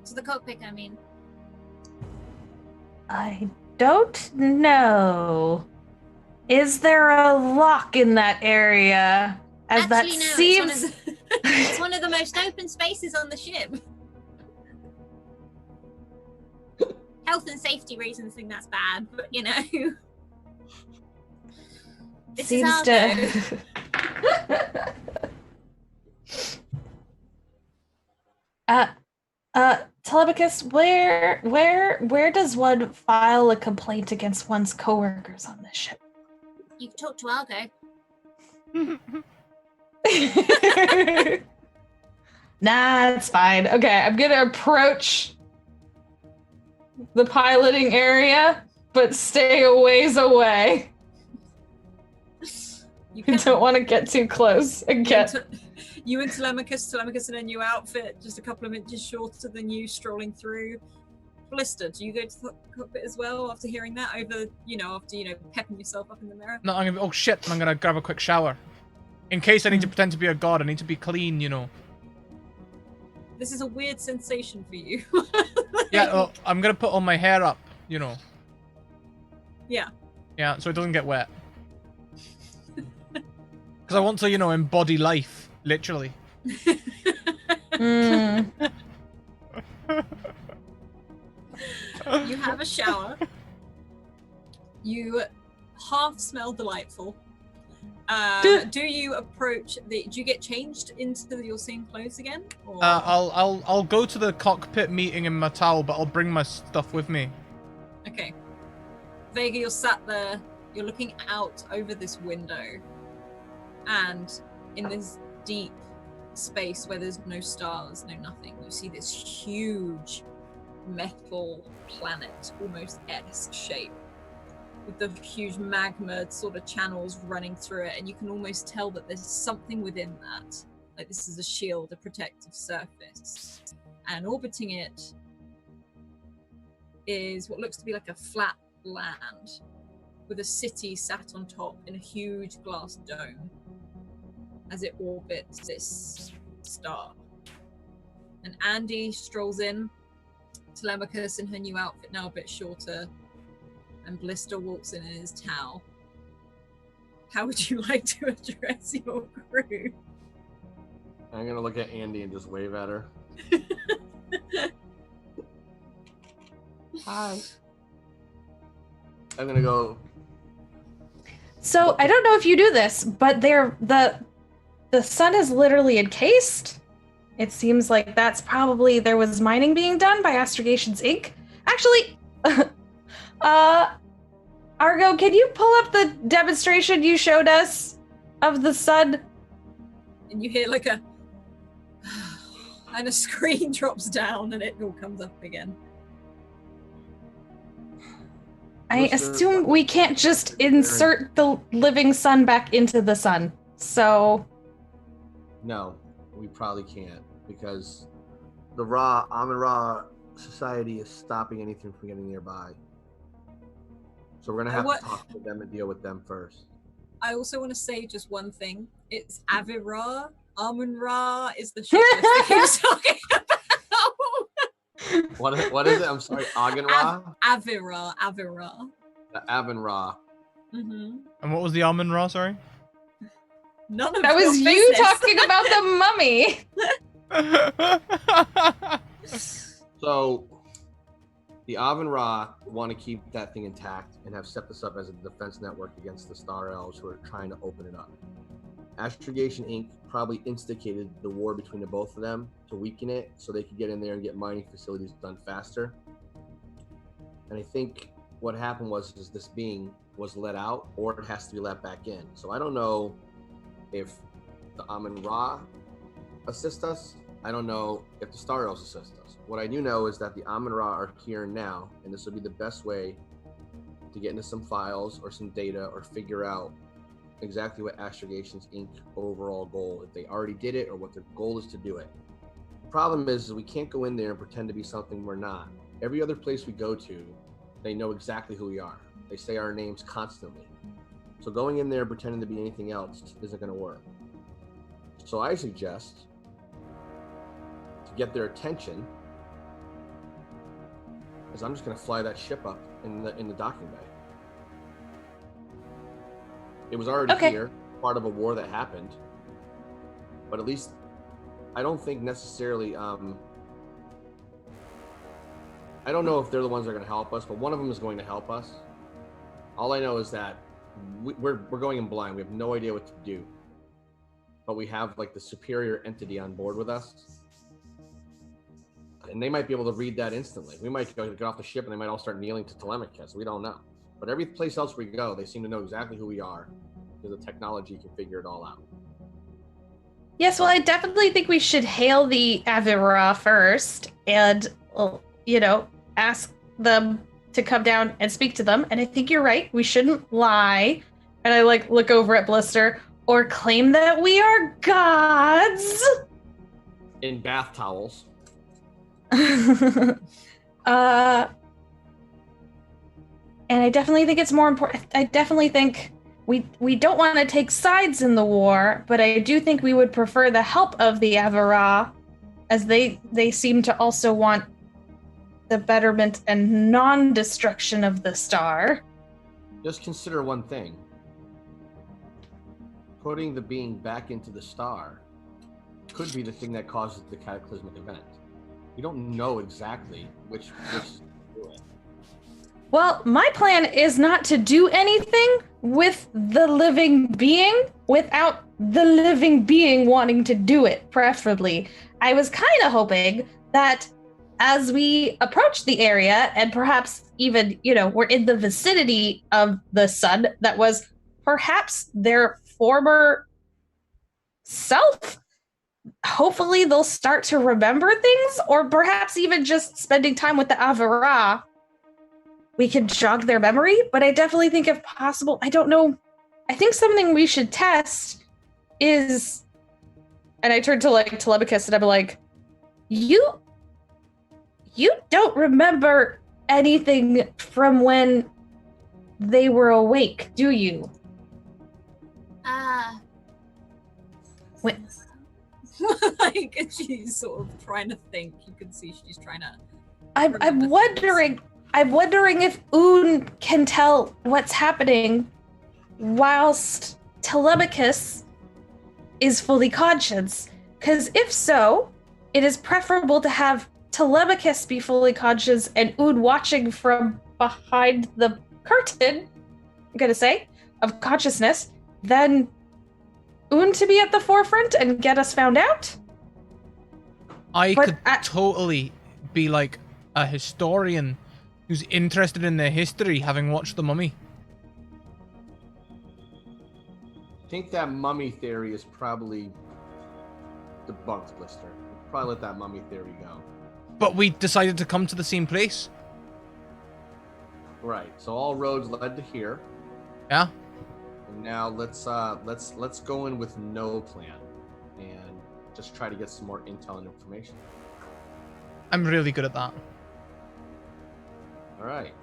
To the cockpit, I mean. I don't know. Is there a lock in that area? As Actually, that no, seems... it's one of the most open spaces on the ship. Health and safety reasons think that's bad, but you know. This seems is to... Telemachus, where does one file a complaint against one's coworkers on this ship? You can talk to Argo. Nah, it's fine. Okay, I'm gonna approach the piloting area, but stay a ways away. you I don't want to get too close and get... You and Telemachus in a new outfit, just a couple of inches shorter than you, strolling through. Blister, do you go to the cockpit as well after hearing that? After pepping yourself up in the mirror? No, oh shit, I'm gonna grab a quick shower. In case I need to pretend to be a god, I need to be clean, you know. This is a weird sensation for you. Yeah, well, I'm gonna put all my hair up, you know. Yeah. Yeah, so it doesn't get wet. Because I want to, embody life, literally. You have a shower. You half smell delightful. Do you approach the? Do you get changed into your same clothes again? Or? I'll go to the cockpit meeting in my towel, but I'll bring my stuff with me. Okay. Vega, you're sat there. You're looking out over this window, and in this deep space where there's no stars, no nothing, you see this huge metal planet, almost S shape, with the huge magma sort of channels running through it, and you can almost tell that there's something within that. Like this is a shield, a protective surface. And orbiting it is what looks to be like a flat land with a city sat on top in a huge glass dome as it orbits this star. And Andii strolls in, Telemachus in her new outfit, now a bit shorter, and Blister walks in his towel. How would you like to address your crew? I'm gonna look at Andii and just wave at her. Hi. I'm gonna go. So I don't know if you do this, but the sun is literally encased. It seems like that's probably there was mining being done by Astrogations Inc. Actually, Argo, can you pull up the demonstration you showed us of the sun? And you hear like a and a screen drops down and it all comes up again. I assume we can't just insert the living sun back into the sun. So no, we probably can't, because the Amun-Ra society is stopping anything from getting nearby. So we're gonna have to talk to them and deal with them first. I also want to say just one thing. It's Avira. Amun-Ra is the ship that keeps talking about. What is it? I'm sorry, Agun-Ra? Avira. The Amun-Ra. Mm-hmm. And what was the Amun-Ra, sorry? None of that was you business. talking about the mummy. So the Amun-Ra want to keep that thing intact and have set this up as a defense network against the Star Elves who are trying to open it up. Astrogation Inc. probably instigated the war between the both of them to weaken it so they could get in there and get mining facilities done faster. And I think what happened was this being was let out, or it has to be let back in. So I don't know if the Amun-Ra assist us. I don't know if the Star Elves assist us. What I do know is that the Amun-Ra are here now, and this will be the best way to get into some files or some data or figure out exactly what Astrogations Inc. overall goal, if they already did it or what their goal is to do it. The problem is we can't go in there and pretend to be something we're not. Every other place we go to, they know exactly who we are. They say our names constantly. So going in there pretending to be anything else isn't going to work. So I suggest, to get their attention, is I'm just going to fly that ship up in the docking bay. It was already here, part of a war that happened. But at least, I don't think necessarily, I don't know if they're the ones that are going to help us, but one of them is going to help us. All I know is that we're going in blind. We have no idea what to do. But we have like the superior entity on board with us. And they might be able to read that instantly. We might get off the ship and they might all start kneeling to Telemachus. We don't know. But every place else we go, they seem to know exactly who we are, because the technology can figure it all out. Yes, well, I definitely think we should hail the Avira first and, ask them to come down and speak to them. And I think you're right. We shouldn't lie. And I look over at Blister, or claim that we are gods. In bath towels. And I definitely think it's more important. I definitely think we don't want to take sides in the war, but I do think we would prefer the help of the Avira, as they seem to also want the betterment and non-destruction of the star. Just consider one thing. Putting the being back into the star could be the thing that causes the cataclysmic event. We don't know exactly which is doing it. Well, my plan is not to do anything with the living being without the living being wanting to do it, preferably. I was kind of hoping that as we approach the area and perhaps even, we're in the vicinity of the sun that was perhaps their former self, hopefully they'll start to remember things, or perhaps even just spending time with the Avara, we could jog their memory. But I definitely think if possible, I don't know, I think something we should test is, and I turned to Telemachus and I'm like, you don't remember anything from when they were awake, do you? Like, she's sort of trying to think. You can see she's trying to. I'm wondering if Un can tell what's happening whilst Telemachus is fully conscious. Because if so, it is preferable to have Telemachus be fully conscious and Un watching from behind the curtain, I'm gonna say, of consciousness, than Un to be at the forefront and get us found out. I could totally be like a historian who's interested in their history, having watched The Mummy. I think that mummy theory is probably debunked, Blister. We'll probably let that mummy theory go. But we decided to come to the same place. Right. So all roads led to here. Yeah. And now let's go in with no plan and just try to get some more intel and information. I'm really good at that. All right.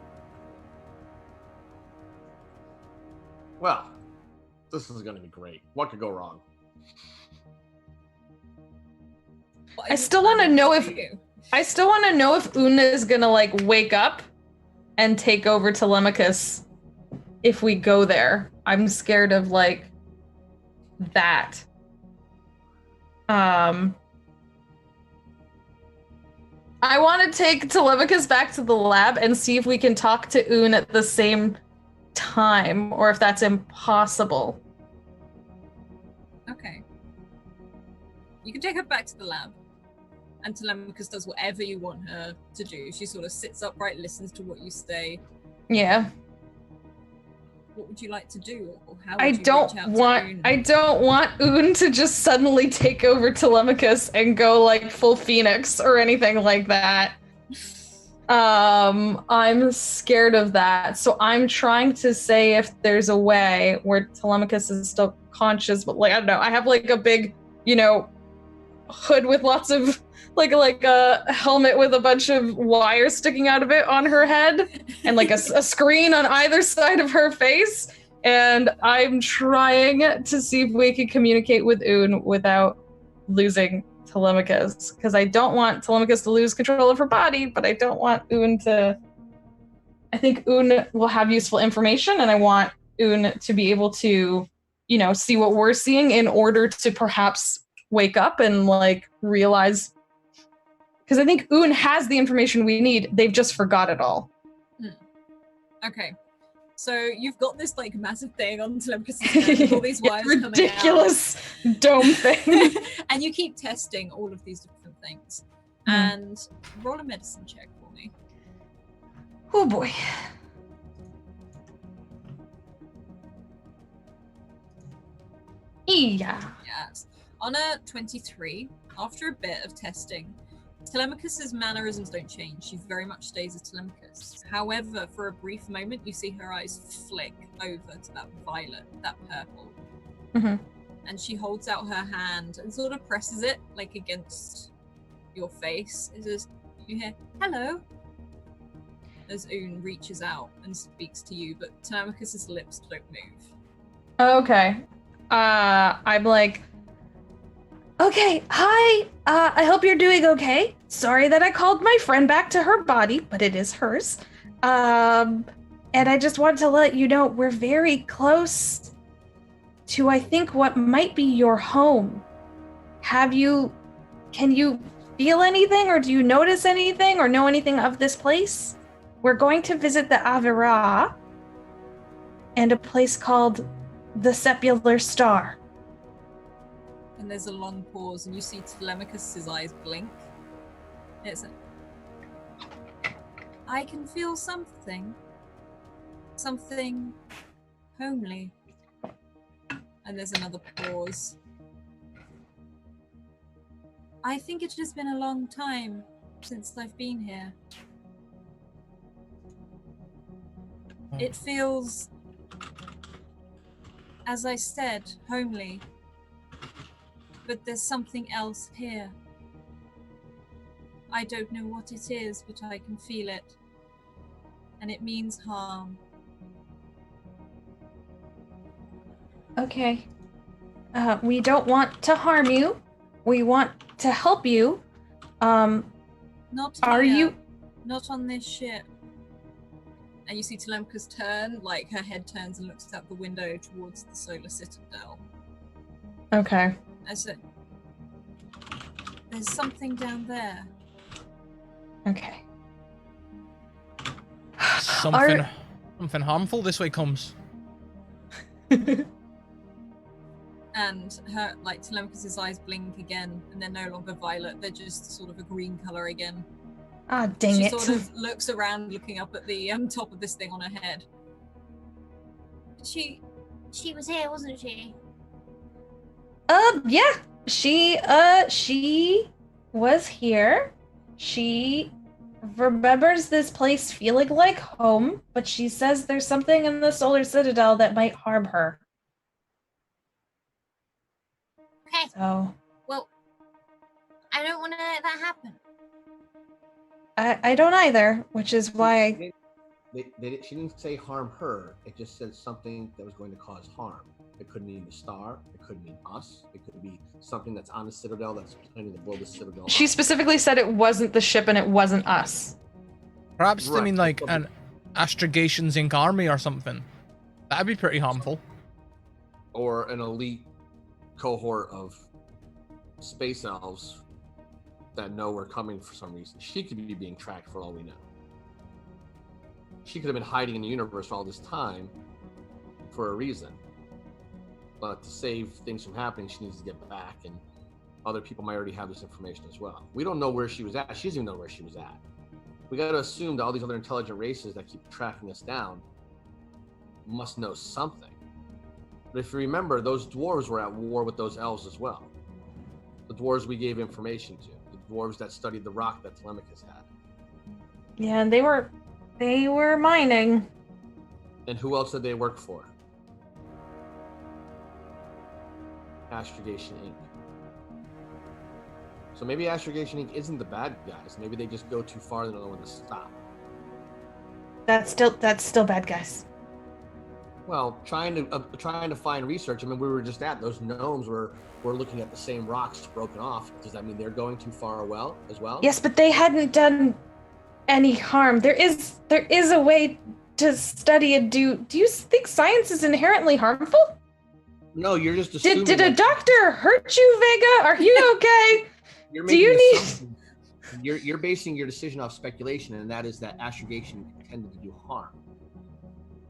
Well, this is going to be great. What could go wrong? I still want to know if Una is going to wake up and take over Telemachus if we go there. I'm scared of that. I want to take Telemachus back to the lab and see if we can talk to Un at the same time, or if that's impossible. Okay. You can take her back to the lab, and Telemachus does whatever you want her to do. She sort of sits upright, listens to what you say. Yeah. What would you like to do, or how would I don't want Un to just suddenly take over Telemachus and go full Phoenix or anything like that. I'm scared of that. So I'm trying to say if there's a way where Telemachus is still conscious, but I don't know. I have a big, hood with lots of like a helmet with a bunch of wires sticking out of it on her head, and a screen on either side of her face. And I'm trying to see if we can communicate with Un without losing Telemachus, because I don't want Telemachus to lose control of her body, but I don't want Un to. I think Un will have useful information, and I want Un to be able to, see what we're seeing in order to perhaps wake up and realize. Because I think Un has the information we need. They've just forgot it all. Okay. So you've got this massive thing on Telemachus' head with all these wires coming out. Ridiculous dome thing. And you keep testing all of these different things. And roll a medicine check for me. Oh boy. Yeah. Yes. On a 23, after a bit of testing, Telemachus's mannerisms don't change. She very much stays as Telemachus. However, for a brief moment, you see her eyes flick over to that violet, that purple. Mm-hmm. And she holds out her hand and sort of presses it against your face. It says, you hear, hello? As Un reaches out and speaks to you, but Telemachus's lips don't move. Okay. I'm okay, hi. I hope you're doing okay. Sorry that I called my friend back to her body, but it is hers. And I just wanted to let you know we're very close to, I think, what might be your home. Can you feel anything, or do you notice anything, or know anything of this place? we're going to visit the Avira and a place called the Sepular Star. And there's a long pause, and you see Telemachus's eyes blink. It's I can feel something. Something homely. And there's another pause. I think it has been a long time since I've been here. It feels, as I said, homely. But there's something else here. I don't know what it is, but I can feel it. And it means harm. Okay. We don't want to harm you. We want to help you. Not are here. you? Not on this ship. And you see Telemachus turn, like her head turns and looks out the window towards the solar citadel. Okay. I said, there's something down there. Okay. Something harmful this way comes. And her, like, Telemachus's eyes blink again, and they're no longer violet, they're just sort of a green color again. Ah, dang it. She sort of looks around, looking up at the top of this thing on her head. She was here, wasn't she? Yeah. She was here. She remembers this place feeling like home, but she says there's something in the Solar Citadel that might harm her. Okay. So. Well, I don't want to let that happen. I don't either, which is why she didn't say harm her. It just said something that was going to cause harm. It could mean the star. It could mean us. It could be something that's on the Citadel that's planning to blow the Citadel She up. specifically said it wasn't the ship and it wasn't us. Perhaps they Right. mean like an Astrogations Inc. army or something. That'd be pretty harmful. Or an elite cohort of space elves that know we're coming for some reason. She could be being tracked for all we know. She could have been hiding in the universe all this time for a reason. But to save things from happening, she needs to get back, and other people might already have this information as well. We don't know where she was at. She doesn't even know where she was at. We got to assume that all these other intelligent races that keep tracking us down must know something. But if you remember, those dwarves were at war with those elves as well. The dwarves we gave information to. The dwarves that studied the rock that Telemachus had. yeah, and they were mining. And who else did they work for? Astrogation Inc. So maybe Astrogation Inc. isn't the bad guys. Maybe they just go too far and don't know when to stop. That's still bad guys. Well, trying to find research. I mean, we were just at those gnomes were looking at the same rocks broken off. Does that mean they're going too far as well? Yes, but they hadn't done any harm. There is a way to study and do. Do you think science is inherently harmful? No, you're just assuming. Did a doctor hurt you, Vega? Are you okay? You're basing your decision off speculation, and that is that astrogation intended to do harm.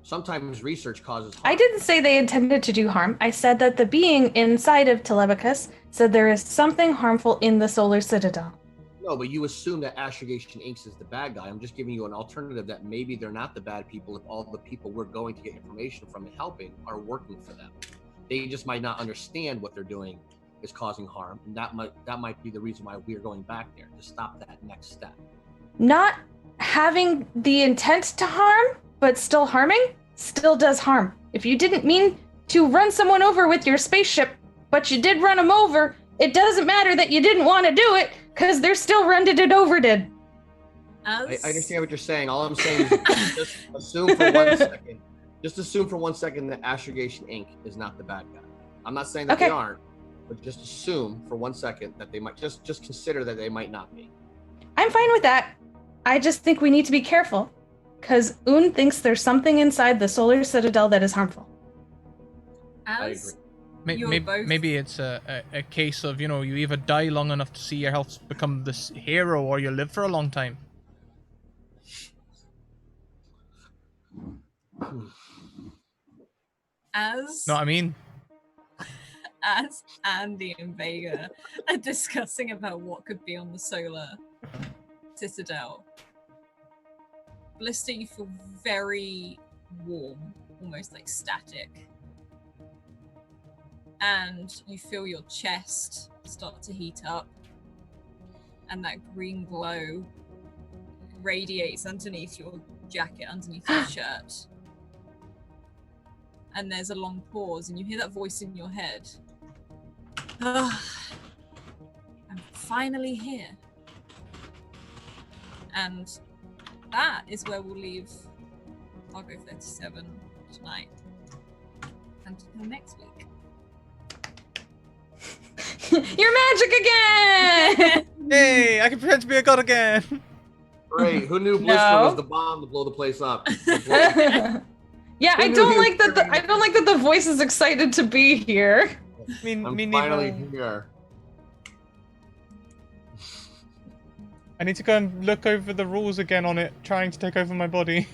Sometimes research causes harm. I didn't say they intended to do harm. I said that the being inside of Telemachus said there is something harmful in the Solar Citadel. No, but you assume that Astrogation Inc. is the bad guy. I'm just giving you an alternative that maybe they're not the bad people if all the people we're going to get information from and helping are working for them. They just might not understand what they're doing is causing harm, and that might be the reason why we're going back there, to stop that next step. Not having the intent to harm, but still harming, still does harm. If you didn't mean to run someone over with your spaceship, but you did run them over, it doesn't matter that you didn't want to do it, because they're still run-did it over did. I understand what you're saying. All I'm saying is just assume for 1 second. Just assume for 1 second that Astrogation Inc. is not the bad guy. I'm not saying that they aren't, but just assume for 1 second that they might. Just consider that they might not be. I'm fine with that. I just think we need to be careful, because Un thinks there's something inside the Solar Citadel that is harmful. I agree. Maybe it's a case of, you either die long enough to see your health become this hero, or you live for a long time. As No, I mean, as Andii and Vega are discussing about what could be on the solar citadel, Blister, you feel very warm, almost like static. And you feel your chest start to heat up, and that green glow radiates underneath your jacket, underneath your shirt. And there's a long pause, and you hear that voice in your head. I'm finally here. And that is where we'll leave Argo 37 tonight. Until next week. You're magic again! hey, I can pretend to be a god again. Great. Who knew Blister was the bomb to blow the place up? Yeah, I don't like that. I don't like that the voice is excited to be here. I'm finally here. I need to go and look over the rules again on it, trying to take over my body.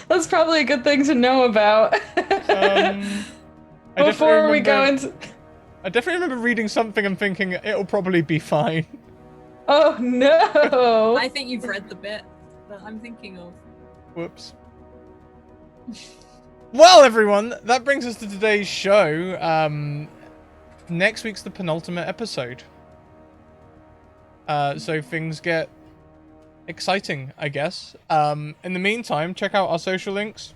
That's probably a good thing to know about. Before we go into... I definitely remember reading something and thinking it'll probably be fine. Oh no! I think you've read the bit that I'm thinking of. Whoops. Well, everyone, that brings us to today's show. Next week's the penultimate episode. So things get exciting, I guess. In the meantime, check out our social links.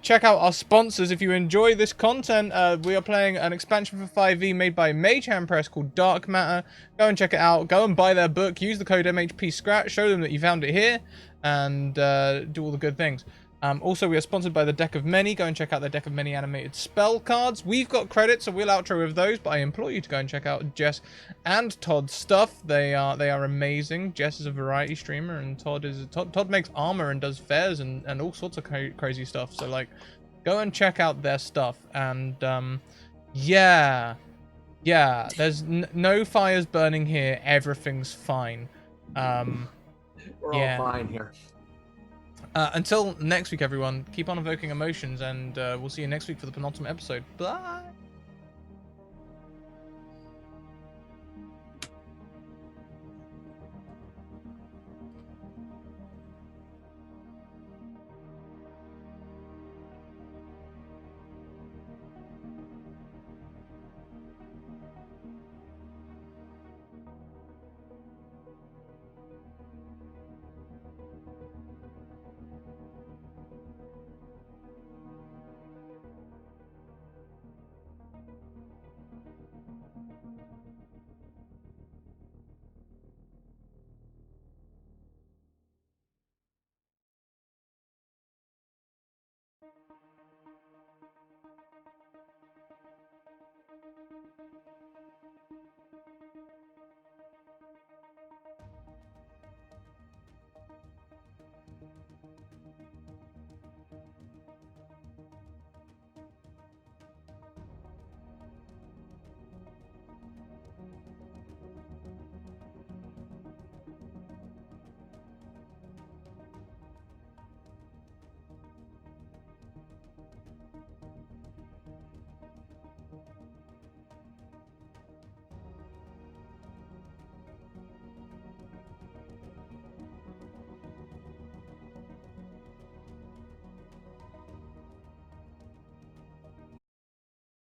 Check out our sponsors if you enjoy this content. We are playing an expansion for 5e made by Mage Hand Press called Dark Matter. Go and check it out. Go and buy their book. Use the code MHPScrat. Show them that you found it here. And do all the good things. Also, we are sponsored by the Deck of Many. Go and check out the Deck of Many animated spell cards. We've got credits, so we'll outro with those. But I implore you to go and check out Jess and Todd's stuff. They are amazing. Jess is a variety streamer, and Todd makes armor and does fairs and all sorts of crazy stuff. So like, go and check out their stuff. And yeah. There's no fires burning here. Everything's fine. We're all fine here. Until next week, everyone, keep on evoking emotions, and we'll see you next week for the penultimate episode. Bye!